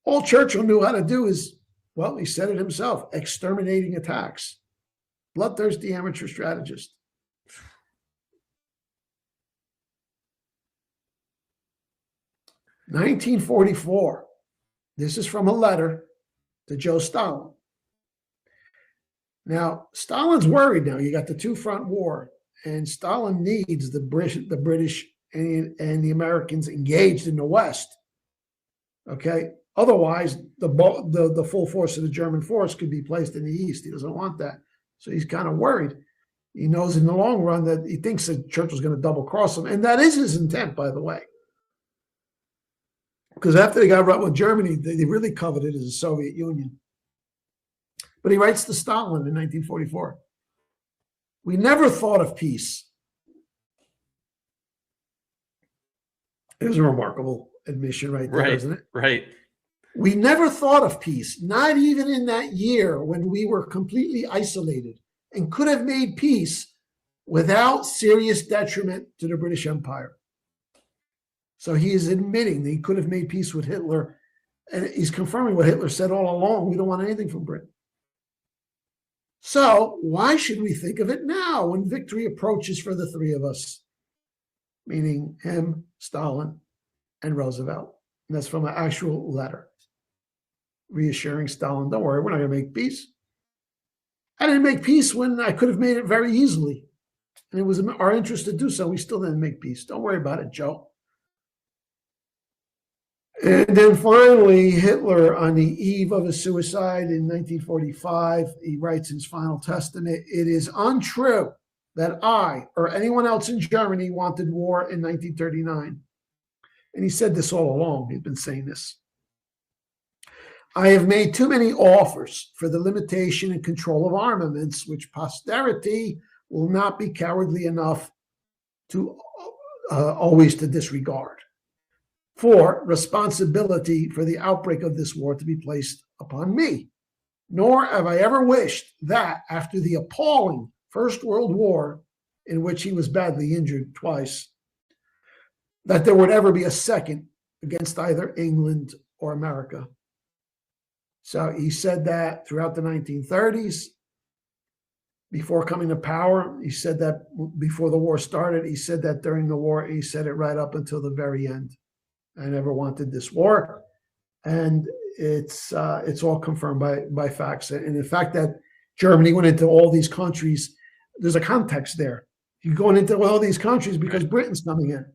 Speaker 10: All Churchill knew how to do is, well, he said it himself, exterminating attacks. Bloodthirsty amateur strategist. (1944). This is from a letter to Joe Stalin. Now, Stalin's worried now. You got the two-front war, and Stalin needs the British and the Americans engaged in the West. Okay? Otherwise, the full force of the German force could be placed in the East. He doesn't want that. So he's kind of worried. He knows in the long run that he thinks that Churchill's going to double-cross him. And that is his intent, by the way. Because after they got right with Germany, they really coveted as the Soviet Union. But he writes to Stalin in 1944. We never thought of peace. It was a remarkable admission right there, isn't it?
Speaker 1: Right.
Speaker 10: We never thought of peace, not even in that year when we were completely isolated and could have made peace without serious detriment to the British Empire. So he is admitting that he could have made peace with Hitler, and he's confirming what Hitler said all along. We don't want anything from Britain. So why should we think of it now when victory approaches for the three of us? Meaning him, Stalin, and Roosevelt. And that's from an actual letter. Reassuring Stalin, don't worry, we're not going to make peace. I didn't make peace when I could have made it very easily. And it was our interest to do so. We still didn't make peace. Don't worry about it, Joe. And then finally, Hitler, on the eve of his suicide in 1945, he writes in his final testament, it is untrue that I or anyone else in Germany wanted war in 1939. And he said this all along. He's been saying this. I have made too many offers for the limitation and control of armaments, which posterity will not be cowardly enough to always to disregard. For responsibility for the outbreak of this war to be placed upon me. Nor have I ever wished that after the appalling First World War, in which he was badly injured twice, that there would ever be a second against either England or America. So he said that throughout the 1930s, before coming to power. He said that before the war started. He said that during the war. He said it right up until the very end. I never wanted this war, and it's all confirmed by facts. And the fact that Germany went into all these countries, there's a context there. You're going into all these countries because Britain's coming in,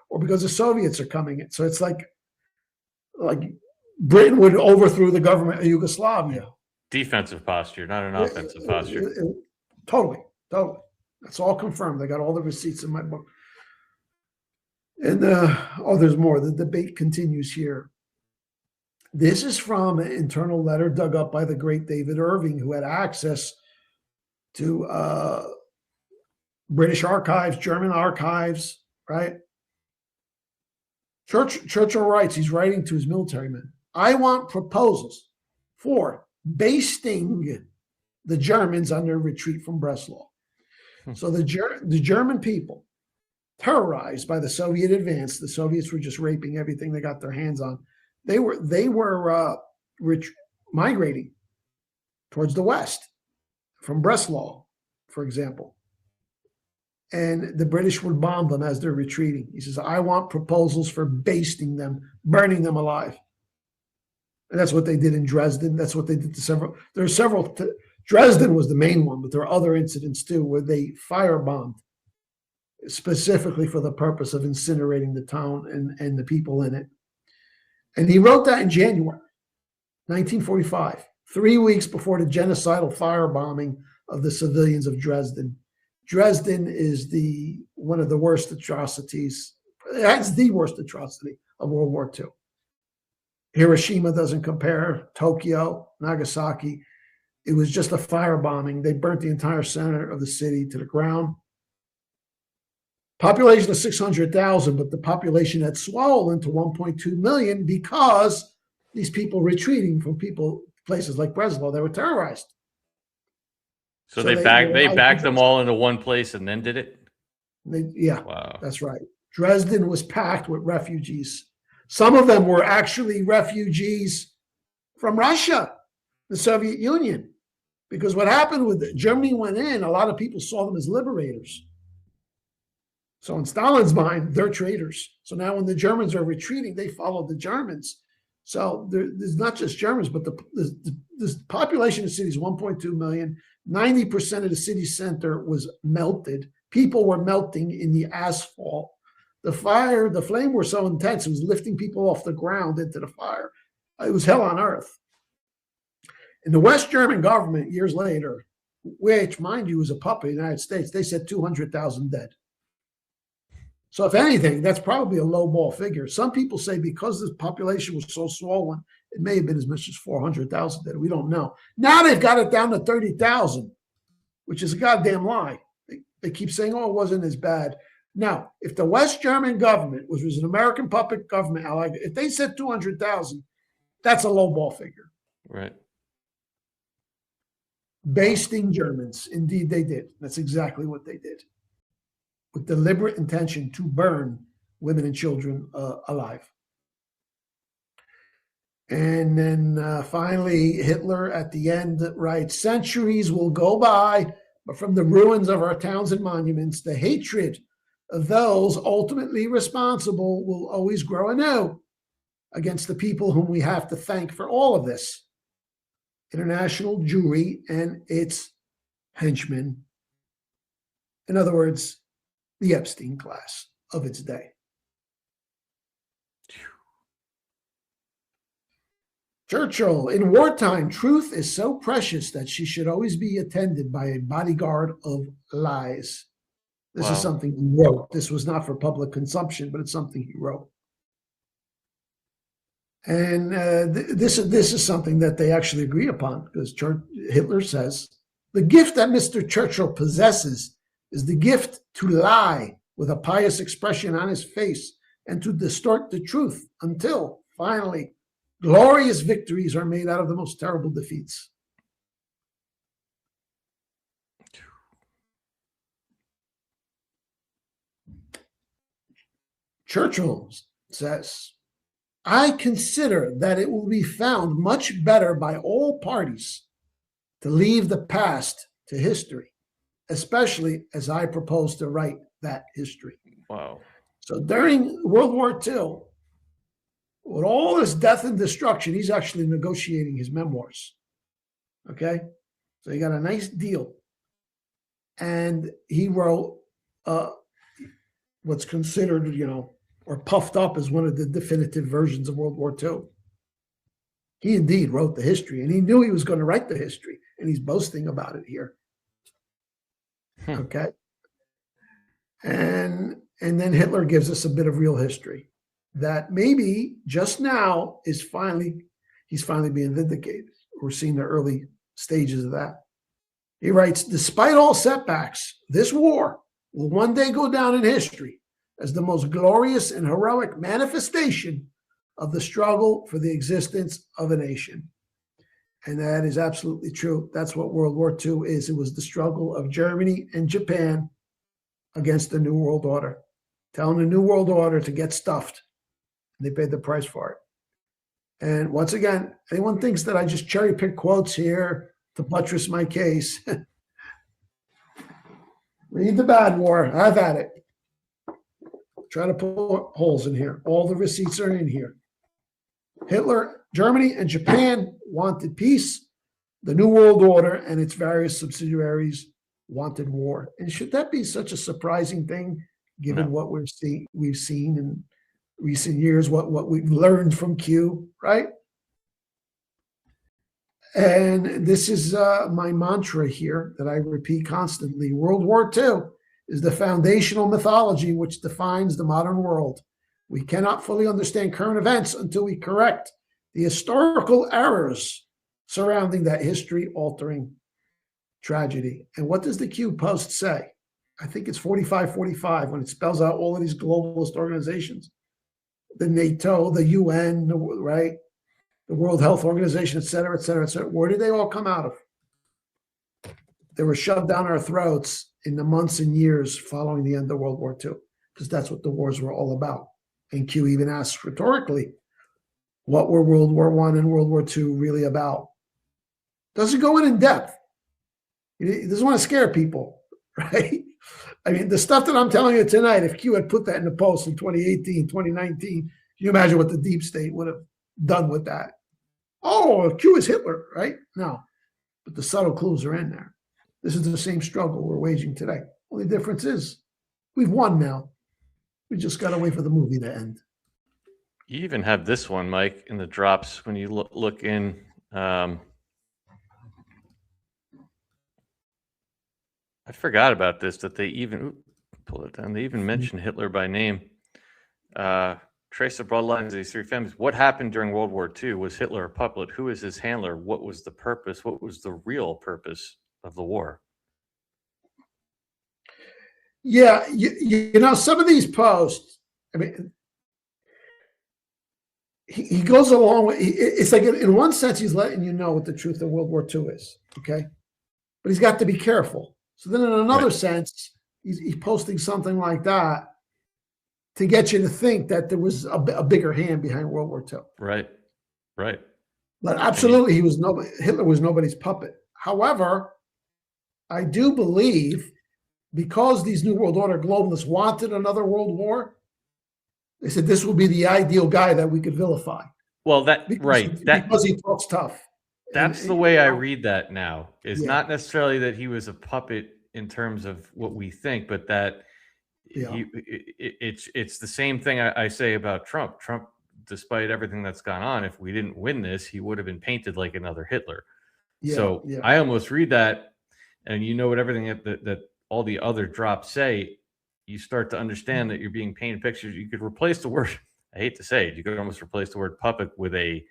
Speaker 10: or because the Soviets are coming in. So it's like Britain would overthrow the government of Yugoslavia.
Speaker 1: Defensive posture, not an offensive posture.
Speaker 10: Totally. That's all confirmed. I got all the receipts in my book. And there's more. The debate continues here. This is from an internal letter dug up by the great David Irving, who had access to British archives, German archives, right? Churchill writes, he's writing to his military men, I want proposals for basting the Germans on their retreat from Breslau. So the German people, terrorized by the Soviet advance, the Soviets were just raping everything they got their hands on. They were migrating towards the west from Breslau, for example. And the British would bomb them as they're retreating. He says, I want proposals for basting them, burning them alive. And that's what they did in Dresden. That's what they did to several. There are several. Dresden was the main one, but there are other incidents too where they firebombed specifically for the purpose of incinerating the town and the people in it. And he wrote that in January 1945, 3 weeks before the genocidal firebombing of the civilians of Dresden. Dresden is one of the worst atrocities. That's the worst atrocity of World War II. Hiroshima doesn't compare. Tokyo, Nagasaki. It was just a firebombing. They burnt the entire center of the city to the ground. Population of 600,000, but the population had swollen to 1.2 million because these people retreating from places like Breslau, they were terrorized.
Speaker 1: So they backed them all into one place and then did it?
Speaker 10: Wow. That's right. Dresden was packed with refugees. Some of them were actually refugees from Russia, the Soviet Union. Because what happened with Germany went in, a lot of people saw them as liberators. So in Stalin's mind, they're traitors. So now when the Germans are retreating, they follow the Germans. So there's not just Germans, but the population of the city is 1.2 million. 90% of the city center was melted. People were melting in the asphalt. The flame were so intense, it was lifting people off the ground into the fire. It was hell on earth. And the West German government, years later, which, mind you, was a puppet of the United States, they said 200,000 dead. So if anything, that's probably a low ball figure. Some people say because the population was so swollen, it may have been as much as 400,000 dead. We don't know. Now they've got it down to 30,000, which is a goddamn lie. They keep saying, oh, it wasn't as bad. Now, if the West German government, which was an American puppet government, if they said 200,000, that's a low ball figure.
Speaker 1: Right.
Speaker 10: Basting Germans. Indeed, they did. That's exactly what they did, with deliberate intention to burn women and children alive. And then finally, Hitler at the end writes, centuries will go by, but from the ruins of our towns and monuments, the hatred of those ultimately responsible will always grow anew against the people whom we have to thank for all of this. International Jewry and its henchmen. In other words, the Epstein class of its day. Churchill, in wartime, truth is so precious that she should always be attended by a bodyguard of lies. This is something he wrote. This was not for public consumption, but it's something he wrote. And this is something that they actually agree upon, because Hitler says, the gift that Mr. Churchill possesses is the gift to lie with a pious expression on his face and to distort the truth until, finally, glorious victories are made out of the most terrible defeats. Churchill says, I consider that it will be found much better by all parties to leave the past to history, especially as I propose to write that history.
Speaker 1: Wow.
Speaker 10: So during World War II, with all this death and destruction, he's actually negotiating his memoirs. Okay? So he got a nice deal. And he wrote what's considered, or puffed up as one of the definitive versions of World War II. He indeed wrote the history, and he knew he was going to write the history, and he's boasting about it here. Okay? And then Hitler gives us a bit of real history that maybe just now he's finally being vindicated. We're seeing the early stages of that. He writes, despite all setbacks, this war will one day go down in history as the most glorious and heroic manifestation of the struggle for the existence of a nation. And that is absolutely true. That's what World War II is. It was the struggle of Germany and Japan against the New World Order, telling the New World Order to get stuffed. They paid the price for it. And once again, anyone thinks that I just cherry pick quotes here to buttress my case. Read the Bad War. I've had it. Try to put holes in here. All the receipts are in here. Hitler, Germany, and Japan wanted peace. The New World Order and its various subsidiaries wanted war. And should that be such a surprising thing, given what we've seen in recent years, what we've learned from Q, right? And this is my mantra here that I repeat constantly. World War II is the foundational mythology which defines the modern world. We cannot fully understand current events until we correct the historical errors surrounding that history-altering tragedy. And what does the Q Post say? I think it's 4545 when it spells out all of these globalist organizations. The NATO, the UN, right? The World Health Organization, et cetera, et cetera, et cetera. Where did they all come out of? They were shoved down our throats in the months and years following the end of World War II, because that's what the wars were all about. And Q even asks rhetorically, what were World War I and World War II really about? Doesn't go in depth. He doesn't want to scare people, right? I mean, the stuff that I'm telling you tonight, if Q had put that in the Post in 2018, 2019, can you imagine what the deep state would have done with that? Oh, Q is Hitler, right? No, but the subtle clues are in there. This is the same struggle we're waging today. Only difference is we've won now. We just got to wait for the movie to end.
Speaker 1: You even have this one, Mike, in the drops when you look in. I forgot about this, that they even pull it down. They even mentioned Hitler by name. Trace the broad lines of these three families. What happened during World War II? Was Hitler a puppet? Who is his handler? What was the purpose? What was the real purpose of the war?
Speaker 10: Yeah, you know, some of these posts, I mean, he goes along with, it's like in one sense, he's letting you know what the truth of World War II is, okay? But he's got to be careful. So then in another sense, he's posting something like that to get you to think that there was a bigger hand behind World War II.
Speaker 1: Right, right.
Speaker 10: But absolutely, Hitler was nobody's puppet. However, I do believe because these New World Order globalists wanted another world war, they said this will be the ideal guy that we could vilify.
Speaker 1: Well,
Speaker 10: because he talks tough.
Speaker 1: That's the way I read that now. Is not necessarily that he was a puppet in terms of what we think, but that it's the same thing I say about Trump. Trump, despite everything that's gone on, if we didn't win this, he would have been painted like another Hitler. I almost read that, and you know what everything that all the other drops say, you start to understand that you're being painted pictures. You could replace the word, I hate to say it, you could almost replace the word puppet with a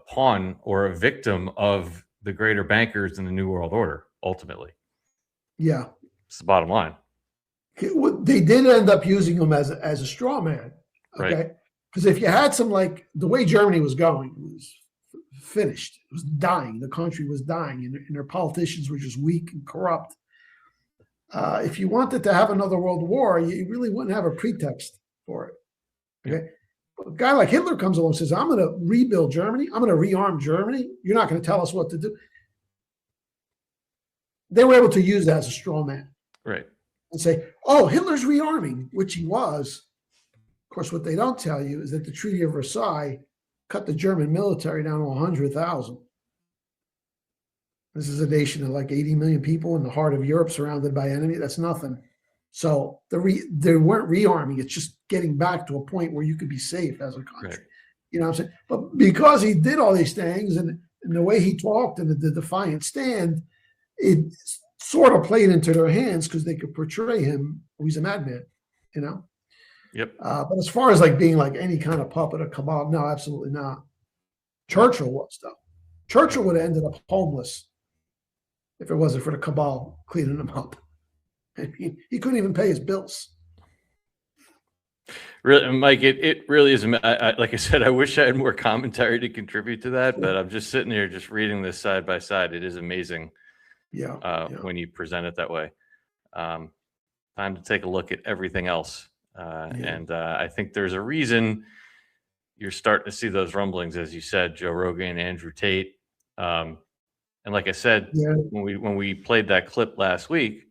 Speaker 1: pawn or a victim of the greater bankers in the New World Order, ultimately.
Speaker 10: Yeah.
Speaker 1: It's the bottom line.
Speaker 10: They did end up using him as a straw man. Okay.
Speaker 1: Right.
Speaker 10: Because if you had some, like the way Germany was going, it was finished. It was dying. The country was dying, and their politicians were just weak and corrupt. If you wanted to have another world war, you really wouldn't have a pretext for it. Okay. But a guy like Hitler comes along and says, I'm going to rebuild Germany. I'm going to rearm Germany. You're not going to tell us what to do. They were able to use that as a straw man.
Speaker 1: Right.
Speaker 10: And say, oh, Hitler's rearming, which he was. Of course, what they don't tell you is that the Treaty of Versailles cut the German military down to 100,000. This is a nation of like 80 million people in the heart of Europe, surrounded by enemy. That's nothing. So they weren't rearming. It's just getting back to a point where you could be safe as a country. Right. You know what I'm saying? But because he did all these things and the way he talked and the defiant stand, it sort of played into their hands because they could portray him. Oh, he's a madman, you know?
Speaker 1: Yep.
Speaker 10: But as far as like being like any kind of puppet or cabal, no, absolutely not. Churchill was, though. Churchill would have ended up homeless if it wasn't for the cabal cleaning him up. I mean, he couldn't even pay his bills.
Speaker 1: Really, Mike, it really is. Like I said, I wish I had more commentary to contribute to that, but I'm just sitting here just reading this side by side. It is amazing when you present it that way. Time to take a look at everything else. And I think there's a reason you're starting to see those rumblings, as you said, Joe Rogan, Andrew Tate. And like I said, when we played that clip last week,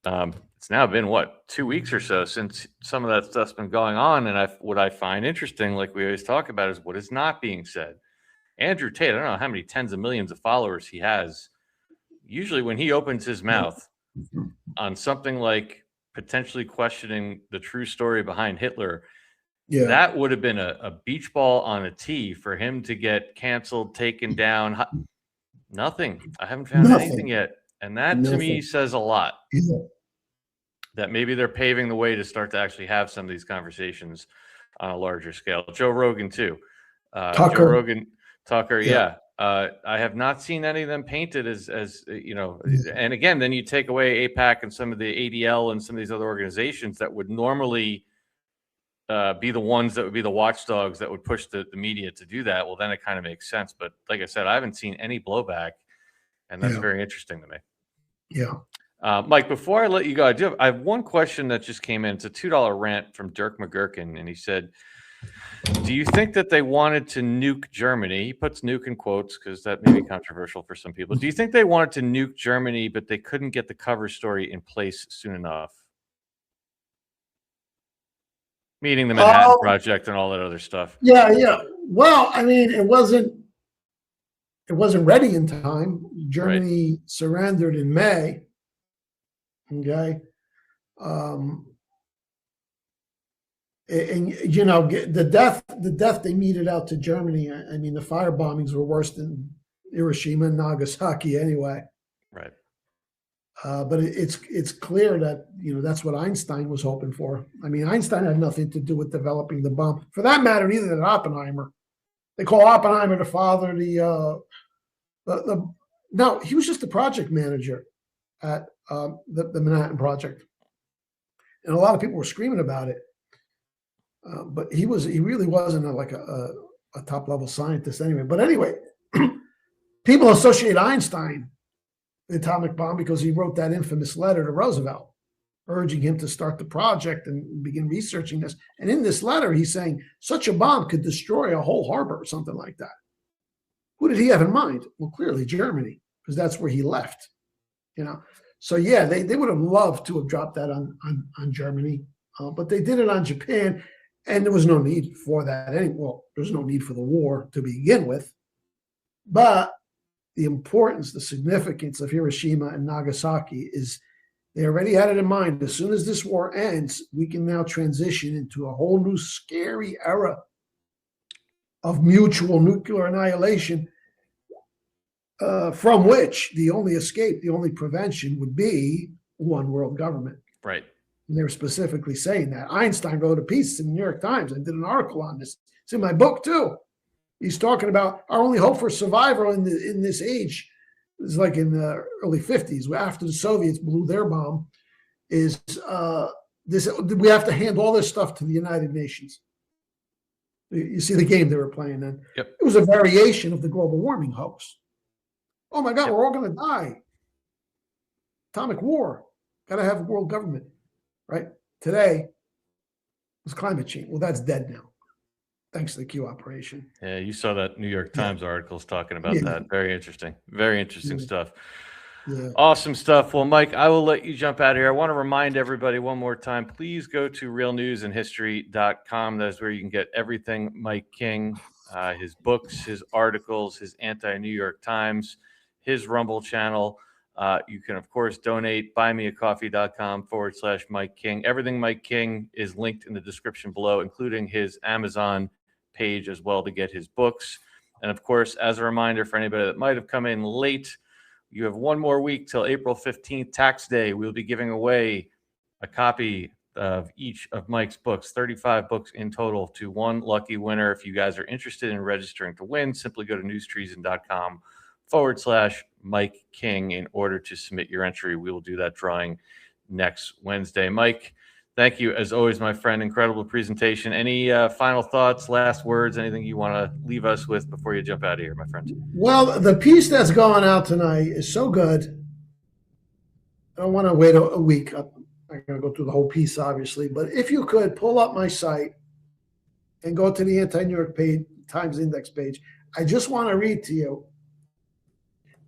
Speaker 1: it's now been, 2 weeks or so since some of that stuff's been going on. And what I find interesting, like we always talk about, is what is not being said. Andrew Tate, I don't know how many tens of millions of followers he has. Usually when he opens his mouth on something like potentially questioning the true story behind Hitler, that would have been a beach ball on a tee for him to get canceled, taken down. Nothing. I haven't found anything yet. And that to me says a lot. That maybe they're paving the way to start to actually have some of these conversations on a larger scale. Joe Rogan too. Tucker, I have not seen any of them painted as you know. And again, then you take away AIPAC and some of the ADL and some of these other organizations that would normally be the ones that would be the watchdogs that would push the media to do that. Well, then it kind of makes sense. But like I said, I haven't seen any blowback, and that's very interesting to me.
Speaker 10: Yeah.
Speaker 1: Mike, before I let you go, I have one question that just came in. It's a $2 rant from Dirk McGurkin, and he said, do you think that they wanted to nuke Germany? He puts nuke in quotes because that may be controversial for some people. Do you think they wanted to nuke Germany, but they couldn't get the cover story in place soon enough? Meaning the Manhattan Project and all that other stuff.
Speaker 10: Yeah. Well, I mean, it wasn't ready in time. Germany surrendered in May. Okay. And you know, the death they meted out to Germany. I mean, the fire bombings were worse than Hiroshima and Nagasaki anyway.
Speaker 1: Right.
Speaker 10: But it's clear that, you know, that's what Einstein was hoping for. I mean, Einstein had nothing to do with developing the bomb. For that matter, neither did Oppenheimer. They call Oppenheimer the father. No, he was just the project manager at the Manhattan Project, and a lot of people were screaming about it. But he really wasn't a top level scientist anyway. But anyway, people associate Einstein, the atomic bomb, because he wrote that infamous letter to Roosevelt, urging him to start the project and begin researching this. And in this letter, he's saying such a bomb could destroy a whole harbor or something like that. Who did he have in mind? Well, clearly Germany, because that's where he left. You know, so yeah, they would have loved to have dropped that on Germany, but they did it on Japan, and there was no need for that. Well, there's no need for the war to begin with, but the importance, the significance of Hiroshima and Nagasaki is they already had it in mind. As soon as this war ends, we can now transition into a whole new scary era of mutual nuclear annihilation, from which the only escape, the only prevention would be one world government.
Speaker 1: Right.
Speaker 10: And they were specifically saying that. Einstein wrote a piece in the New York Times. I did an article on this. It's in my book too. He's talking about our only hope for survival in this age is like in the early 50s, after the Soviets blew their bomb, is we have to hand all this stuff to the United Nations. You see the game they were playing then.
Speaker 1: Yep.
Speaker 10: It was a variation of the global warming hoax. Oh my God, we're all going to die. Atomic war. Got to have a world government, right? Today was climate change. Well, that's dead now, thanks to the Q operation.
Speaker 1: Yeah, you saw that New York Times articles talking about that. Very interesting. Very interesting stuff.
Speaker 10: Yeah.
Speaker 1: Awesome stuff. Well, Mike, I will let you jump out of here. I want to remind everybody one more time, please go to realnewsandhistory.com. That's where you can get everything Mike King, his books, his articles, his anti-New York Times, his Rumble channel. You can, of course, donate, buymeacoffee.com/Mike King. Everything Mike King is linked in the description below, including his Amazon page as well to get his books. And, of course, as a reminder for anybody that might have come in late, you have one more week till April 15th, tax day. We'll be giving away a copy of each of Mike's books, 35 books in total, to one lucky winner. If you guys are interested in registering to win, simply go to newstreason.com/Mike King in order to submit your entry. We will do that drawing next Wednesday. Mike, Thank you, as always, my friend. Incredible presentation. Any final thoughts, last words, anything you want to leave us with before you jump out of here, my friend?
Speaker 10: Well, the piece that's going out tonight is so good. I don't want to wait a week. I'm not going to go through the whole piece, obviously, but if you could pull up my site and go to the Anti-New York Times Index page, I just want to read to you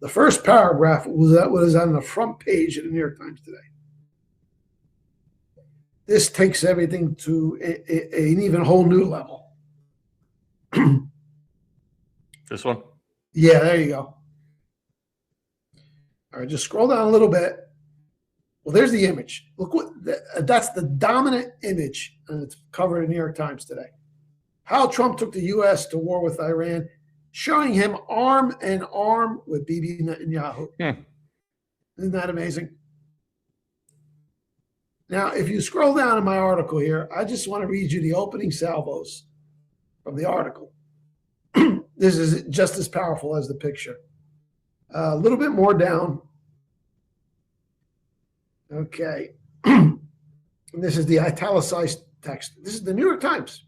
Speaker 10: the first paragraph was on the front page of the New York Times today. This takes everything to an even whole new level.
Speaker 1: This one?
Speaker 10: Yeah, there you go. All right, just scroll down a little bit. Well, there's the image. Look that's the dominant image, and it's covered in the New York Times today. How Trump took the U.S. to war with Iran, showing him arm in arm with Bibi Netanyahu. Isn't that amazing? Now, if you scroll down in my article here, I just want to read you the opening salvos from the article. This is just as powerful as the picture. A little bit more down. Okay. And this is the italicized text. This is the New York Times.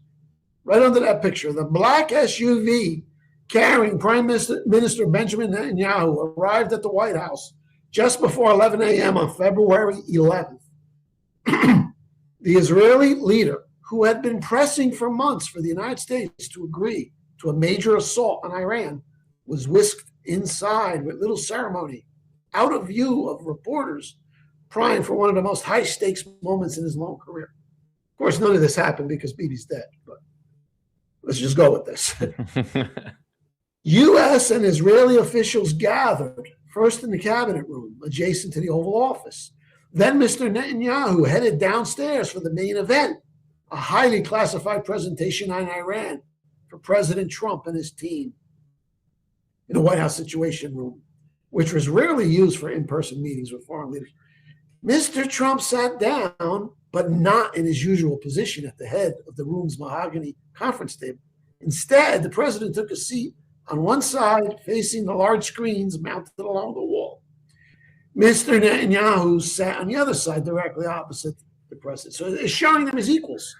Speaker 10: Right under that picture, the black SUV carrying Prime Minister Benjamin Netanyahu arrived at the White House just before 11 a.m. on February 11th. The Israeli leader, who had been pressing for months for the United States to agree to a major assault on Iran, was whisked inside with little ceremony, out of view of reporters, primed for one of the most high-stakes moments in his long career. Of course, none of this happened because Bibi's dead, but let's just go with this. U.S. and Israeli officials gathered, first in the cabinet room adjacent to the Oval Office. Then Mr. Netanyahu headed downstairs for the main event, a highly classified presentation on Iran for President Trump and his team in the White House Situation Room, which was rarely used for in-person meetings with foreign leaders. Mr. Trump sat down, but not in his usual position at the head of the room's mahogany conference table. Instead, the president took a seat on one side, facing the large screens mounted along the wall. Mr. Netanyahu sat on the other side, directly opposite the president. So it's showing them as equals.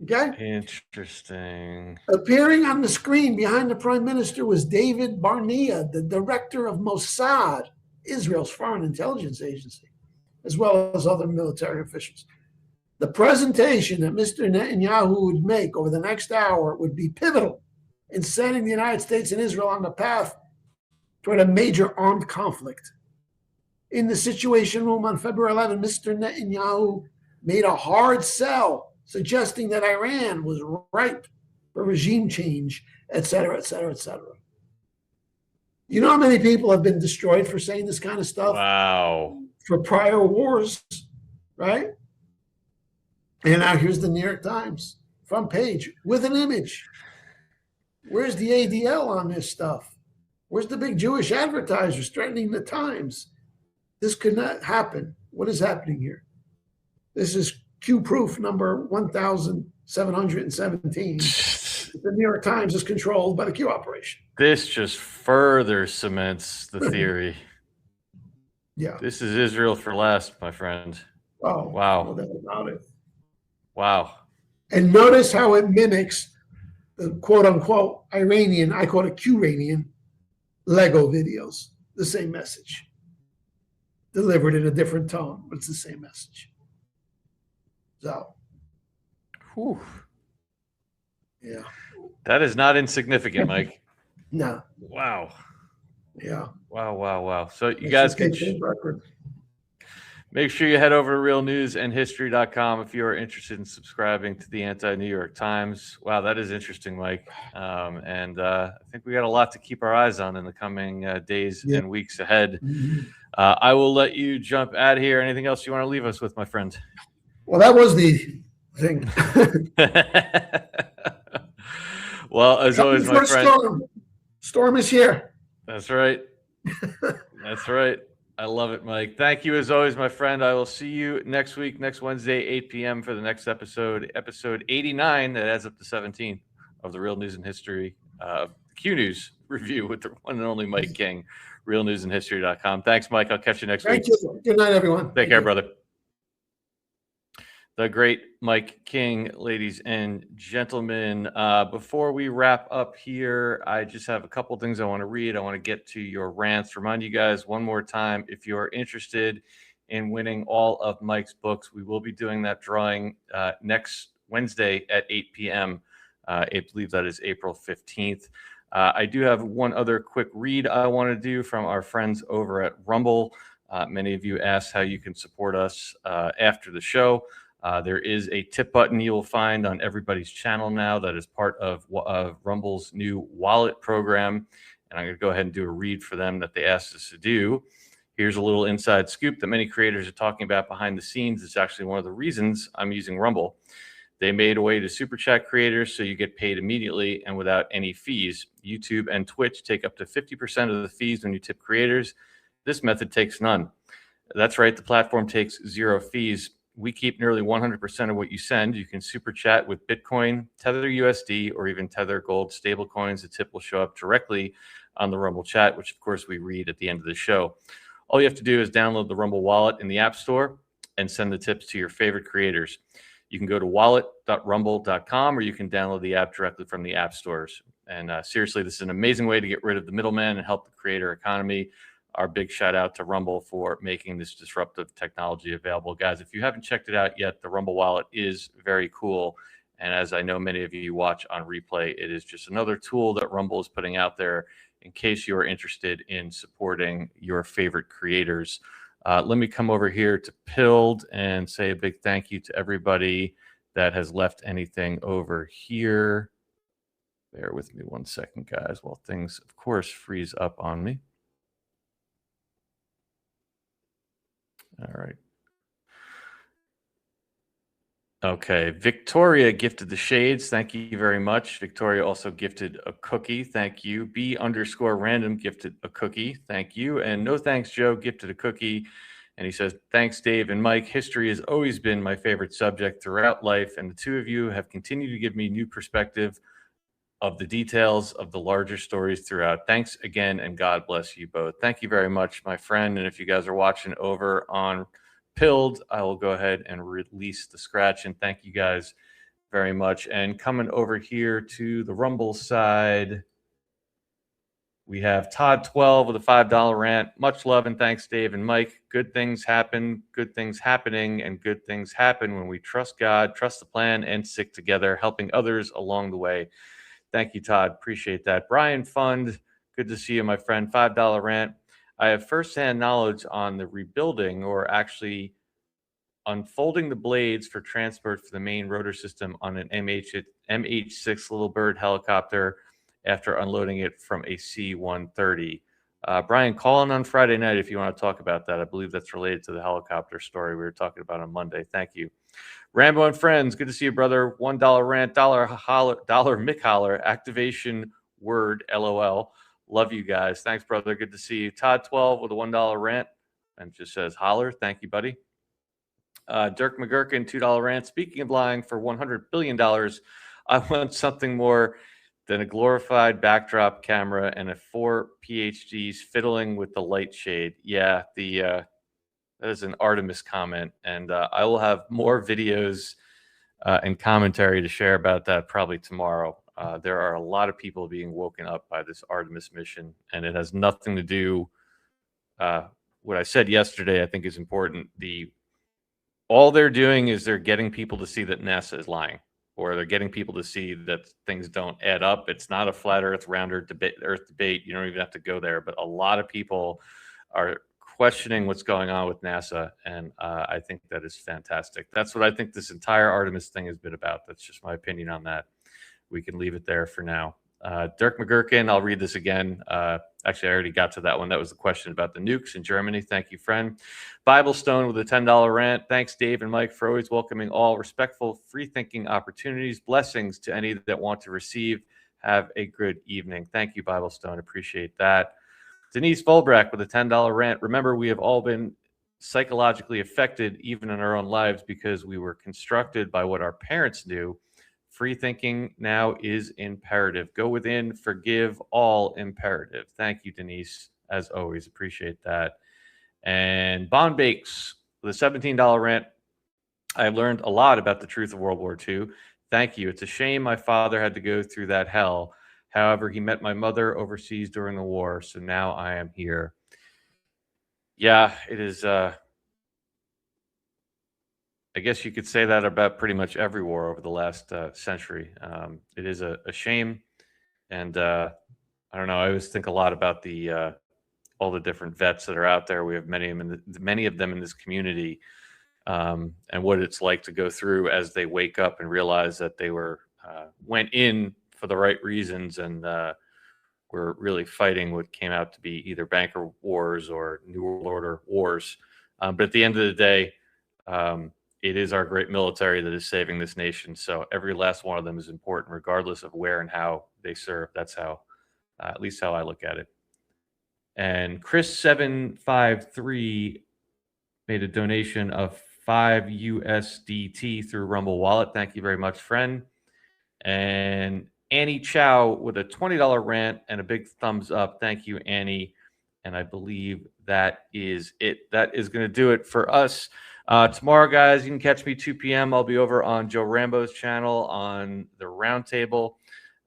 Speaker 10: Okay?
Speaker 1: Interesting.
Speaker 10: Appearing on the screen behind the prime minister was David Barnea, the director of Mossad, Israel's foreign intelligence agency, as well as other military officials. The presentation that Mr. Netanyahu would make over the next hour would be pivotal in setting the United States and Israel on the path toward a major armed conflict. In the Situation Room on February 11, Mr. Netanyahu made a hard sell, suggesting that Iran was ripe for regime change, et cetera, et cetera, et cetera. You know how many people have been destroyed for saying this kind of stuff?
Speaker 1: Wow.
Speaker 10: For prior wars, right? And now here's the New York Times front page with an image. Where's the ADL on this stuff? Where's the big Jewish advertisers threatening the Times? This could not happen. What is happening here? This is Q proof number 1717. The New York Times is controlled by the Q operation.
Speaker 1: This just further cements the theory.
Speaker 10: Yeah.
Speaker 1: This is Israel for last, my friend.
Speaker 10: Oh,
Speaker 1: wow.
Speaker 10: No doubt about it.
Speaker 1: Wow.
Speaker 10: And notice how it mimics the quote unquote Iranian, I call it Quranian, Lego videos. The same message. Delivered in a different tone, but it's the same message. So.
Speaker 1: Whew.
Speaker 10: Yeah.
Speaker 1: That is not insignificant, Mike.
Speaker 10: No.
Speaker 1: Wow.
Speaker 10: Yeah.
Speaker 1: Wow. So you guys can
Speaker 10: record.
Speaker 1: Make sure you head over to realnewsandhistory.com if you are interested in subscribing to the Anti-New York Times. Wow, that is interesting, Mike. And I think we got a lot to keep our eyes on in the coming days and weeks ahead. I will let you jump out of here. Anything else you want to leave us with, my friend?
Speaker 10: Well, that was the thing.
Speaker 1: Well, as always, my friend.
Speaker 10: Storm is here.
Speaker 1: That's right. That's right. I love it, Mike. Thank you as always, my friend. I will see you next week, next Wednesday, 8 p.m. for the next episode 89 that adds up to 17 of the Real News and History Q News review with the one and only Mike King, realnewsandhistory.com. Thanks, Mike. I'll catch you next week.
Speaker 10: Thank you. Good night, everyone.
Speaker 1: Take care, brother. The great Mike King, ladies and gentlemen. Before we wrap up here, I just have a couple things I want to read. I want to get to your rants. Remind you guys one more time, if you are interested in winning all of Mike's books, we will be doing that drawing next Wednesday at 8 p.m. I believe that is April 15th. I do have one other quick read I want to do from our friends over at Rumble. Many of you asked how you can support us after the show. There is a tip button you'll find on everybody's channel now that is part of Rumble's new wallet program. And I'm going to go ahead and do a read for them that they asked us to do. Here's a little inside scoop that many creators are talking about behind the scenes. It's actually one of the reasons I'm using Rumble. They made a way to super chat creators so you get paid immediately and without any fees. YouTube and Twitch take up to 50% of the fees when you tip creators. This method takes none. That's right, the platform takes zero fees. We keep nearly 100% of what you send. You can super chat with Bitcoin, Tether USD, or even Tether Gold stablecoins. The tip will show up directly on the Rumble chat, which of course we read at the end of the show. All you have to do is download the Rumble wallet in the App Store and send the tips to your favorite creators. You can go to wallet.rumble.com or you can download the app directly from the app stores. And seriously, this is an amazing way to get rid of the middleman and help the creator economy. Our big shout out to Rumble for making this disruptive technology available. Guys, if you haven't checked it out yet, the Rumble wallet is very cool. And as I know many of you watch on replay, it is just another tool that Rumble is putting out there in case you are interested in supporting your favorite creators. Let me come over here to Pilled and say a big thank you to everybody that has left anything over here. Bear with me one second, guys, while things, of course, freeze up on me. All right. Okay. Victoria gifted the shades. Thank you very much. Victoria also gifted a cookie. Thank you. B_random gifted a cookie. Thank you. And No Thanks Joe gifted a cookie. And he says, thanks, Dave and Mike. History has always been my favorite subject throughout life. And the two of you have continued to give me new perspective of the details of the larger stories throughout. Thanks again, and God bless you both. Thank you very much, my friend. And if you guys are watching over on Pilled, I will go ahead and release the scratch. And thank you guys very much. And coming over here to the Rumble side, we have Todd 12 with a $5 rant. Much love and thanks, Dave and Mike. Good things happen, good things happening, and good things happen when we trust God, trust the plan, and stick together, helping others along the way. Thank you, Todd. Appreciate that. Brian Fund, good to see you, my friend. $5 rant. I have firsthand knowledge on the rebuilding or actually unfolding the blades for transport for the main rotor system on an MH6 Little Bird helicopter after unloading it from a C-130. Brian, call in on Friday night if you want to talk about that. I believe that's related to the helicopter story we were talking about on Monday. Thank you. Rambo and friends, good to see you, brother. $1 rant, dollar Mick holler, activation word, LOL. Love you guys. Thanks, brother. Good to see you. Todd 12 with a $1 rant and just says holler. Thank you, buddy. Dirk McGurkin, $2 rant. Speaking of lying for $100 billion, I want something more than a glorified backdrop camera and 4 PhDs fiddling with the light shade. Yeah, that is an Artemis comment, and I will have more videos and commentary to share about that probably tomorrow. There are a lot of people being woken up by this Artemis mission, and it has nothing to do. What I said yesterday, I think, is important. All they're doing is they're getting people to see that NASA is lying, or they're getting people to see that things don't add up. It's not a flat Earth, round Earth debate. You don't even have to go there. But a lot of people are questioning what's going on with NASA, and I think that is fantastic. That's what I think this entire Artemis thing has been about. That's just my opinion on that. We can leave it there for now. Dirk McGurkin, I'll read this again. Actually, I already got to that one. That was the question about the nukes in Germany. Thank you, friend. Bible Stone with a $10 rant. Thanks, Dave and Mike, for always welcoming all respectful, free-thinking opportunities. Blessings to any that want to receive. Have a good evening. Thank you, Bible Stone. Appreciate that. Denise Volbrack with a $10 rant. Remember, we have all been psychologically affected, even in our own lives, because we were constructed by what our parents knew. Free thinking now is imperative. Go within, forgive, all imperative. Thank you, Denise. As always, appreciate that. And Bond Bakes with a $17 rant. I learned a lot about the truth of World War II. Thank you. It's a shame my father had to go through that hell. However, he met my mother overseas during the war, so now I am here. Yeah, it is. I guess you could say that about pretty much every war over the last century. It is a shame, and I don't know. I always think a lot about the all the different vets that are out there. We have many of them in this community, and what it's like to go through as they wake up and realize that they went in for the right reasons and were really fighting what came out to be either banker wars or New World Order wars. But at the end of the day, it is our great military that is saving this nation. So every last one of them is important, regardless of where and how they serve. That's how, at least how I look at it. And Chris753 made a donation of 5 USDT through Rumble Wallet. Thank you very much, friend. And Annie Chow with a $20 rant and a big thumbs up. Thank you, Annie. And I believe that is it. That is going to do it for us. Tomorrow, guys, you can catch me 2 p.m. I'll be over on Joe Rambo's channel on the Roundtable.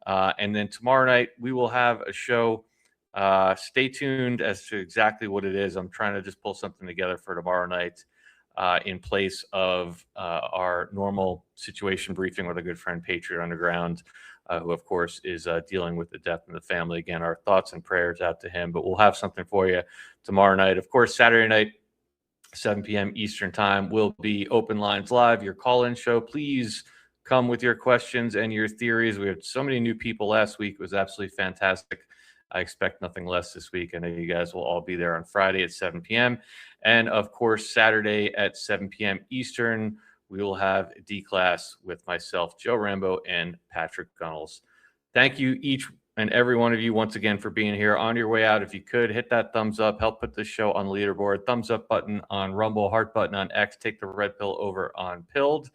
Speaker 1: And then tomorrow night, we will have a show. Stay tuned as to exactly what it is. I'm trying to just pull something together for tomorrow night in place of our normal situation briefing with a good friend, Patriot Underground, who, of course, is dealing with the death in the family. Again, our thoughts and prayers out to him. But we'll have something for you tomorrow night. Of course, Saturday night, 7 p.m. Eastern time will be Open Lines Live, your call-in show. Please come with your questions and your theories. We had so many new people last week. It was absolutely fantastic. I expect nothing less this week. I know you guys will all be there on Friday at 7 p.m. And, of course, Saturday at 7 p.m. Eastern, we will have D-Class with myself, Joe Rambo, and Patrick Gunnels. Thank you each and every one of you once again for being here. On your way out, if you could, hit that thumbs up. Help put this show on the leaderboard. Thumbs up button on Rumble, heart button on X. Take the red pill over on Pilled.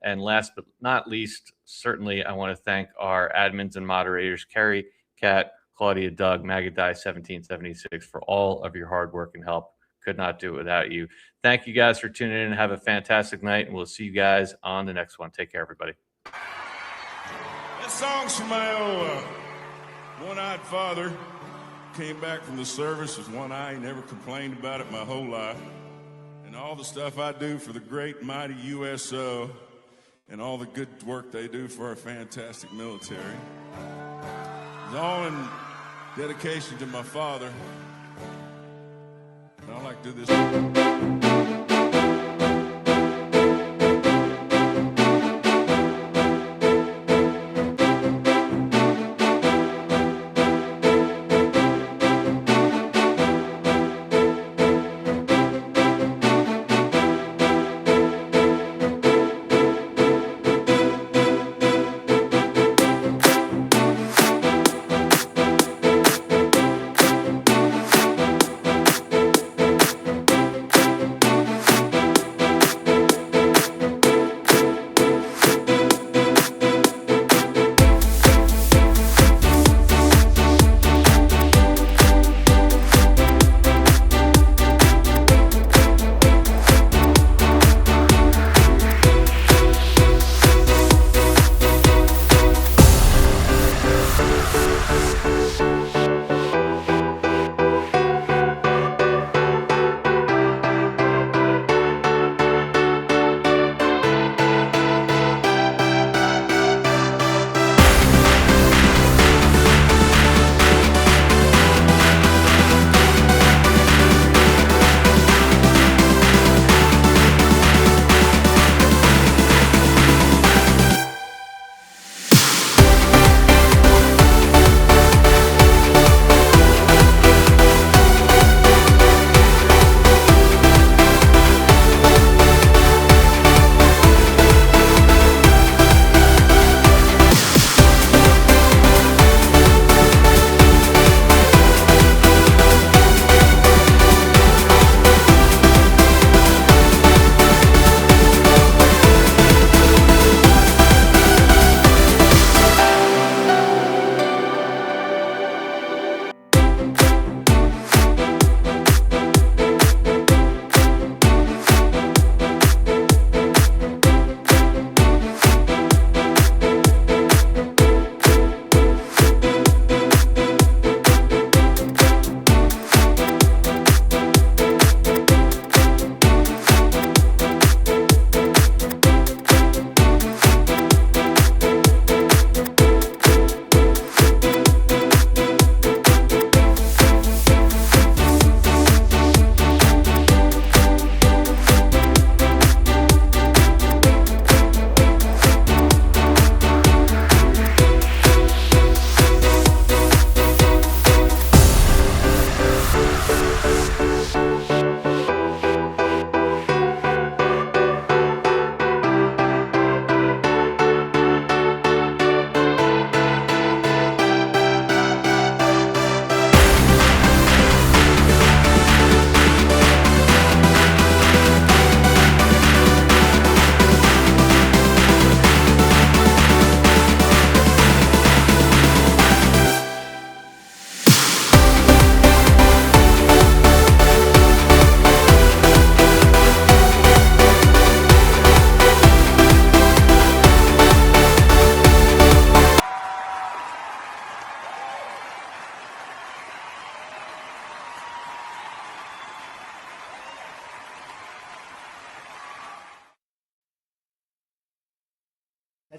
Speaker 1: And last but not least, certainly I want to thank our admins and moderators, Carrie, Kat, Claudia, Doug, Magadai 1776 for all of your hard work and help. Could not do it without you. Thank you guys for tuning in. Have a fantastic night, and we'll see you guys on the next one. Take care, everybody.
Speaker 21: That song's from my old one-eyed father. Came back from the service with one eye. He never complained about it my whole life. And all the stuff I do for the great, mighty USO and all the good work they do for our fantastic military. It's all in dedication to my father. And I like to do this.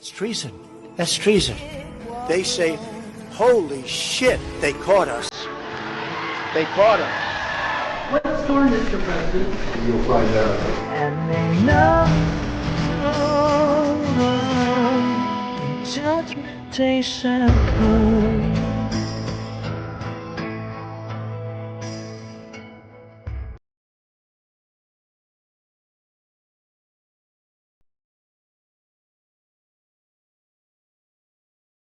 Speaker 2: That's treason. That's treason. They say, holy shit, they caught us. They caught us.
Speaker 9: What storm, Mr. President?
Speaker 2: You'll find out.
Speaker 9: And they know judgment day shall come.